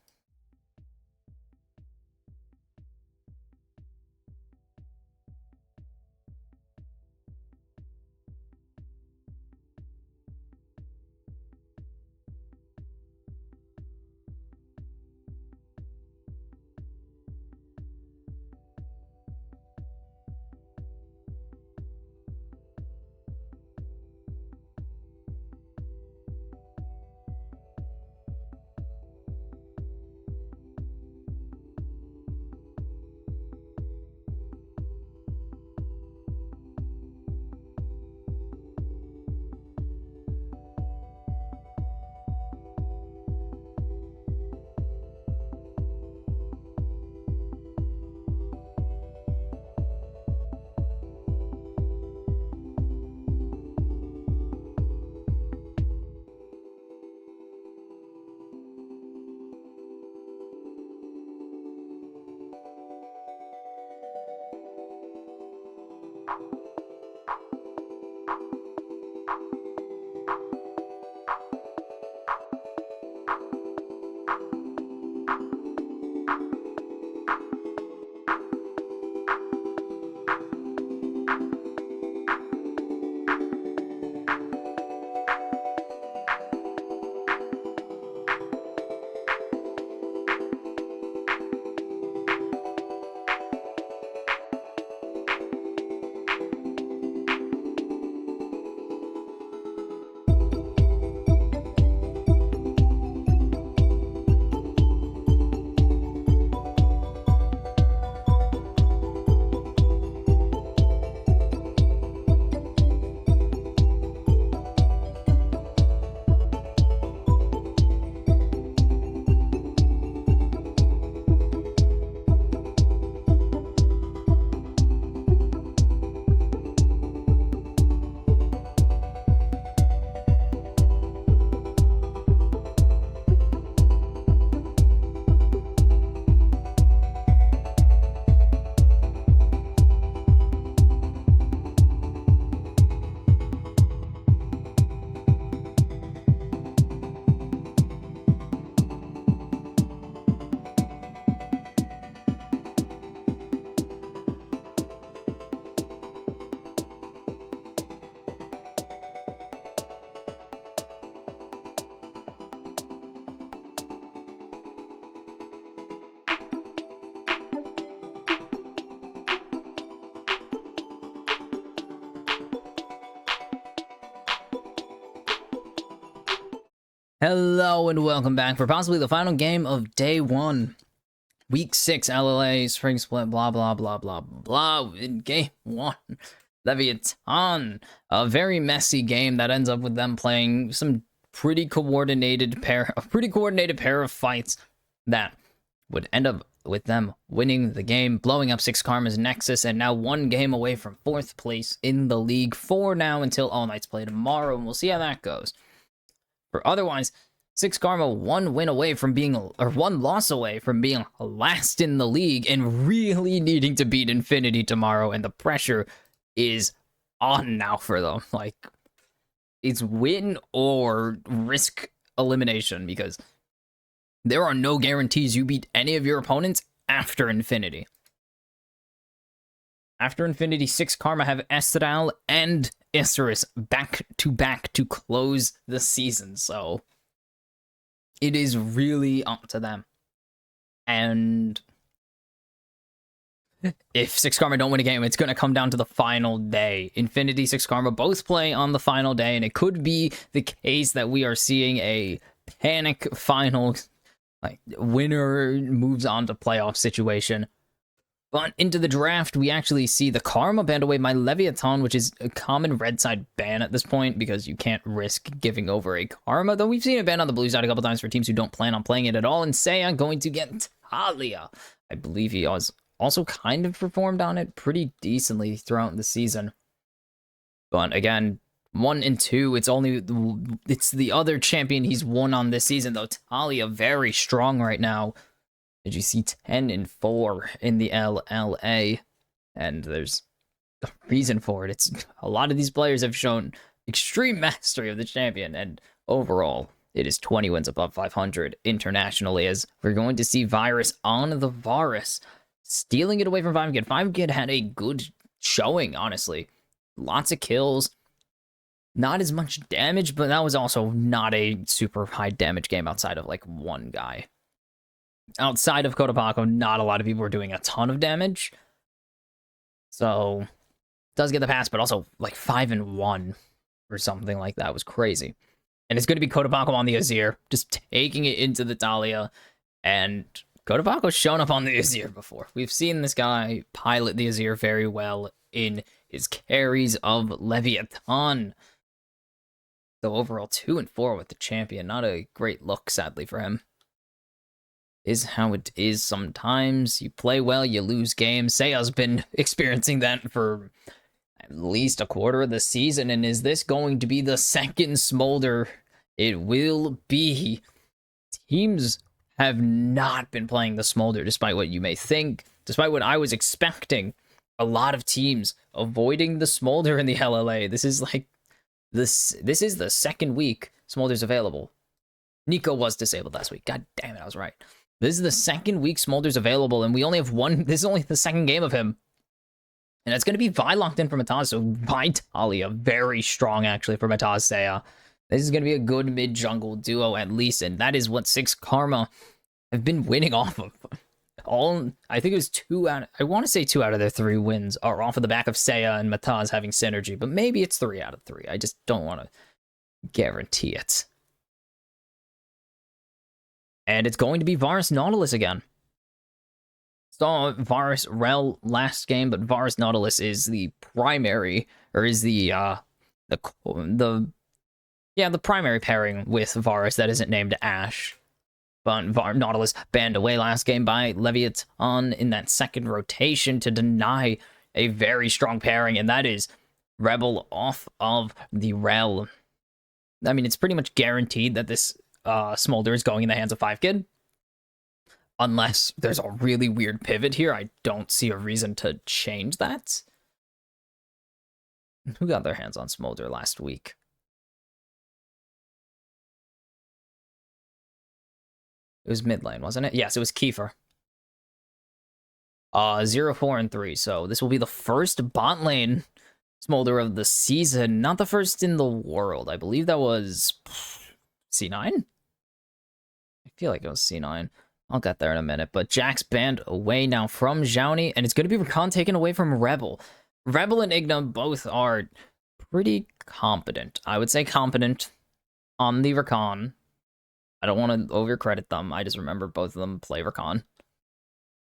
Hello and welcome back for possibly the final game of day 1. Week 6 LLA, spring split, blah, blah, blah, blah, blah. In game 1, Leviathan. A very messy game that ends up with them playing some pretty coordinated pair of fights that would end up with them winning the game, blowing up 6 Karma's Nexus, and now 1 game away from 4th place in the league for now until All Knights play tomorrow, and we'll see how that goes. For otherwise, 6 Karma 1 win away from being, or 1 loss away from being last in the league and really needing to beat Infinity tomorrow, and the pressure is on now for them. Like, it's win or risk elimination, because there are no guarantees you beat any of your opponents after Infinity. After Infinity, 6 Karma have Estral and Isurus back-to-back to close the season, so it is really up to them. And if 6 Karma don't win a game, it's going to come down to the final day. Infinity, 6 Karma both play on the final day, and it could be the case that we are seeing a panic final, like, winner moves on to playoff situation. But into the draft, we actually see the Karma banned away by Leviathan, which is a common red side ban at this point, because you can't risk giving over a Karma, though we've seen it banned on the blue side a couple times for teams who don't plan on playing it at all, and Seiya going to get Talia. I believe he was also kind of performed on it pretty decently throughout the season. But again, 1 and 2, it's the other champion he's won on this season, though. Talia very strong right now. Did you see 10 and 4 in the LLA? And there's a reason for it. It's a lot of these players have shown extreme mastery of the champion, and overall, it is 20 wins above 500 internationally, as we're going to see Virus on the Varus, stealing it away from 5kid. 5kid had a good showing, honestly. Lots of kills. Not as much damage, but that was also not a super high damage game outside of, like, 1 guy. Outside of Cotopaxi, not a lot of people were doing a ton of damage. So, does get the pass, but also, like, 5 and 1 or something like that was crazy. And it's going to be Cotopaxi on the Azir, just taking it into the Talia. And Cotopaxi's shown up on the Azir before. We've seen this guy pilot the Azir very well in his carries of Leviathan. So overall, 2 and 4 with the champion. Not a great look, sadly, for him. Is how it is sometimes. You play well, you lose games. Seiya's been experiencing that for at least a quarter of the season, and is this going to be the second Smolder? It will be. Teams have not been playing the Smolder, despite what you may think, despite what I was expecting. A lot of teams avoiding the Smolder in the LLA. This is like, this is the second week Smolder's available. Nico was disabled last week. God damn it, I was right. This is the second week Smolder's available, and we only have 1. This is only the second game of him. And it's going to be Vi locked in for Mataz, so Vitalia, very strong, actually, for Mataz Seiya. This is going to be a good mid-jungle duo, at least, and that is what 6 Karma have been winning off of. I think it was 2 out, I want to say 2 out of their 3 wins are off of the back of Seiya and Mataz having synergy, but maybe it's 3 out of 3. I just don't want to guarantee it. And it's going to be Varus Nautilus again. Saw Varus Rel last game, but Varus Nautilus is the primary, or is the primary pairing with Varus that isn't named Ashe. But Nautilus banned away last game by Leviathan in that second rotation to deny a very strong pairing, and that is Rebel off of the Rel. I mean, it's pretty much guaranteed that this Smolder is going in the hands of 5kid. Unless there's a really weird pivot here, I don't see a reason to change that. Who got their hands on Smolder last week? It was mid lane, wasn't it? Yes, it was Kiefer. 0, 4, and 3. So this will be the first bot lane Smolder of the season. Not the first in the world. I believe that was C9? I feel like it was C9. I'll get there in a minute. But Jack's banned away now from Zhao, and it's going to be Rakan taken away from Rebel. Rebel and Igna both are pretty competent. I would say competent on the Rakan. I don't want to overcredit them. I just remember both of them play Recon.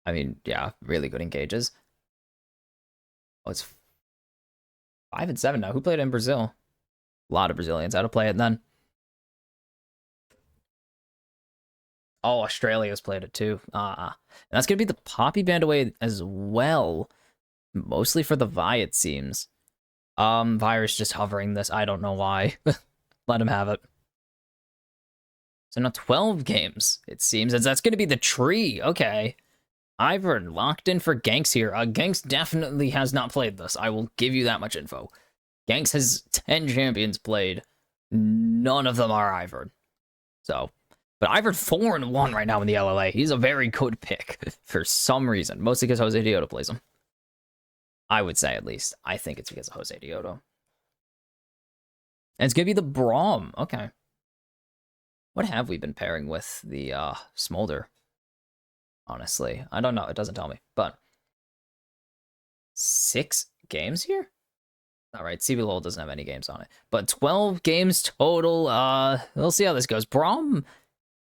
I mean, yeah, really good engages. Oh, it's 5-7 now. Who played in Brazil? A lot of Brazilians. How to play it then? Oh, Australia's played it too. And that's gonna be the Poppy band away as well. Mostly for the Vi, it seems. Virus just hovering this. I don't know why. Let him have it. So now 12 games, it seems. That's gonna be the tree. Okay. Ivern locked in for Ganks here. Ganks definitely has not played this. I will give you that much info. Ganks has 10 champions played. None of them are Ivern. So, but Ivern 4-1 right now in the LLA. He's a very good pick for some reason. Mostly because Jose Dioto plays him. I would say, at least. I think it's because of Jose Dioto. And it's going to be the Braum. Okay. What have we been pairing with the Smolder? Honestly, I don't know. It doesn't tell me. But 6 games here? All right, CBLOL doesn't have any games on it. But 12 games total. We'll see how this goes. Braum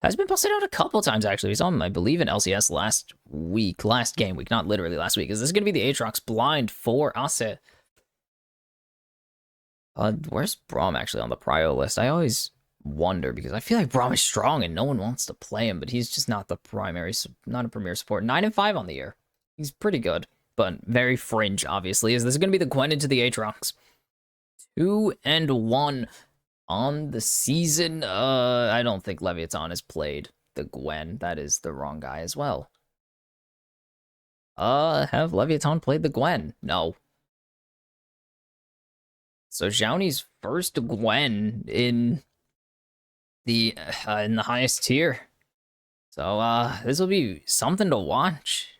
has been busted out a couple times, actually. He's on, I believe, in LCS last game week. Not literally last week. Is this going to be the Aatrox blind for Asse? Where's Braum actually on the prio list? I always wonder because I feel like Braum is strong and no one wants to play him, but he's just not the not a premier support. 9-5 on the year. He's pretty good, but very fringe, obviously. Is this going to be the Gwen into the Aatrox? 2-1 on the season. I don't think Leviathan has played the Gwen. That is the wrong guy as well. Have Leviathan played the Gwen? No. So Xiaoni's first Gwen in the highest tier. So this will be something to watch.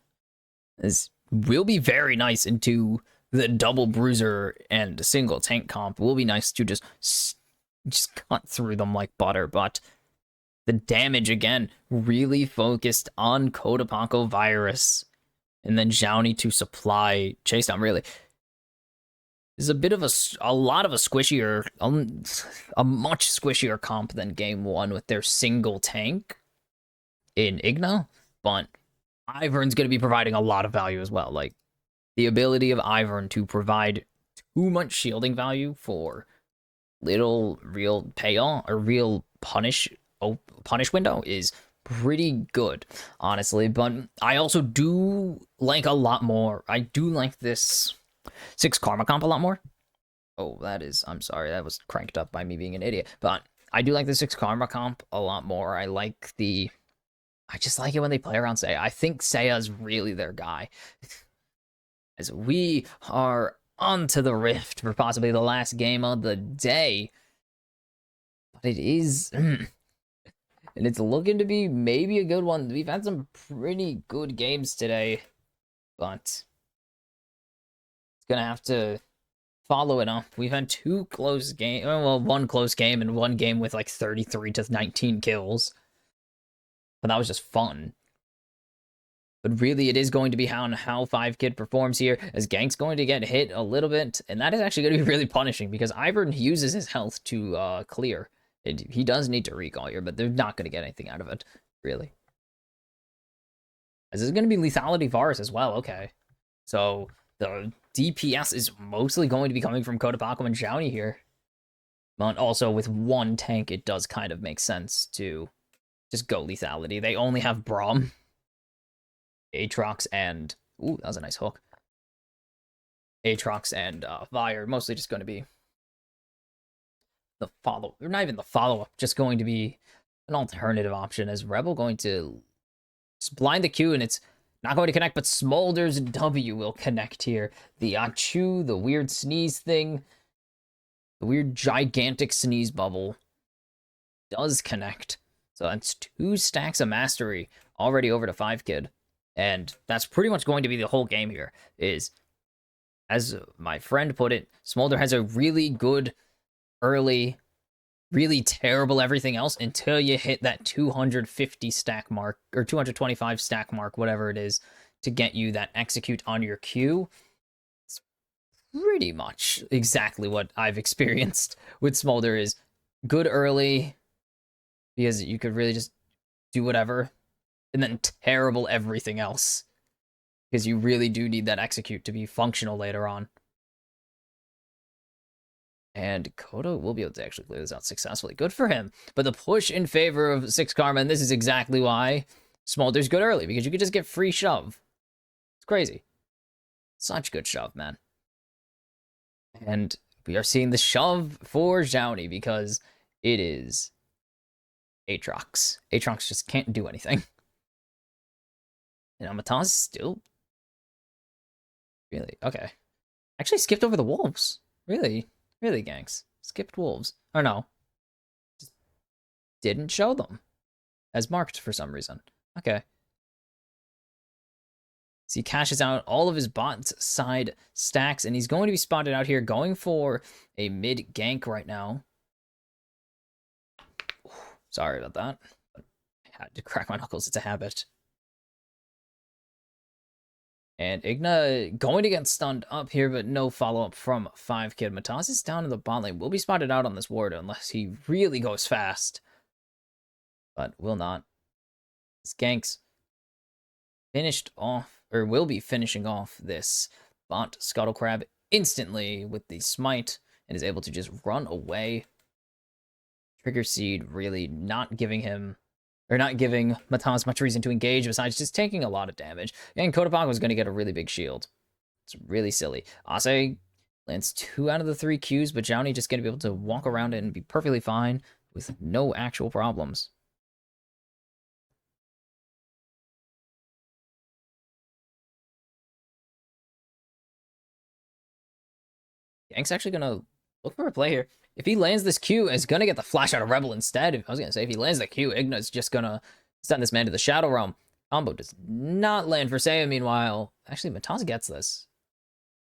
This will be very nice into the double bruiser and single tank comp. It will be nice to just cut through them like butter, but the damage again really focused on Cotopaco virus and then Xiaoni to supply chase down. Really is a bit of a lot of a squishier, a much squishier comp than game 1 with their single tank in Igna, but Ivern's going to be providing a lot of value as well. Like the ability of Ivern to provide too much shielding value for little real payoff or real punish window is pretty good, honestly. But I also do like a lot more. I do like this 6 Karma comp a lot more. Oh, I'm sorry, that was cranked up by me being an idiot. But I do like the 6 Karma comp a lot more. I just like it when they play around Seiya. I think Seiya's really their guy. As we are onto the Rift for possibly the last game of the day. But it is... and it's looking to be maybe a good one. We've had some pretty good games today. But... it's gonna have to follow it up. We've had 2 close games. Well, 1 close game and 1 game with like 33 to 19 kills. But that was just fun. But really, it is going to be how 5kid performs here, as Gank's going to get hit a little bit, and that is actually going to be really punishing, because Ivern uses his health to clear. He does need to recall here, but they're not going to get anything out of it, really. As this is going to be lethality Varus as well, okay. So, the DPS is mostly going to be coming from Cotopaco and Xiaoni here. But also, with 1 tank, it does kind of make sense to just go lethality. They only have Braum, Aatrox, and... ooh, that was a nice hook. Aatrox and Vi are mostly just going to be the follow... or not even the follow-up, just going to be an alternative option, as Rebel going to just blind the Q, and it's not going to connect, but Smolder's W will connect here. The Achu, the weird sneeze thing, the weird gigantic sneeze bubble does connect. So that's 2 stacks of mastery already over to 5kid. And that's pretty much going to be the whole game here, is, as my friend put it, Smolder has a really good early, really terrible everything else until you hit that 250 stack mark, or 225 stack mark, whatever it is, to get you that execute on your Q. It's pretty much exactly what I've experienced with Smolder, is good early, because you could really just do whatever and then terrible everything else, because you really do need that execute to be functional later on. And Kodo will be able to actually clear this out successfully. Good for him. But the push in favor of 6 Karma, and this is exactly why Smolder's good early, because you could just get free shove. It's crazy. Such good shove, man. And we are seeing the shove for Zhaoni because it is Aatrox. Aatrox just can't do anything. And Amataz still... Really? Okay. Actually skipped over the wolves. Really? Really, gangs? Skipped wolves. Or no. Just didn't show them as marked for some reason. Okay. So he cashes out all of his bot side stacks, and he's going to be spotted out here going for a mid gank right now. Sorry about that. I had to crack my knuckles. It's a habit. And Igna going to get stunned up here, but no follow-up from 5Kid. Mataz is down in the bot lane. Will be spotted out on this ward unless he really goes fast. But will not. His ganks finished off, or will be finishing off this bot Scuttle Crab instantly with the smite, and is able to just run away. Trigger Seed really not giving him, or not giving Mataz much reason to engage besides just taking a lot of damage. And Kodapog was going to get a really big shield. It's really silly. Ase lands 2 out of the 3 Qs, but Zhaoni just going to be able to walk around it and be perfectly fine with no actual problems. Yank's actually going to look for a play here. If he lands this Q, it's going to get the flash out of Rebel instead. I was going to say, if he lands the Q, Igna's just going to send this man to the Shadow Realm. Combo does not land for Saya, meanwhile. Actually, Mataz gets this.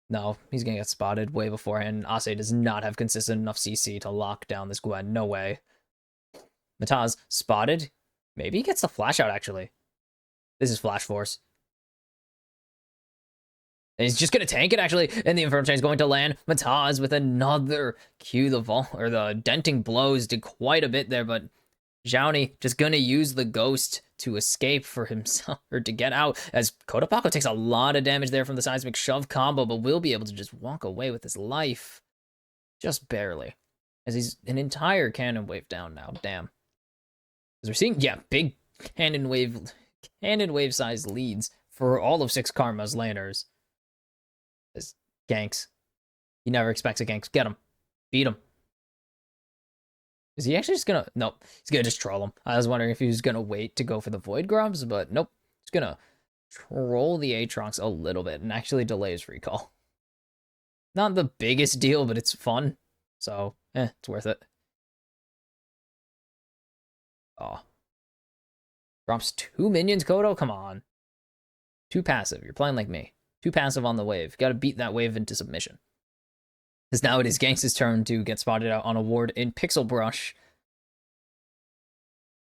No, he's going to get spotted way beforehand. Ase does not have consistent enough CC to lock down this Gwen. No way. Mataz spotted. Maybe he gets the flash out, actually. This is Flash Force. And he's just going to tank it, actually. And the Infernal Chain is going to land. Mataz with another Q. The denting blows did quite a bit there, but Zhaoni just going to use the ghost to escape for himself, or to get out, as Kodapako takes a lot of damage there from the seismic shove combo, but will be able to just walk away with his life. Just barely. As he's an entire cannon wave down now. Damn. As we're seeing, yeah, big cannon wave size leads for all of 6 Karma's laners. As ganks. He never expects a gank. Get him. Beat him. Is he actually just gonna... Nope. He's gonna just troll him. I was wondering if he was gonna wait to go for the Void Grubs, but nope. He's gonna troll the Aatrox a little bit and actually delay his recall. Not the biggest deal, but it's fun. So, it's worth it. Oh. Drops 2 minions, Kodo? Come on. Too passive. You're playing like me. Too passive on the wave. Gotta beat that wave into submission. Because now it is Ganks' turn to get spotted out on a ward in Pixel Brush.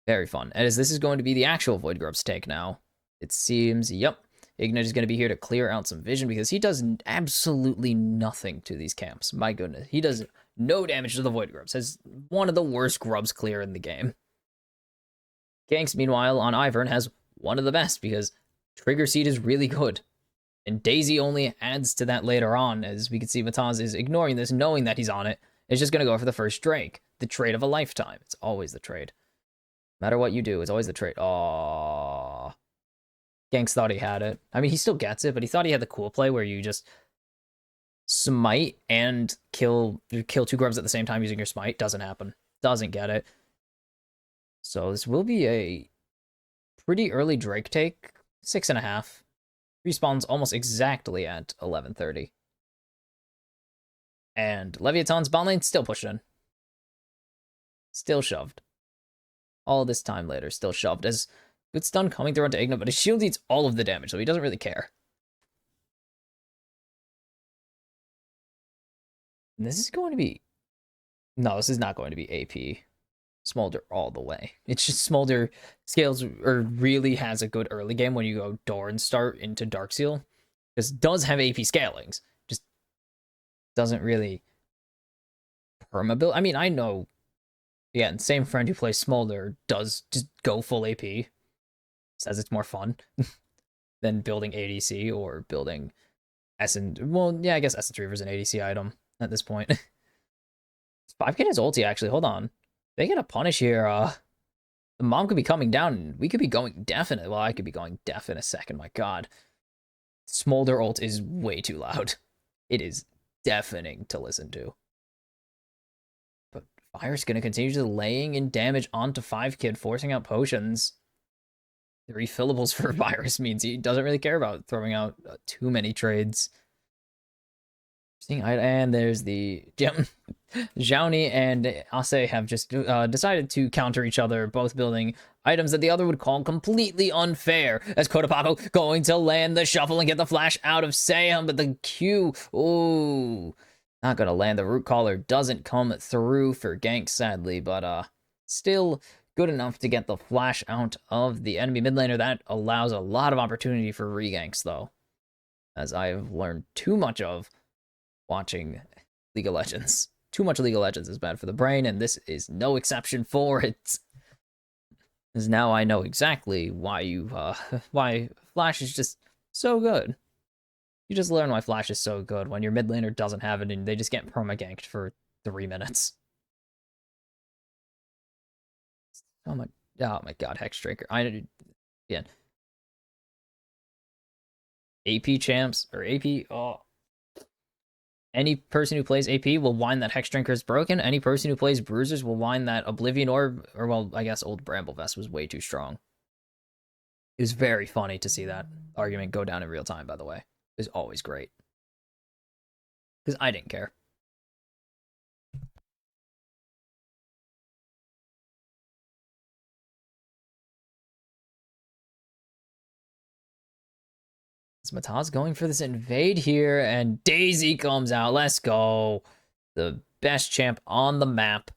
Very fun. As this is going to be the actual Void Grub's take now. It seems, yep. Ignite is going to be here to clear out some vision because he does absolutely nothing to these camps. My goodness. He does no damage to the Void Grubs. Has one of the worst grubs clear in the game. Ganks, meanwhile, on Ivern has one of the best because Trigger Seed is really good. And Daisy only adds to that later on, as we can see Mataz is ignoring this, knowing that he's on it. It's just going to go for the first Drake. The trade of a lifetime. It's always the trade. No matter what you do, it's always the trade. Aww. Ganks thought he had it. I mean, he still gets it, but he thought he had the cool play where you just smite and kill 2 grubs at the same time using your smite. Doesn't happen. Doesn't get it. So this will be a pretty early Drake take. 6.5. Respawns almost exactly at 11:30. And Leviathan's bot lane still pushed in. Still shoved. All this time later, still shoved. As good stun coming through onto Igna, but his shield eats all of the damage, so he doesn't really care. And this is going to be... No, this is not going to be AP. Smolder all the way. It's just Smolder scales, or really has a good early game when you go Doran start into Darkseal. This does have AP scalings. Just doesn't really permabuild. I mean, I know Again, same friend who plays Smolder does just go full AP. Says it's more fun than building ADC or building Essence. Well, yeah, I guess Essence Reaver's an ADC item at this point. 5K is ulti, actually. Hold on. They get a punish here. The mom could be coming down, and we could be going definite. Well, I could be going def in a second. My god. Smolder ult is way too loud. It is deafening to listen to. But Fire's going to continue just laying in damage onto 5Kid, forcing out potions. The refillables for Virus means he doesn't really care about throwing out too many trades. And there's the Xiaoni and Ase have just decided to counter each other, both building items that the other would call completely unfair. As Kotapaco going to land the shuffle and get the flash out of Seum, but the Q, ooh, not gonna land. The root caller doesn't come through for gank, sadly, but still good enough to get the flash out of the enemy mid laner. That allows a lot of opportunity for reganks, though, as I've learned too much of watching League of Legends. Too much League of Legends is bad for the brain, and this is no exception for it. Because now I know exactly why why Flash is just so good. You just learn why Flash is so good when your mid laner doesn't have it and they just get perma-ganked for 3 minutes. Oh my god, Hexdrinker. Again. AP champs, or AP, any person who plays AP will whine that Hexdrinker is broken. Any person who plays Bruisers will whine that Oblivion Orb, or well, I guess old Bramblevest was way too strong. It was very funny to see that argument go down in real time, by the way. It was always great. Because I didn't care. Mataz going for this invade here, and Daisy comes out. Let's go. The best champ on the map.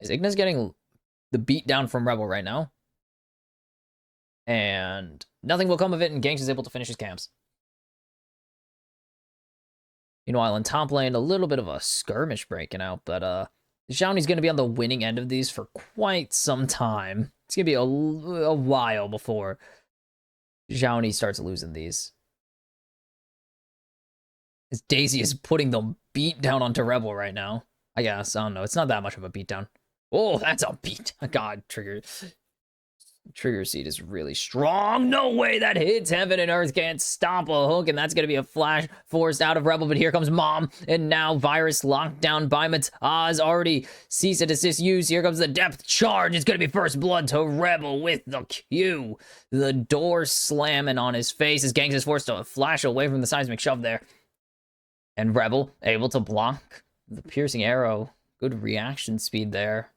Is Ignis getting the beat down from Rebel right now? And nothing will come of it, and Ganks is able to finish his camps. Meanwhile, in top lane, a little bit of a skirmish breaking out, but Xiaoni's going to be on the winning end of these for quite some time. It's going to be a while before Xiaoni starts losing these. As Daisy is putting the beat down onto Rebel right now. I guess. I don't know. It's not that much of a beat down. Oh, that's a beat. God, Trigger seed is really strong. No way that hits. Heaven and Earth can't stop a hook, and that's going to be a flash forced out of Rebel, but here comes Mom, and now Virus locked down by Mataz, already cease and desist use. Here comes the depth charge. It's going to be first blood to Rebel with the Q. The door slamming on his face as Gangs is forced to flash away from the seismic shove there. And Rebel able to block the piercing arrow. Good reaction speed there.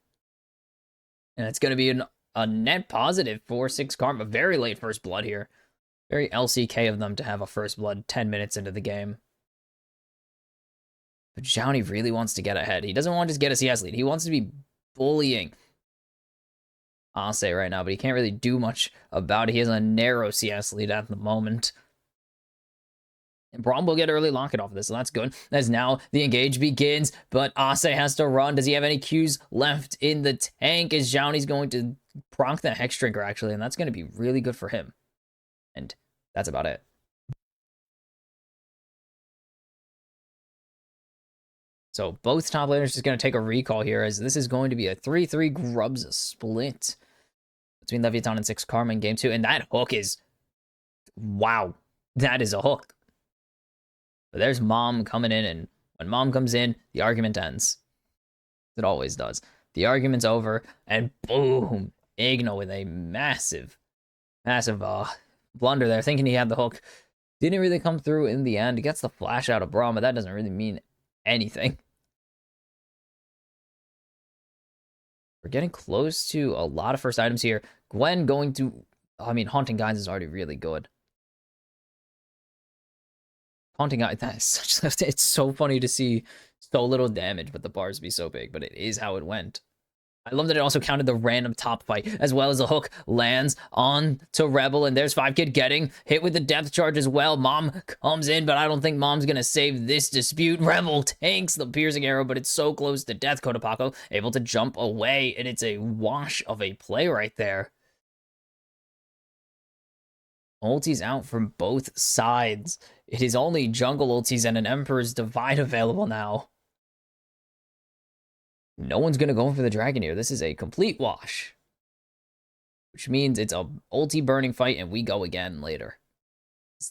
And it's going to be a net positive for 6 Karma. Very late first blood here. Very LCK of them to have a first blood 10 minutes into the game. But Xiaoni really wants to get ahead. He doesn't want to just get a CS lead. He wants to be bullying Ase right now, but he can't really do much about it. He has a narrow CS lead at the moment. And Braum will get early locket off of this, so that's good. As now the engage begins, but Ase has to run. Does he have any Qs left in the tank? As Xiaoni's going to proc that Hexdrinker, actually, and that's going to be really good for him. And that's about it. So both top laners just going to take a recall here, as this is going to be a 3-3 Grubs split between Leviathan and 6 Karma in game 2. And that hook is... wow. That is a hook. But there's Mom coming in, and when Mom comes in, the argument ends. It always does. The argument's over, and boom! Igno with a massive blunder there, thinking he had the hook. Didn't really come through in the end. He gets the flash out of Braum, but that doesn't really mean anything. We're getting close to a lot of first items here. Gwen going to... I mean, Haunting Guys is already really good. Haunting Eye, that is such... It's so funny to see so little damage, but the bars be so big. But it is how it went. I love that it also counted the random top fight, as well as the hook lands on to Rebel, and there's 5Kid getting hit with the depth charge as well. Mom comes in, but I don't think Mom's gonna save this dispute. Rebel tanks the piercing arrow, but it's so close to death. Kodapako able to jump away, and it's a wash of a play right there. Ultis out from both sides. It is only jungle ultis and an Emperor's Divide available now. No one's going to go for the dragon here. This is a complete wash. Which means it's a ulti burning fight and we go again later.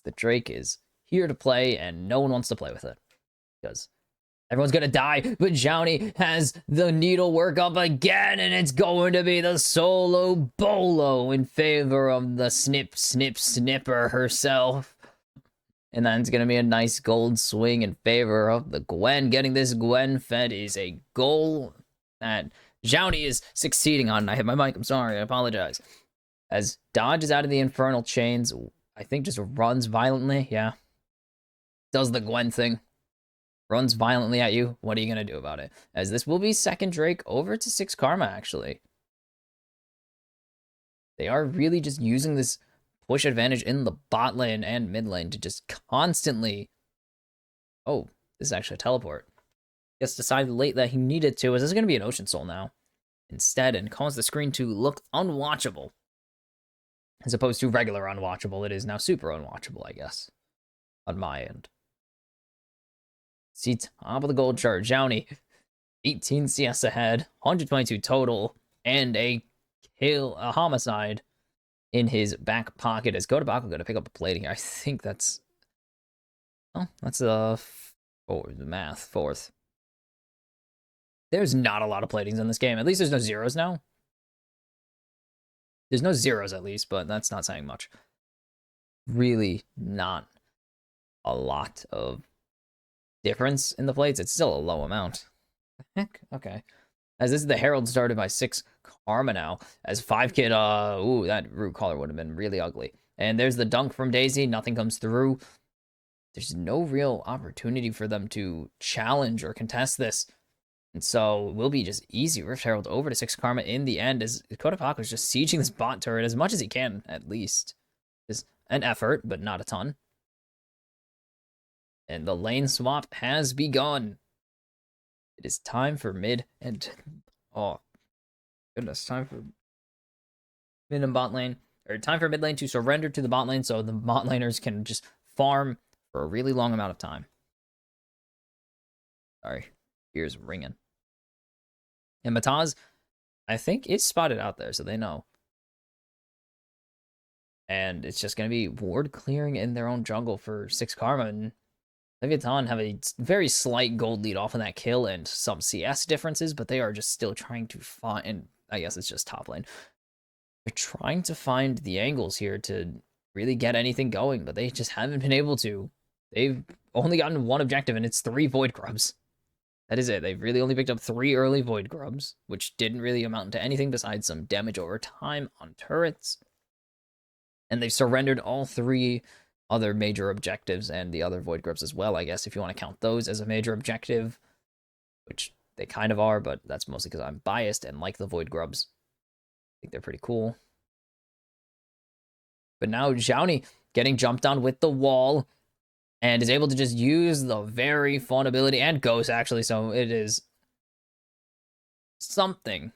The Drake is here to play and no one wants to play with it. Because everyone's going to die. But Jowney has the needlework up again and it's going to be the solo bolo in favor of the snipper herself. And then it's going to be a nice gold swing in favor of the Gwen. Getting this Gwen fed is a goal that Jowney is succeeding on. I hit my mic. I'm sorry. I apologize. As dodges out of the infernal chains, I think just runs violently. Yeah. Does the Gwen thing. Runs violently at you. What are you going to do about it? As this will be second Drake over to 6 Karma, actually. They are really just using this push advantage in the bot lane and mid lane to just constantly... Oh, this is actually a teleport. Just decided late that he needed to, as this is going to be an Ocean Soul now. Instead, and cause the screen to look unwatchable. As opposed to regular unwatchable, it is now super unwatchable, I guess. On my end. See, top of the gold chart, Jowney. 18 CS ahead, 122 total, and a homicide in his back pocket. As Kodapako going to pick up a plating here. I think that's... Oh, that's a... fourth. There's not a lot of platings in this game. At least there's no zeros now. There's no zeros at least, but that's not saying much. Really not a lot of difference in the plates. It's still a low amount. Heck, okay. As this is the Herald started by 6 Karma now. As 5Kid, ooh, that root collar would have been really ugly. And there's the dunk from Daisy. Nothing comes through. There's no real opportunity for them to challenge or contest this. And so it will be just easy Rift Herald over to 6 Karma in the end, as Kodapako is just sieging this bot turret as much as he can, at least. Is an effort, but not a ton. And the lane swap has begun. It is time for mid and... Oh, goodness. Time for mid and bot lane. Or time for mid lane to surrender to the bot lane so the bot laners can just farm for a really long amount of time. Sorry. Ears ringing. And Mataz, I think, is spotted out there, so they know. And it's just going to be ward clearing in their own jungle for 6 Karma. And Leviathan have a very slight gold lead off of that kill and some CS differences, but they are just still trying to find, and I guess it's just top lane. They're trying to find the angles here to really get anything going, but they just haven't been able to. They've only gotten one objective, and it's 3 Void Grubs. That is it. They've really only picked up 3 early Void Grubs, which didn't really amount to anything besides some damage over time on turrets. And they've surrendered all 3 other major objectives and the other Void Grubs as well, I guess, if you want to count those as a major objective, which they kind of are, but that's mostly because I'm biased and like the Void Grubs. I think they're pretty cool. But now Jowney getting jumped on with the wall and is able to just use the very fun ability, and Ghost actually, so it is something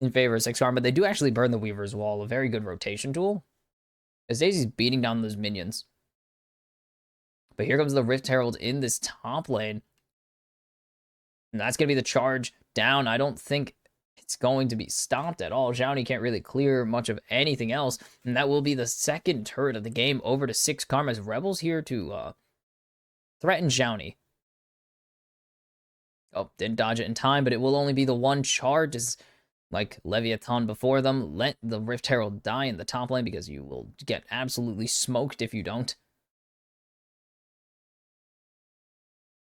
in favor of 6 Karma, but they do actually burn the Weaver's Wall, a very good rotation tool, as Daisy's beating down those minions. But here comes the Rift Herald in this top lane, and that's going to be the charge down. I don't think it's going to be stopped at all. Jowney can't really clear much of anything else, and that will be the second turret of the game over to 6 Karma's Rebels here to threaten Jowney. Oh, didn't dodge it in time, but it will only be the one charge, as like Leviathan before them. Let the Rift Herald die in the top lane, because you will get absolutely smoked if you don't.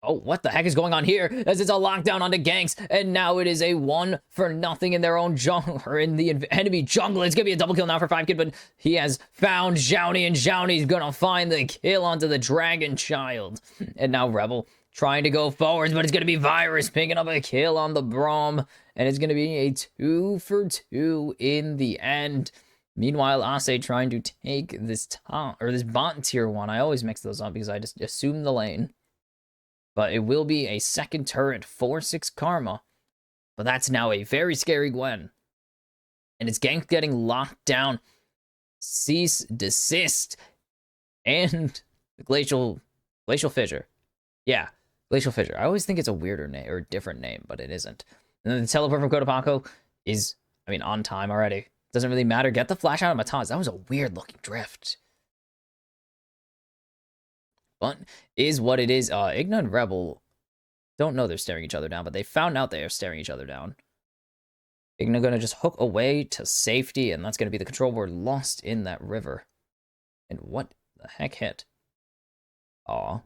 Oh, what the heck is going on here? As it's a lockdown onto ganks, and now it is a 1-for-0 in their own jungle, or in the enemy jungle. It's gonna be a double kill now for 5Kid, but he has found Jowney, and Jowney's gonna find the kill onto the Dragon Child. And now Rebel trying to go forwards, but it's going to be Virus picking up a kill on the Braum, and it's going to be a 2 for 2 in the end. Meanwhile, Ase trying to take this top, or this bot tier 1. I always mix those up because I just assume the lane. But it will be a second turret, 4-6 Karma. But that's now a very scary Gwen. And it's gank getting locked down. Cease, desist, and the Glacial Fissure. Yeah, Glacial Fissure. I always think it's a weirder name, or a different name, but it isn't. And then the teleport from Kodapako is, I mean, on time already. Doesn't really matter. Get the flash out of Mataz. That was a weird looking drift. But is what it is. Igna and Rebel don't know they're staring each other down, but they found out they are staring each other down. Igna gonna just hook away to safety, and that's gonna be the control board lost in that river. And what the heck hit? Aw.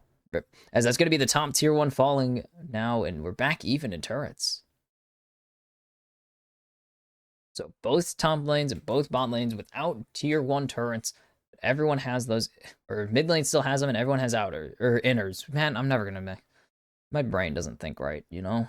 As that's gonna be the top tier 1 falling now, and we're back even in turrets. So both top lanes and both bot lanes without tier 1 turrets. Everyone has those, or mid lane still has them, and everyone has outer or inners. Man, I'm never gonna make. My brain doesn't think right, you know?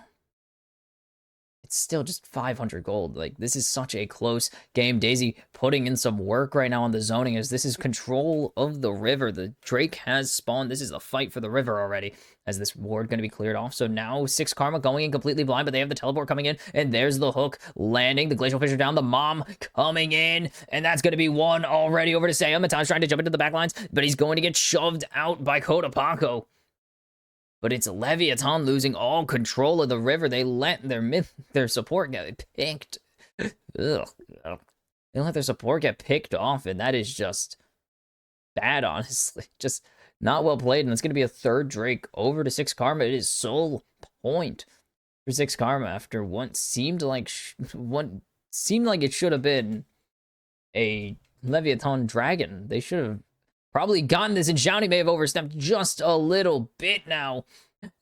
It's still just 500 gold. Like, this is such a close game. Daisy putting in some work right now on the zoning as this is control of the river. The Drake has spawned. This is a fight for the river already as this ward going to be cleared off. So now 6 Karma going in completely blind, but they have the teleport coming in, and there's the hook landing. The Glacial Fissure down, the Mom coming in, and that's going to be 1 already over to Saya. Matan's trying to jump into the backlines, but he's going to get shoved out by Kodapako. But it's Leviathan losing all control of the river. They let their support get picked. Ugh. They let their support get picked off, and that is just bad, honestly. Just not well played, and it's going to be a third Drake over to 6 Karma. It is sole point for 6 Karma after what seemed like it should have been a Leviathan Dragon. They should have probably gotten this, and Xiaoni may have overstepped just a little bit now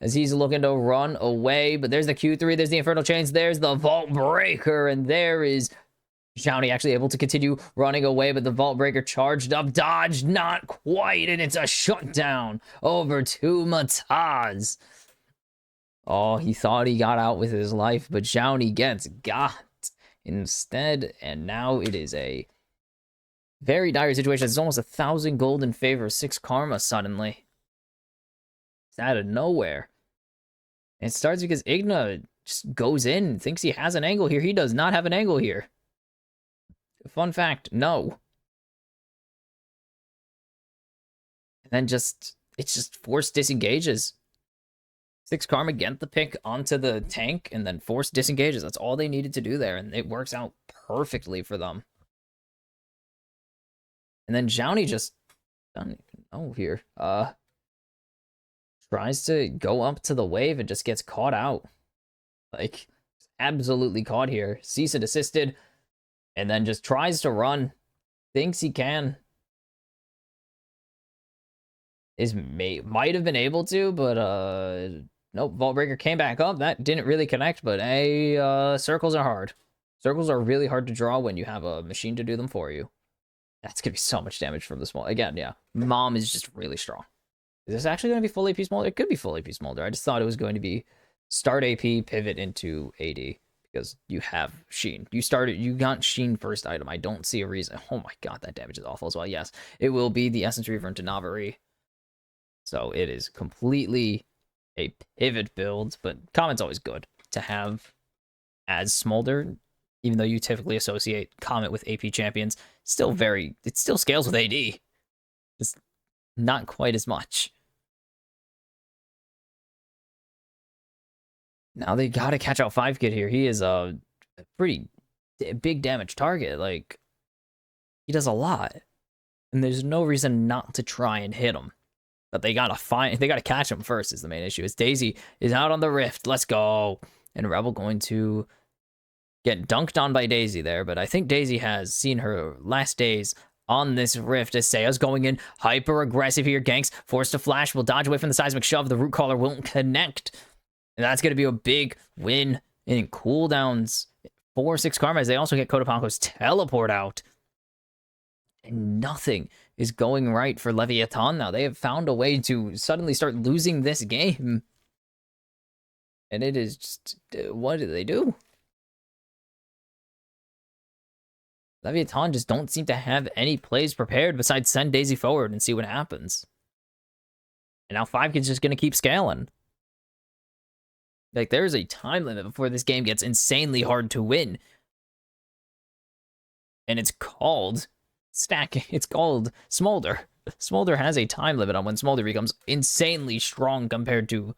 as he's looking to run away. But there's the Q3, there's the Infernal Chains, there's the Vault Breaker, and there is Xiaoni actually able to continue running away, but the Vault Breaker charged up, dodged, not quite, and it's a shutdown over to Mataz. Oh, he thought he got out with his life, but Xiaoni gets got instead, and now it is a very dire situation. It's almost 1,000 gold in favor of 6 Karma suddenly. It's out of nowhere. And it starts because Igna just goes in, thinks he has an angle here. He does not have an angle here. Fun fact, no. And then it's just forced disengages. 6 Karma get the pick onto the tank and then force disengages. That's all they needed to do there, and it works out perfectly for them. And then Xiaoni just, I don't even know here, tries to go up to the wave and just gets caught out. Like, absolutely caught here. Cease and desisted, and then just tries to run. Thinks he can. Might have been able to, but nope, Vault Breaker came back up. That didn't really connect, but circles are hard. Circles are really hard to draw when you have a machine to do them for you. That's going to be so much damage from the small. Again, yeah. Mom is just really strong. Is this actually going to be full AP Smolder? It could be full AP Smolder. I just thought it was going to be start AP, pivot into AD. Because you have Sheen. You got Sheen first item. I don't see a reason. Oh my god, that damage is awful as well. Yes, it will be the Essence Reaver into Navari. So it is completely a pivot build. But Comet's always good to have as Smolder. Even though you typically associate Comet with AP champions, it still scales with AD. Just not quite as much. Now they gotta catch out 5 Kid here. He is a pretty big damage target. Like, he does a lot. And there's no reason not to try and hit him. But they gotta catch him first is the main issue. It's Daisy is out on the Rift. Let's go. And Rebel going to get dunked on by Daisy there, but I think Daisy has seen her last days on this Rift as Saya's going in hyper aggressive here. Ganks forced to flash, will dodge away from the seismic shove. The root caller won't connect. And that's going to be a big win in cooldowns for 6 Karma as they also get Kodapanko's teleport out. And nothing is going right for Leviathan now. They have found a way to suddenly start losing this game. And it is just, what do they do? Leviathan just don't seem to have any plays prepared besides send Daisy forward and see what happens. And now 5Kid's just going to keep scaling. Like, there's a time limit before this game gets insanely hard to win. And it's called It's called Smolder. Smolder has a time limit on when Smolder becomes insanely strong compared to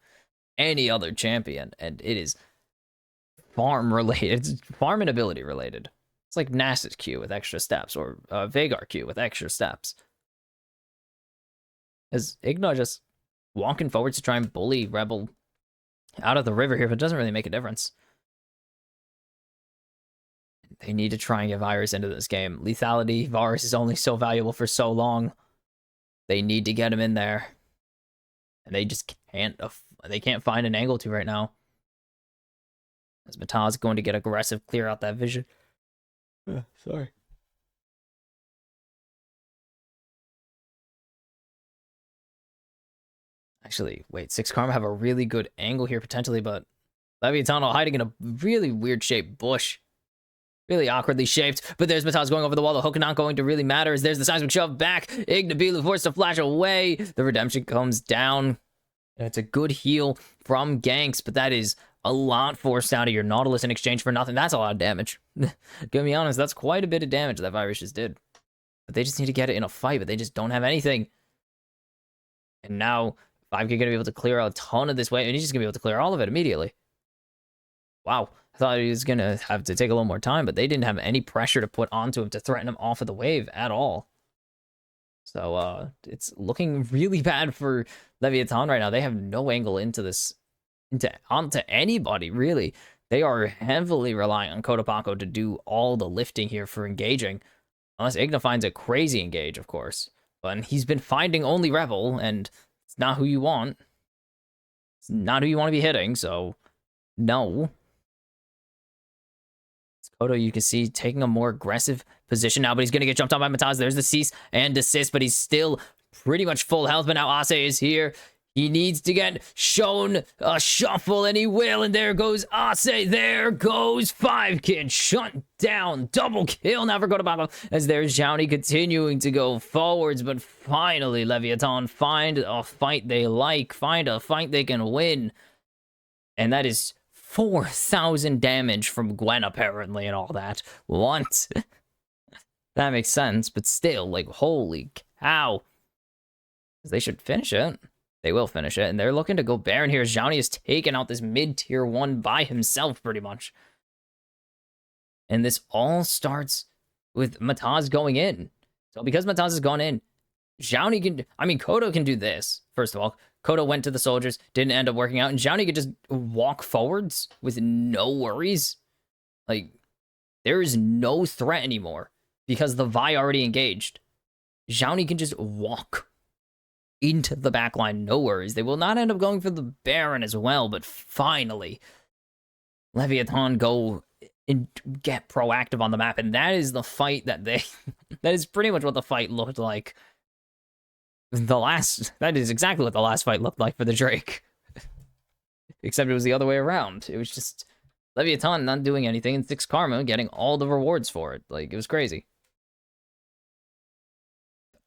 any other champion. And it is farm related. It's farm and ability related. It's like Nasus Q with extra steps, or Vhagar Q with extra steps. As Igna just walking forward to try and bully Rebel out of the river here, but it doesn't really make a difference. They need to try and get Virus into this game. Lethality, Virus is only so valuable for so long. They need to get him in there. And they just can't find an angle to right now. As Mataz going to get aggressive, clear out that vision. Sorry. Actually, wait, 6 Karma have a really good angle here potentially, but Leviathan hiding in a really weird shaped bush. Really awkwardly shaped, but there's Mataz going over the wall. The hook not going to really matter as there's the seismic shove back. Ignabilu forced to flash away. The redemption comes down. And it's a good heal from Ganks, but that is a lot forced out of your Nautilus in exchange for nothing. That's a lot of damage. Gonna be honest, that's quite a bit of damage that Virus just did. But they just need to get it in a fight, but they just don't have anything. And now 5K gonna be able to clear out a ton of this wave, and he's just gonna be able to clear all of it immediately. Wow. I thought he was gonna have to take a little more time, but they didn't have any pressure to put onto him to threaten him off of the wave at all. So it's looking really bad for Leviathan right now. They have no angle into this, onto anybody really. They are heavily relying on Kodapako to do all the lifting here for engaging, unless Igna finds a crazy engage, of course. But he's been finding only Rebel, and it's not who you want. It's not who you want to be hitting, so no. Kodo, you can see, taking a more aggressive position now, but he's going to get jumped on by Mataz. There's the cease and desist, but he's still pretty much full health. But now Ase is here. He needs to get shown a shuffle, and he will. And there goes Ase. There goes 5Kid. Shut down. Double kill now for Kodapako, as there's Jowney continuing to go forwards. But finally, Leviathan find a fight they like. Find a fight they can win. And that is 4,000 damage from Gwen, apparently, and all that. What? That makes sense, but still, like, holy cow. They should finish it. They will finish it, and they're looking to go Baron here. Jowney has taken out this mid-tier 1 by himself, pretty much. And this all starts with Mataz going in. So because Mataz has gone in, Jowney can... I mean, Kodo can do this, first of all. Kodo went to the soldiers, didn't end up working out, and Jowney could just walk forwards with no worries. Like, there is no threat anymore because the Vi already engaged. Jowney can just walk into the backline, no worries. They will not end up going for the Baron as well, but finally, Leviathan go and get proactive on the map, and that is the fight that they... that is pretty much what the fight looked like. That is exactly what the last fight looked like for the Drake. Except it was the other way around. It was just Leviathan not doing anything and 6 Karma getting all the rewards for it. Like, it was crazy.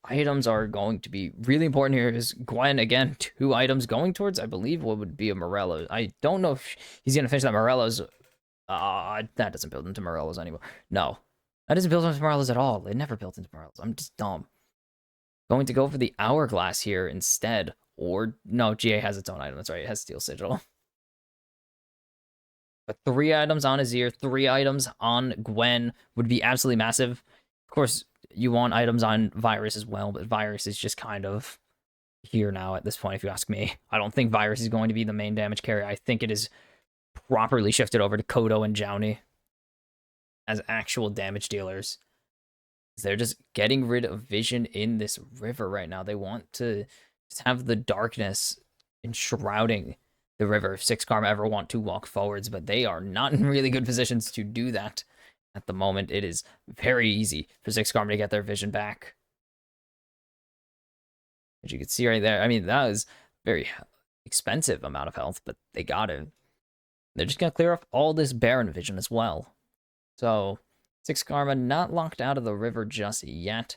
Items are going to be really important here. Is Gwen, again, 2 items going towards, I believe, what would be a Morello. I don't know if he's going to finish that Morello's. That doesn't build into Morello's anymore. No. That doesn't build into Morello's at all. It never built into Morello's. I'm just dumb. Going to go for the Hourglass here instead. Or, no, GA has its own item. That's right, it has Steel Sigil. But 3 items on Azir, 3 items on Gwen would be absolutely massive. Of course, you want items on Virus as well, but Virus is just kind of here now at this point, if you ask me. I don't think Virus is going to be the main damage carrier. I think it is properly shifted over to Kodo and Jowney as actual damage dealers. They're just getting rid of vision in this river right now. They want to just have the darkness enshrouding the river if 6 Karma ever want to walk forwards, but they are not in really good positions to do that at the moment. It is very easy for 6 Karma to get their vision back. As you can see right there, I mean, that was very expensive amount of health, but they got it. They're just going to clear off all this Baron vision as well. So, 6 Karma not locked out of the river just yet.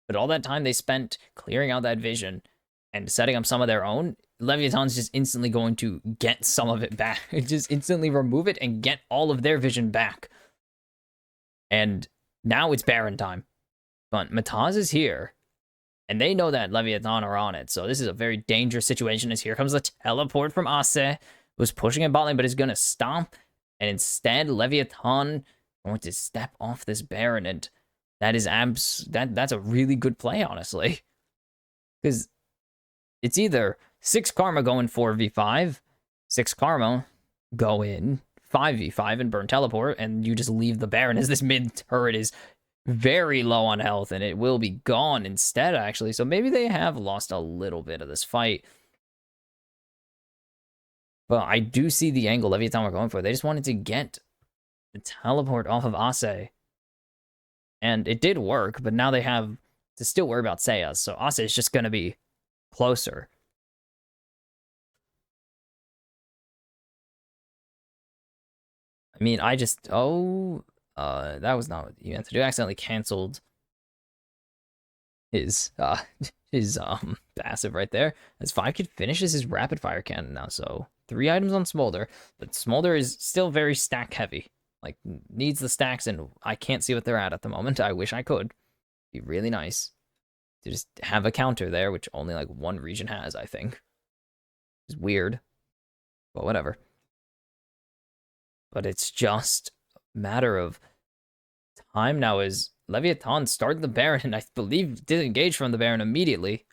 But all that time they spent clearing out that vision and setting up some of their own, Leviathan's just instantly going to get some of it back. Just instantly remove it and get all of their vision back. And now it's Baron time. But Mataz is here. And they know that Leviathan are on it. So this is a very dangerous situation as here comes the teleport from Ase. Was pushing in bot lane, but is going to stop. And instead, Leviathan going to step off this Baron. And that is that's a really good play, honestly. Because it's either 6 Karma going 4v5, 6 Karma go in 5v5 and burn teleport, and you just leave the Baron as this mid turret is very low on health, and it will be gone instead, actually. So maybe they have lost a little bit of this fight. But I do see the angle Leviathan were going for. They just wanted to get the teleport off of Ase. And it did work, but now they have to still worry about Seiya. So Ase is just going to be closer. I mean, that was not what you meant to do. I accidentally canceled his passive right there. As 5 Kid finishes his rapid fire cannon now. So 3 items on Smolder, but Smolder is still very stack heavy. Like, needs the stacks, and I can't see what they're at the moment. I wish I could. Be really nice to just have a counter there, which only like 1 region has, I think. It's weird, but whatever. But it's just a matter of time now as Leviathan started the Baron, and I believe disengaged from the Baron immediately.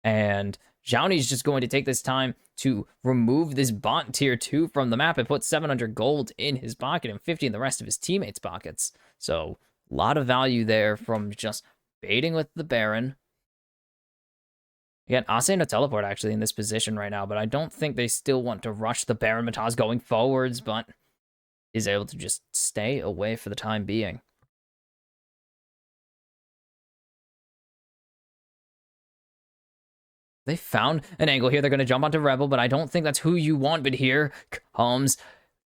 And Zhaoni's just going to take this time to remove this bot tier 2 from the map and put 700 gold in his pocket and 50 in the rest of his teammates' pockets. So, a lot of value there from just baiting with the Baron. Again, Ase no teleport actually in this position right now, but I don't think they still want to rush the Baron. Mataz going forwards, but is able to just stay away for the time being. They found an angle here. They're going to jump onto Rebel, but I don't think that's who you want. But here comes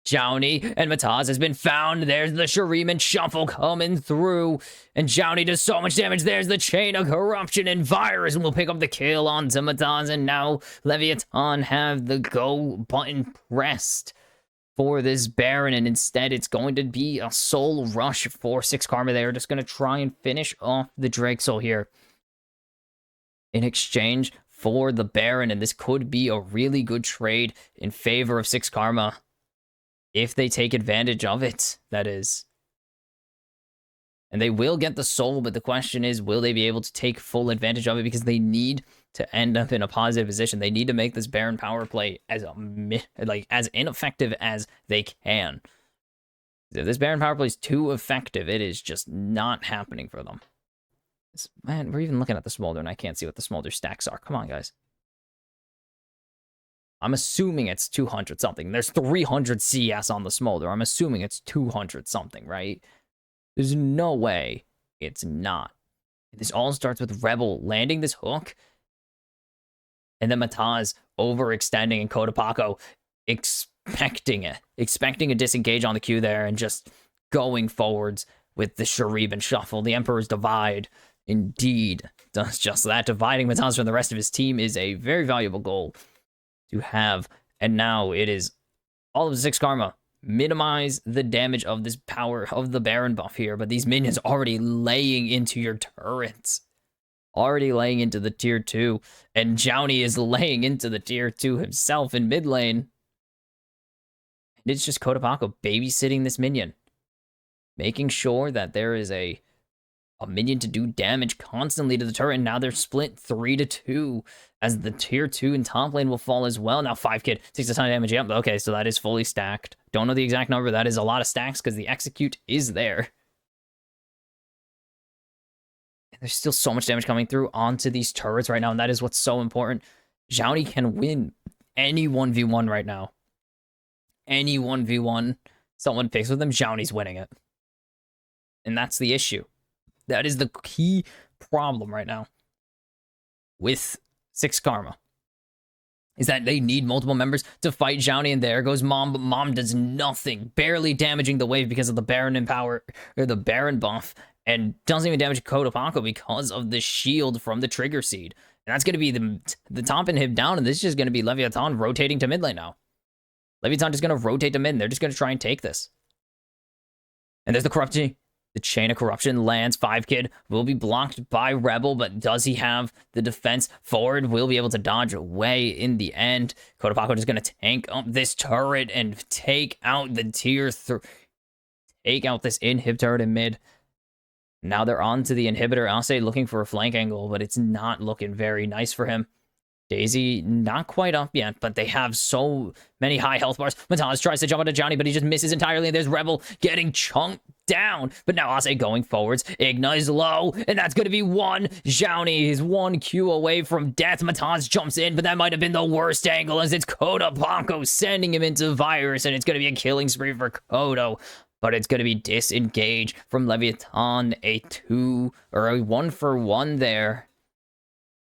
Zhaoni, and Mataz has been found. There's the Shuriman Shuffle coming through, and Zhaoni does so much damage. There's the Chain of Corruption, and Virus will pick up the kill onto Mataz, and now Leviathan have the go button pressed for this Baron, and instead it's going to be a soul rush for 6 Karma. They're just going to try and finish off the Drake Soul here in exchange for the Baron, and this could be a really good trade in favor of 6 Karma if they take advantage of it, that is. And they will get the soul, but the question is, will they be able to take full advantage of it? Because they need to end up in a positive position. They need to make this Baron power play as ineffective as they can. If this Baron power play is too effective, it is just not happening for them. Man, we're even looking at the Smolder, and I can't see what the Smolder stacks are. Come on, guys. I'm assuming it's 200 something. There's 300 CS on the Smolder. I'm assuming it's 200 something, right? There's no way it's not. This all starts with Rebel landing this hook, and then Mataz overextending and Kodapako expecting a disengage on the Q there, and just going forwards with the Shuriban Shuffle. The Emperor's Divide indeed does just that. Dividing Mataz from the rest of his team is a very valuable goal to have. And now it is all of the 6 Karma. Minimize the damage of this power of the Baron buff here, but these minions already laying into your turrets. Already laying into the tier 2. And Zhaoni is laying into the tier 2 himself in mid lane. And it's just Kodapako babysitting this minion. Making sure that there is a minion to do damage constantly to the turret, and now they're split 3-2 as the tier 2 in top lane will fall as well. Now 5 Kid takes a ton of damage. Yep, okay, so that is fully stacked. Don't know the exact number. That is a lot of stacks because the execute is there. And there's still so much damage coming through onto these turrets right now, and that is what's so important. Zhaoni can win any 1v1 right now. Any 1v1 someone picks with them, Zhaoni's winning it. And that's the issue. That is the key problem right now with 6 Karma. is that they need multiple members to fight Zhao, and there goes Mom, but Mom does nothing, barely damaging the wave because of the Baron Empower, or the Baron buff, and doesn't even damage Kodapako because of the shield from the Trigger Seed. And that's going to be the top inhib down, and this is just going to be Leviathan rotating to mid lane now. Leviathan just going to rotate to mid, and they're just going to try and take this. And there's the corruption. The Chain of Corruption lands. 5-Kid will be blocked by Rebel, but does he have the defense forward? Will be able to dodge away in the end. Kodapako is going to tank up this turret and take out the tier 3. Take out this inhib turret in mid. Now they're on to the inhibitor. I'll say looking for a flank angle, but it's not looking very nice for him. Daisy, not quite up yet, but they have so many high health bars. Mataz tries to jump onto Johnny, but he just misses entirely. And there's Rebel getting chunked down. But now Ase going forwards. Igna is low, and that's going to be one. Johnny is 1 Q away from death. Mataz jumps in, but that might have been the worst angle as it's Kodapako sending him into Virus, and it's going to be a killing spree for Kodo. But it's going to be disengaged from Leviathan. A 2 or a 1-for-1 there.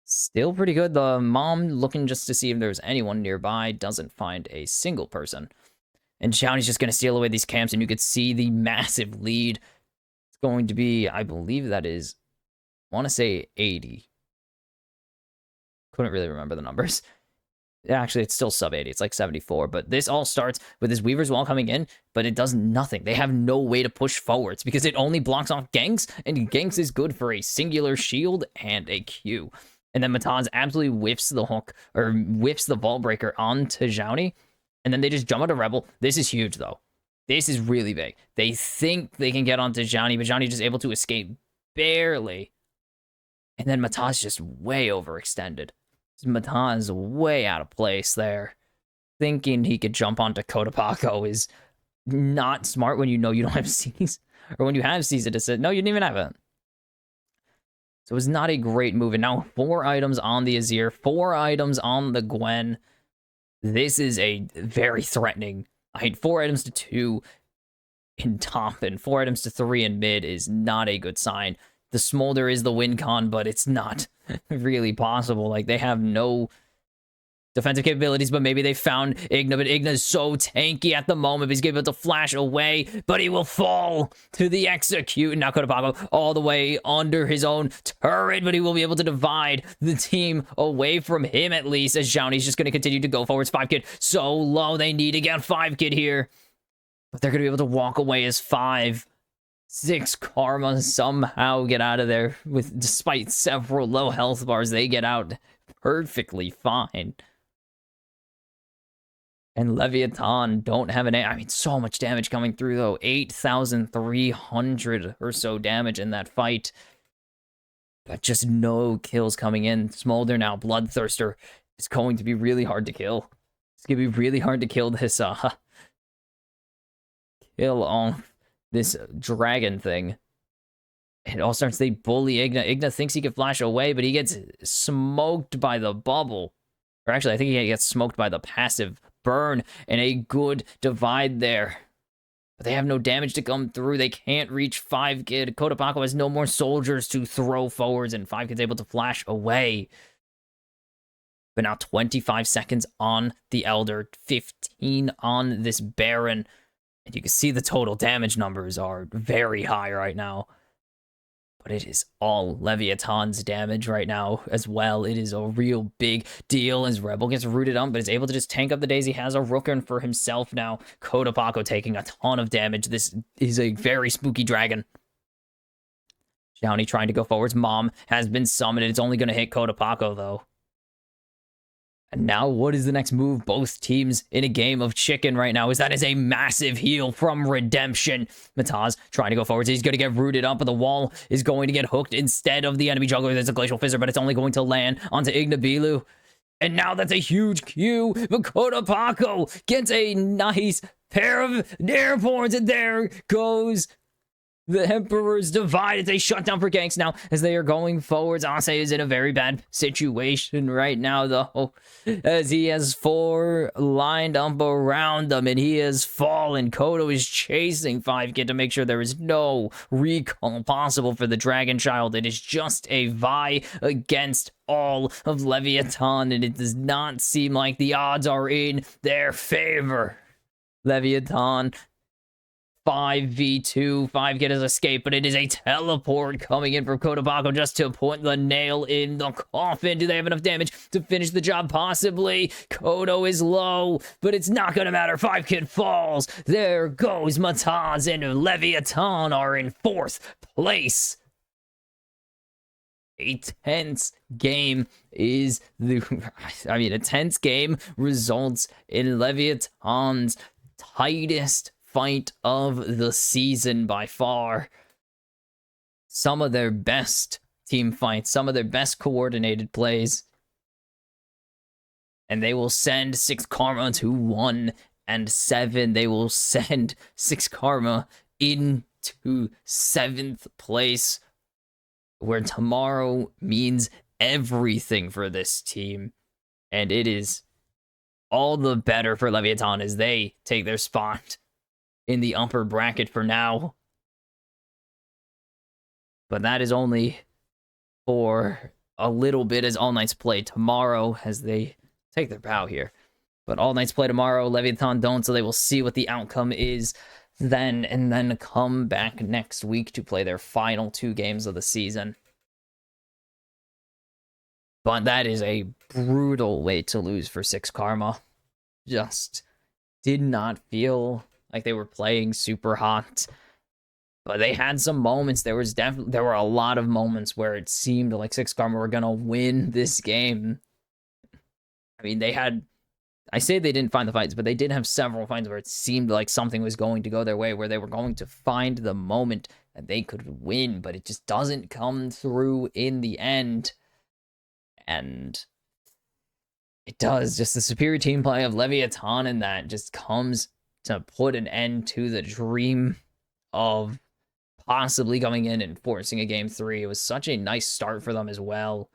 Still pretty good. The Mom looking just to see if there's anyone nearby. Doesn't find a single person. And Johnny's just going to steal away these camps, and you could see the massive lead. It's going to be, I believe that is, I want to say 80. Couldn't really remember the numbers. Actually, it's still sub 80. It's like 74. But this all starts with this Weaver's Wall coming in, but it does nothing. They have no way to push forwards because it only blocks off ganks, and ganks is good for a singular shield and a Q. And then Mataz absolutely whiffs the hook, or whiffs the Vault Breaker onto Zhao. And then they just jump onto Rebel. This is huge, though. This is really big. They think they can get onto Zhao, but Zhao just able to escape barely. And then Mataz just way overextended. Mataz way out of place there. Thinking he could jump onto Kodapako is not smart when you know you don't have C's. Or when you have C's, it said, no, you didn't even have it. So it's not a great move. And now 4 items on the Azir, 4 items on the Gwen. This is a very threatening. I hate 4 items to 2 in top and 4 items to 3 in mid is not a good sign. The Smolder is the win con, but it's not really possible. Like, they have no defensive capabilities, but maybe they found Igna, but Igna is so tanky at the moment. He's able to flash away, but he will fall to the execute. Now Kodapako all the way under his own turret, but he will be able to divide the team away from him at least, as Zhao is just going to continue to go forwards. 5-Kid so low, they need to get 5-Kid here, but they're going to be able to walk away as 5. 6 Karma somehow get out of there with, despite several low health bars, they get out perfectly fine. And Leviathan don't have an A. I mean, so much damage coming through, though. 8,300 or so damage in that fight. But just no kills coming in. Smolder now, Bloodthirster. It's going to be really hard to kill. It's going to be really hard to kill this, kill off this dragon thing. It all starts, they bully Igna. Igna thinks he can flash away, but he gets smoked by the bubble. Or actually, I think he gets smoked by the passive burn, and a good divide there. But they have no damage to come through. They can't reach 5-Kid. Kodapako has no more soldiers to throw forwards, and 5-Kid's able to flash away. But now 25 seconds on the Elder, 15 on this Baron. And you can see the total damage numbers are very high right now. But it is all Leviathan's damage right now as well. It is a real big deal as Rebel gets rooted up, but is able to just tank up the Daisy. Has a Rooken for himself now. Kodapako taking a ton of damage. This is a very spooky dragon. Xiaoni trying to go forwards. Mom has been summoned. It's only going to hit Kodapako, though. And now, what is the next move? Both teams in a game of chicken right now. That is a massive heal from Redemption. Mataz trying to go forward. He's going to get rooted up, but the wall is going to get hooked instead of the enemy jungler. There's a Glacial Fizzer, but it's only going to land onto Ignabilu. And now that's a huge Q. But Kodapako gets a nice pair of airborns, and there goes The Emperor's divided. They shut down for ganks now as they are going forwards. Ase is in a very bad situation right now, though, as he has 4 lined up around them, and he has fallen. Kodo is chasing 5Kid to make sure there is no recall possible for the Dragon Child. It is just a Vi against all of Leviathan, and it does not seem like the odds are in their favor. Leviathan 5v2, 5Kid has escaped, but it is a teleport coming in from Kodabako just to put the nail in the coffin. Do they have enough damage to finish the job? Possibly. Kodo is low, but it's not going to matter. 5Kid falls. There goes Mataz, and Leviathan are in 4th place. A tense game is a tense game results in Leviathan's tightest fight of the season by far. Some of their best team fights, some of their best coordinated plays. And they will send 6 Karma to 1 and 7. They will send 6 Karma into 7th place, where tomorrow means everything for this team. And it is all the better for Leviathan as they take their spot in the upper bracket for now. But that is only for a little bit as All Knights play tomorrow as they take their bow here. But All Knights play tomorrow, Leviathan don't, so they will see what the outcome is then, and then come back next week to play their final 2 games of the season. But that is a brutal way to lose for 6 Karma. Just did not feel like they were playing super hot. But they had some moments. There were a lot of moments where it seemed like 6 Karma were gonna win this game. I mean, I say they didn't find the fights, but they did have several fights where it seemed like something was going to go their way, where they were going to find the moment that they could win, but it just doesn't come through in the end. And it does. Just the superior team play of Leviathan, and that just comes to put an end to the dream of possibly coming in and forcing a game 3. It was such a nice start for them as well.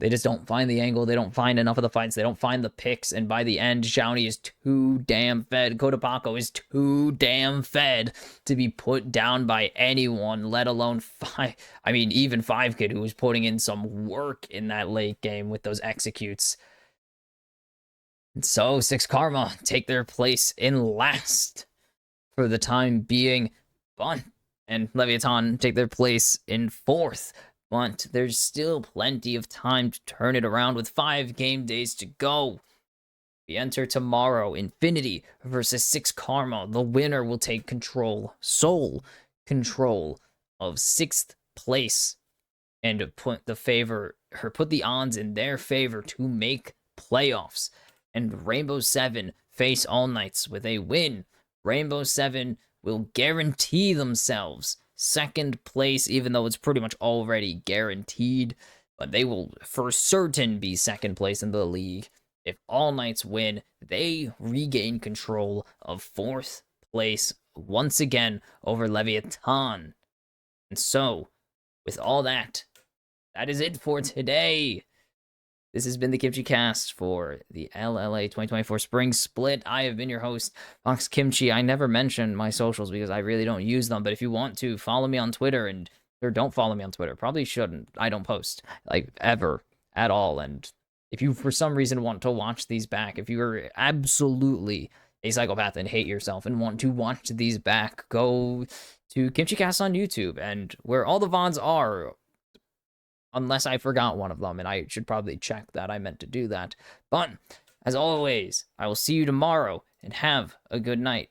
They just don't find the angle. They don't find enough of the fights. They don't find the picks. And by the end, Xiaoni is too damn fed. Kodapako is too damn fed to be put down by anyone, let alone even 5Kid, who was putting in some work in that late game with those executes. And so 6 Karma take their place in last for the time being. And Leviathan take their place in 4th. But there's still plenty of time to turn it around with 5 game days to go. We enter tomorrow, Infinity versus 6 Karma. The winner will take sole control of 6th place and put the odds in their favor to make playoffs. And Rainbow 7 face All Knights. With a win, Rainbow 7 will guarantee themselves 2nd place, even though it's pretty much already guaranteed. But they will for certain be 2nd place in the league. If All Knights win, they regain control of 4th place once again over Leviathan. And so, with all that, that is it for today. This has been the Kimchi Cast for the LLA 2024 Spring Split. I have been your host, Fox Kimchi. I never mention my socials because I really don't use them, but if you want to, follow me on Twitter, or don't follow me on Twitter. Probably shouldn't. I don't post, ever, at all. And if you, for some reason, want to watch these back, if you are absolutely a psychopath and hate yourself and want to watch these back, go to Kimchi Cast on YouTube, and where all the VODs are, unless I forgot one of them, and I should probably check that. I meant to do that. But, as always, I will see you tomorrow, and have a good night.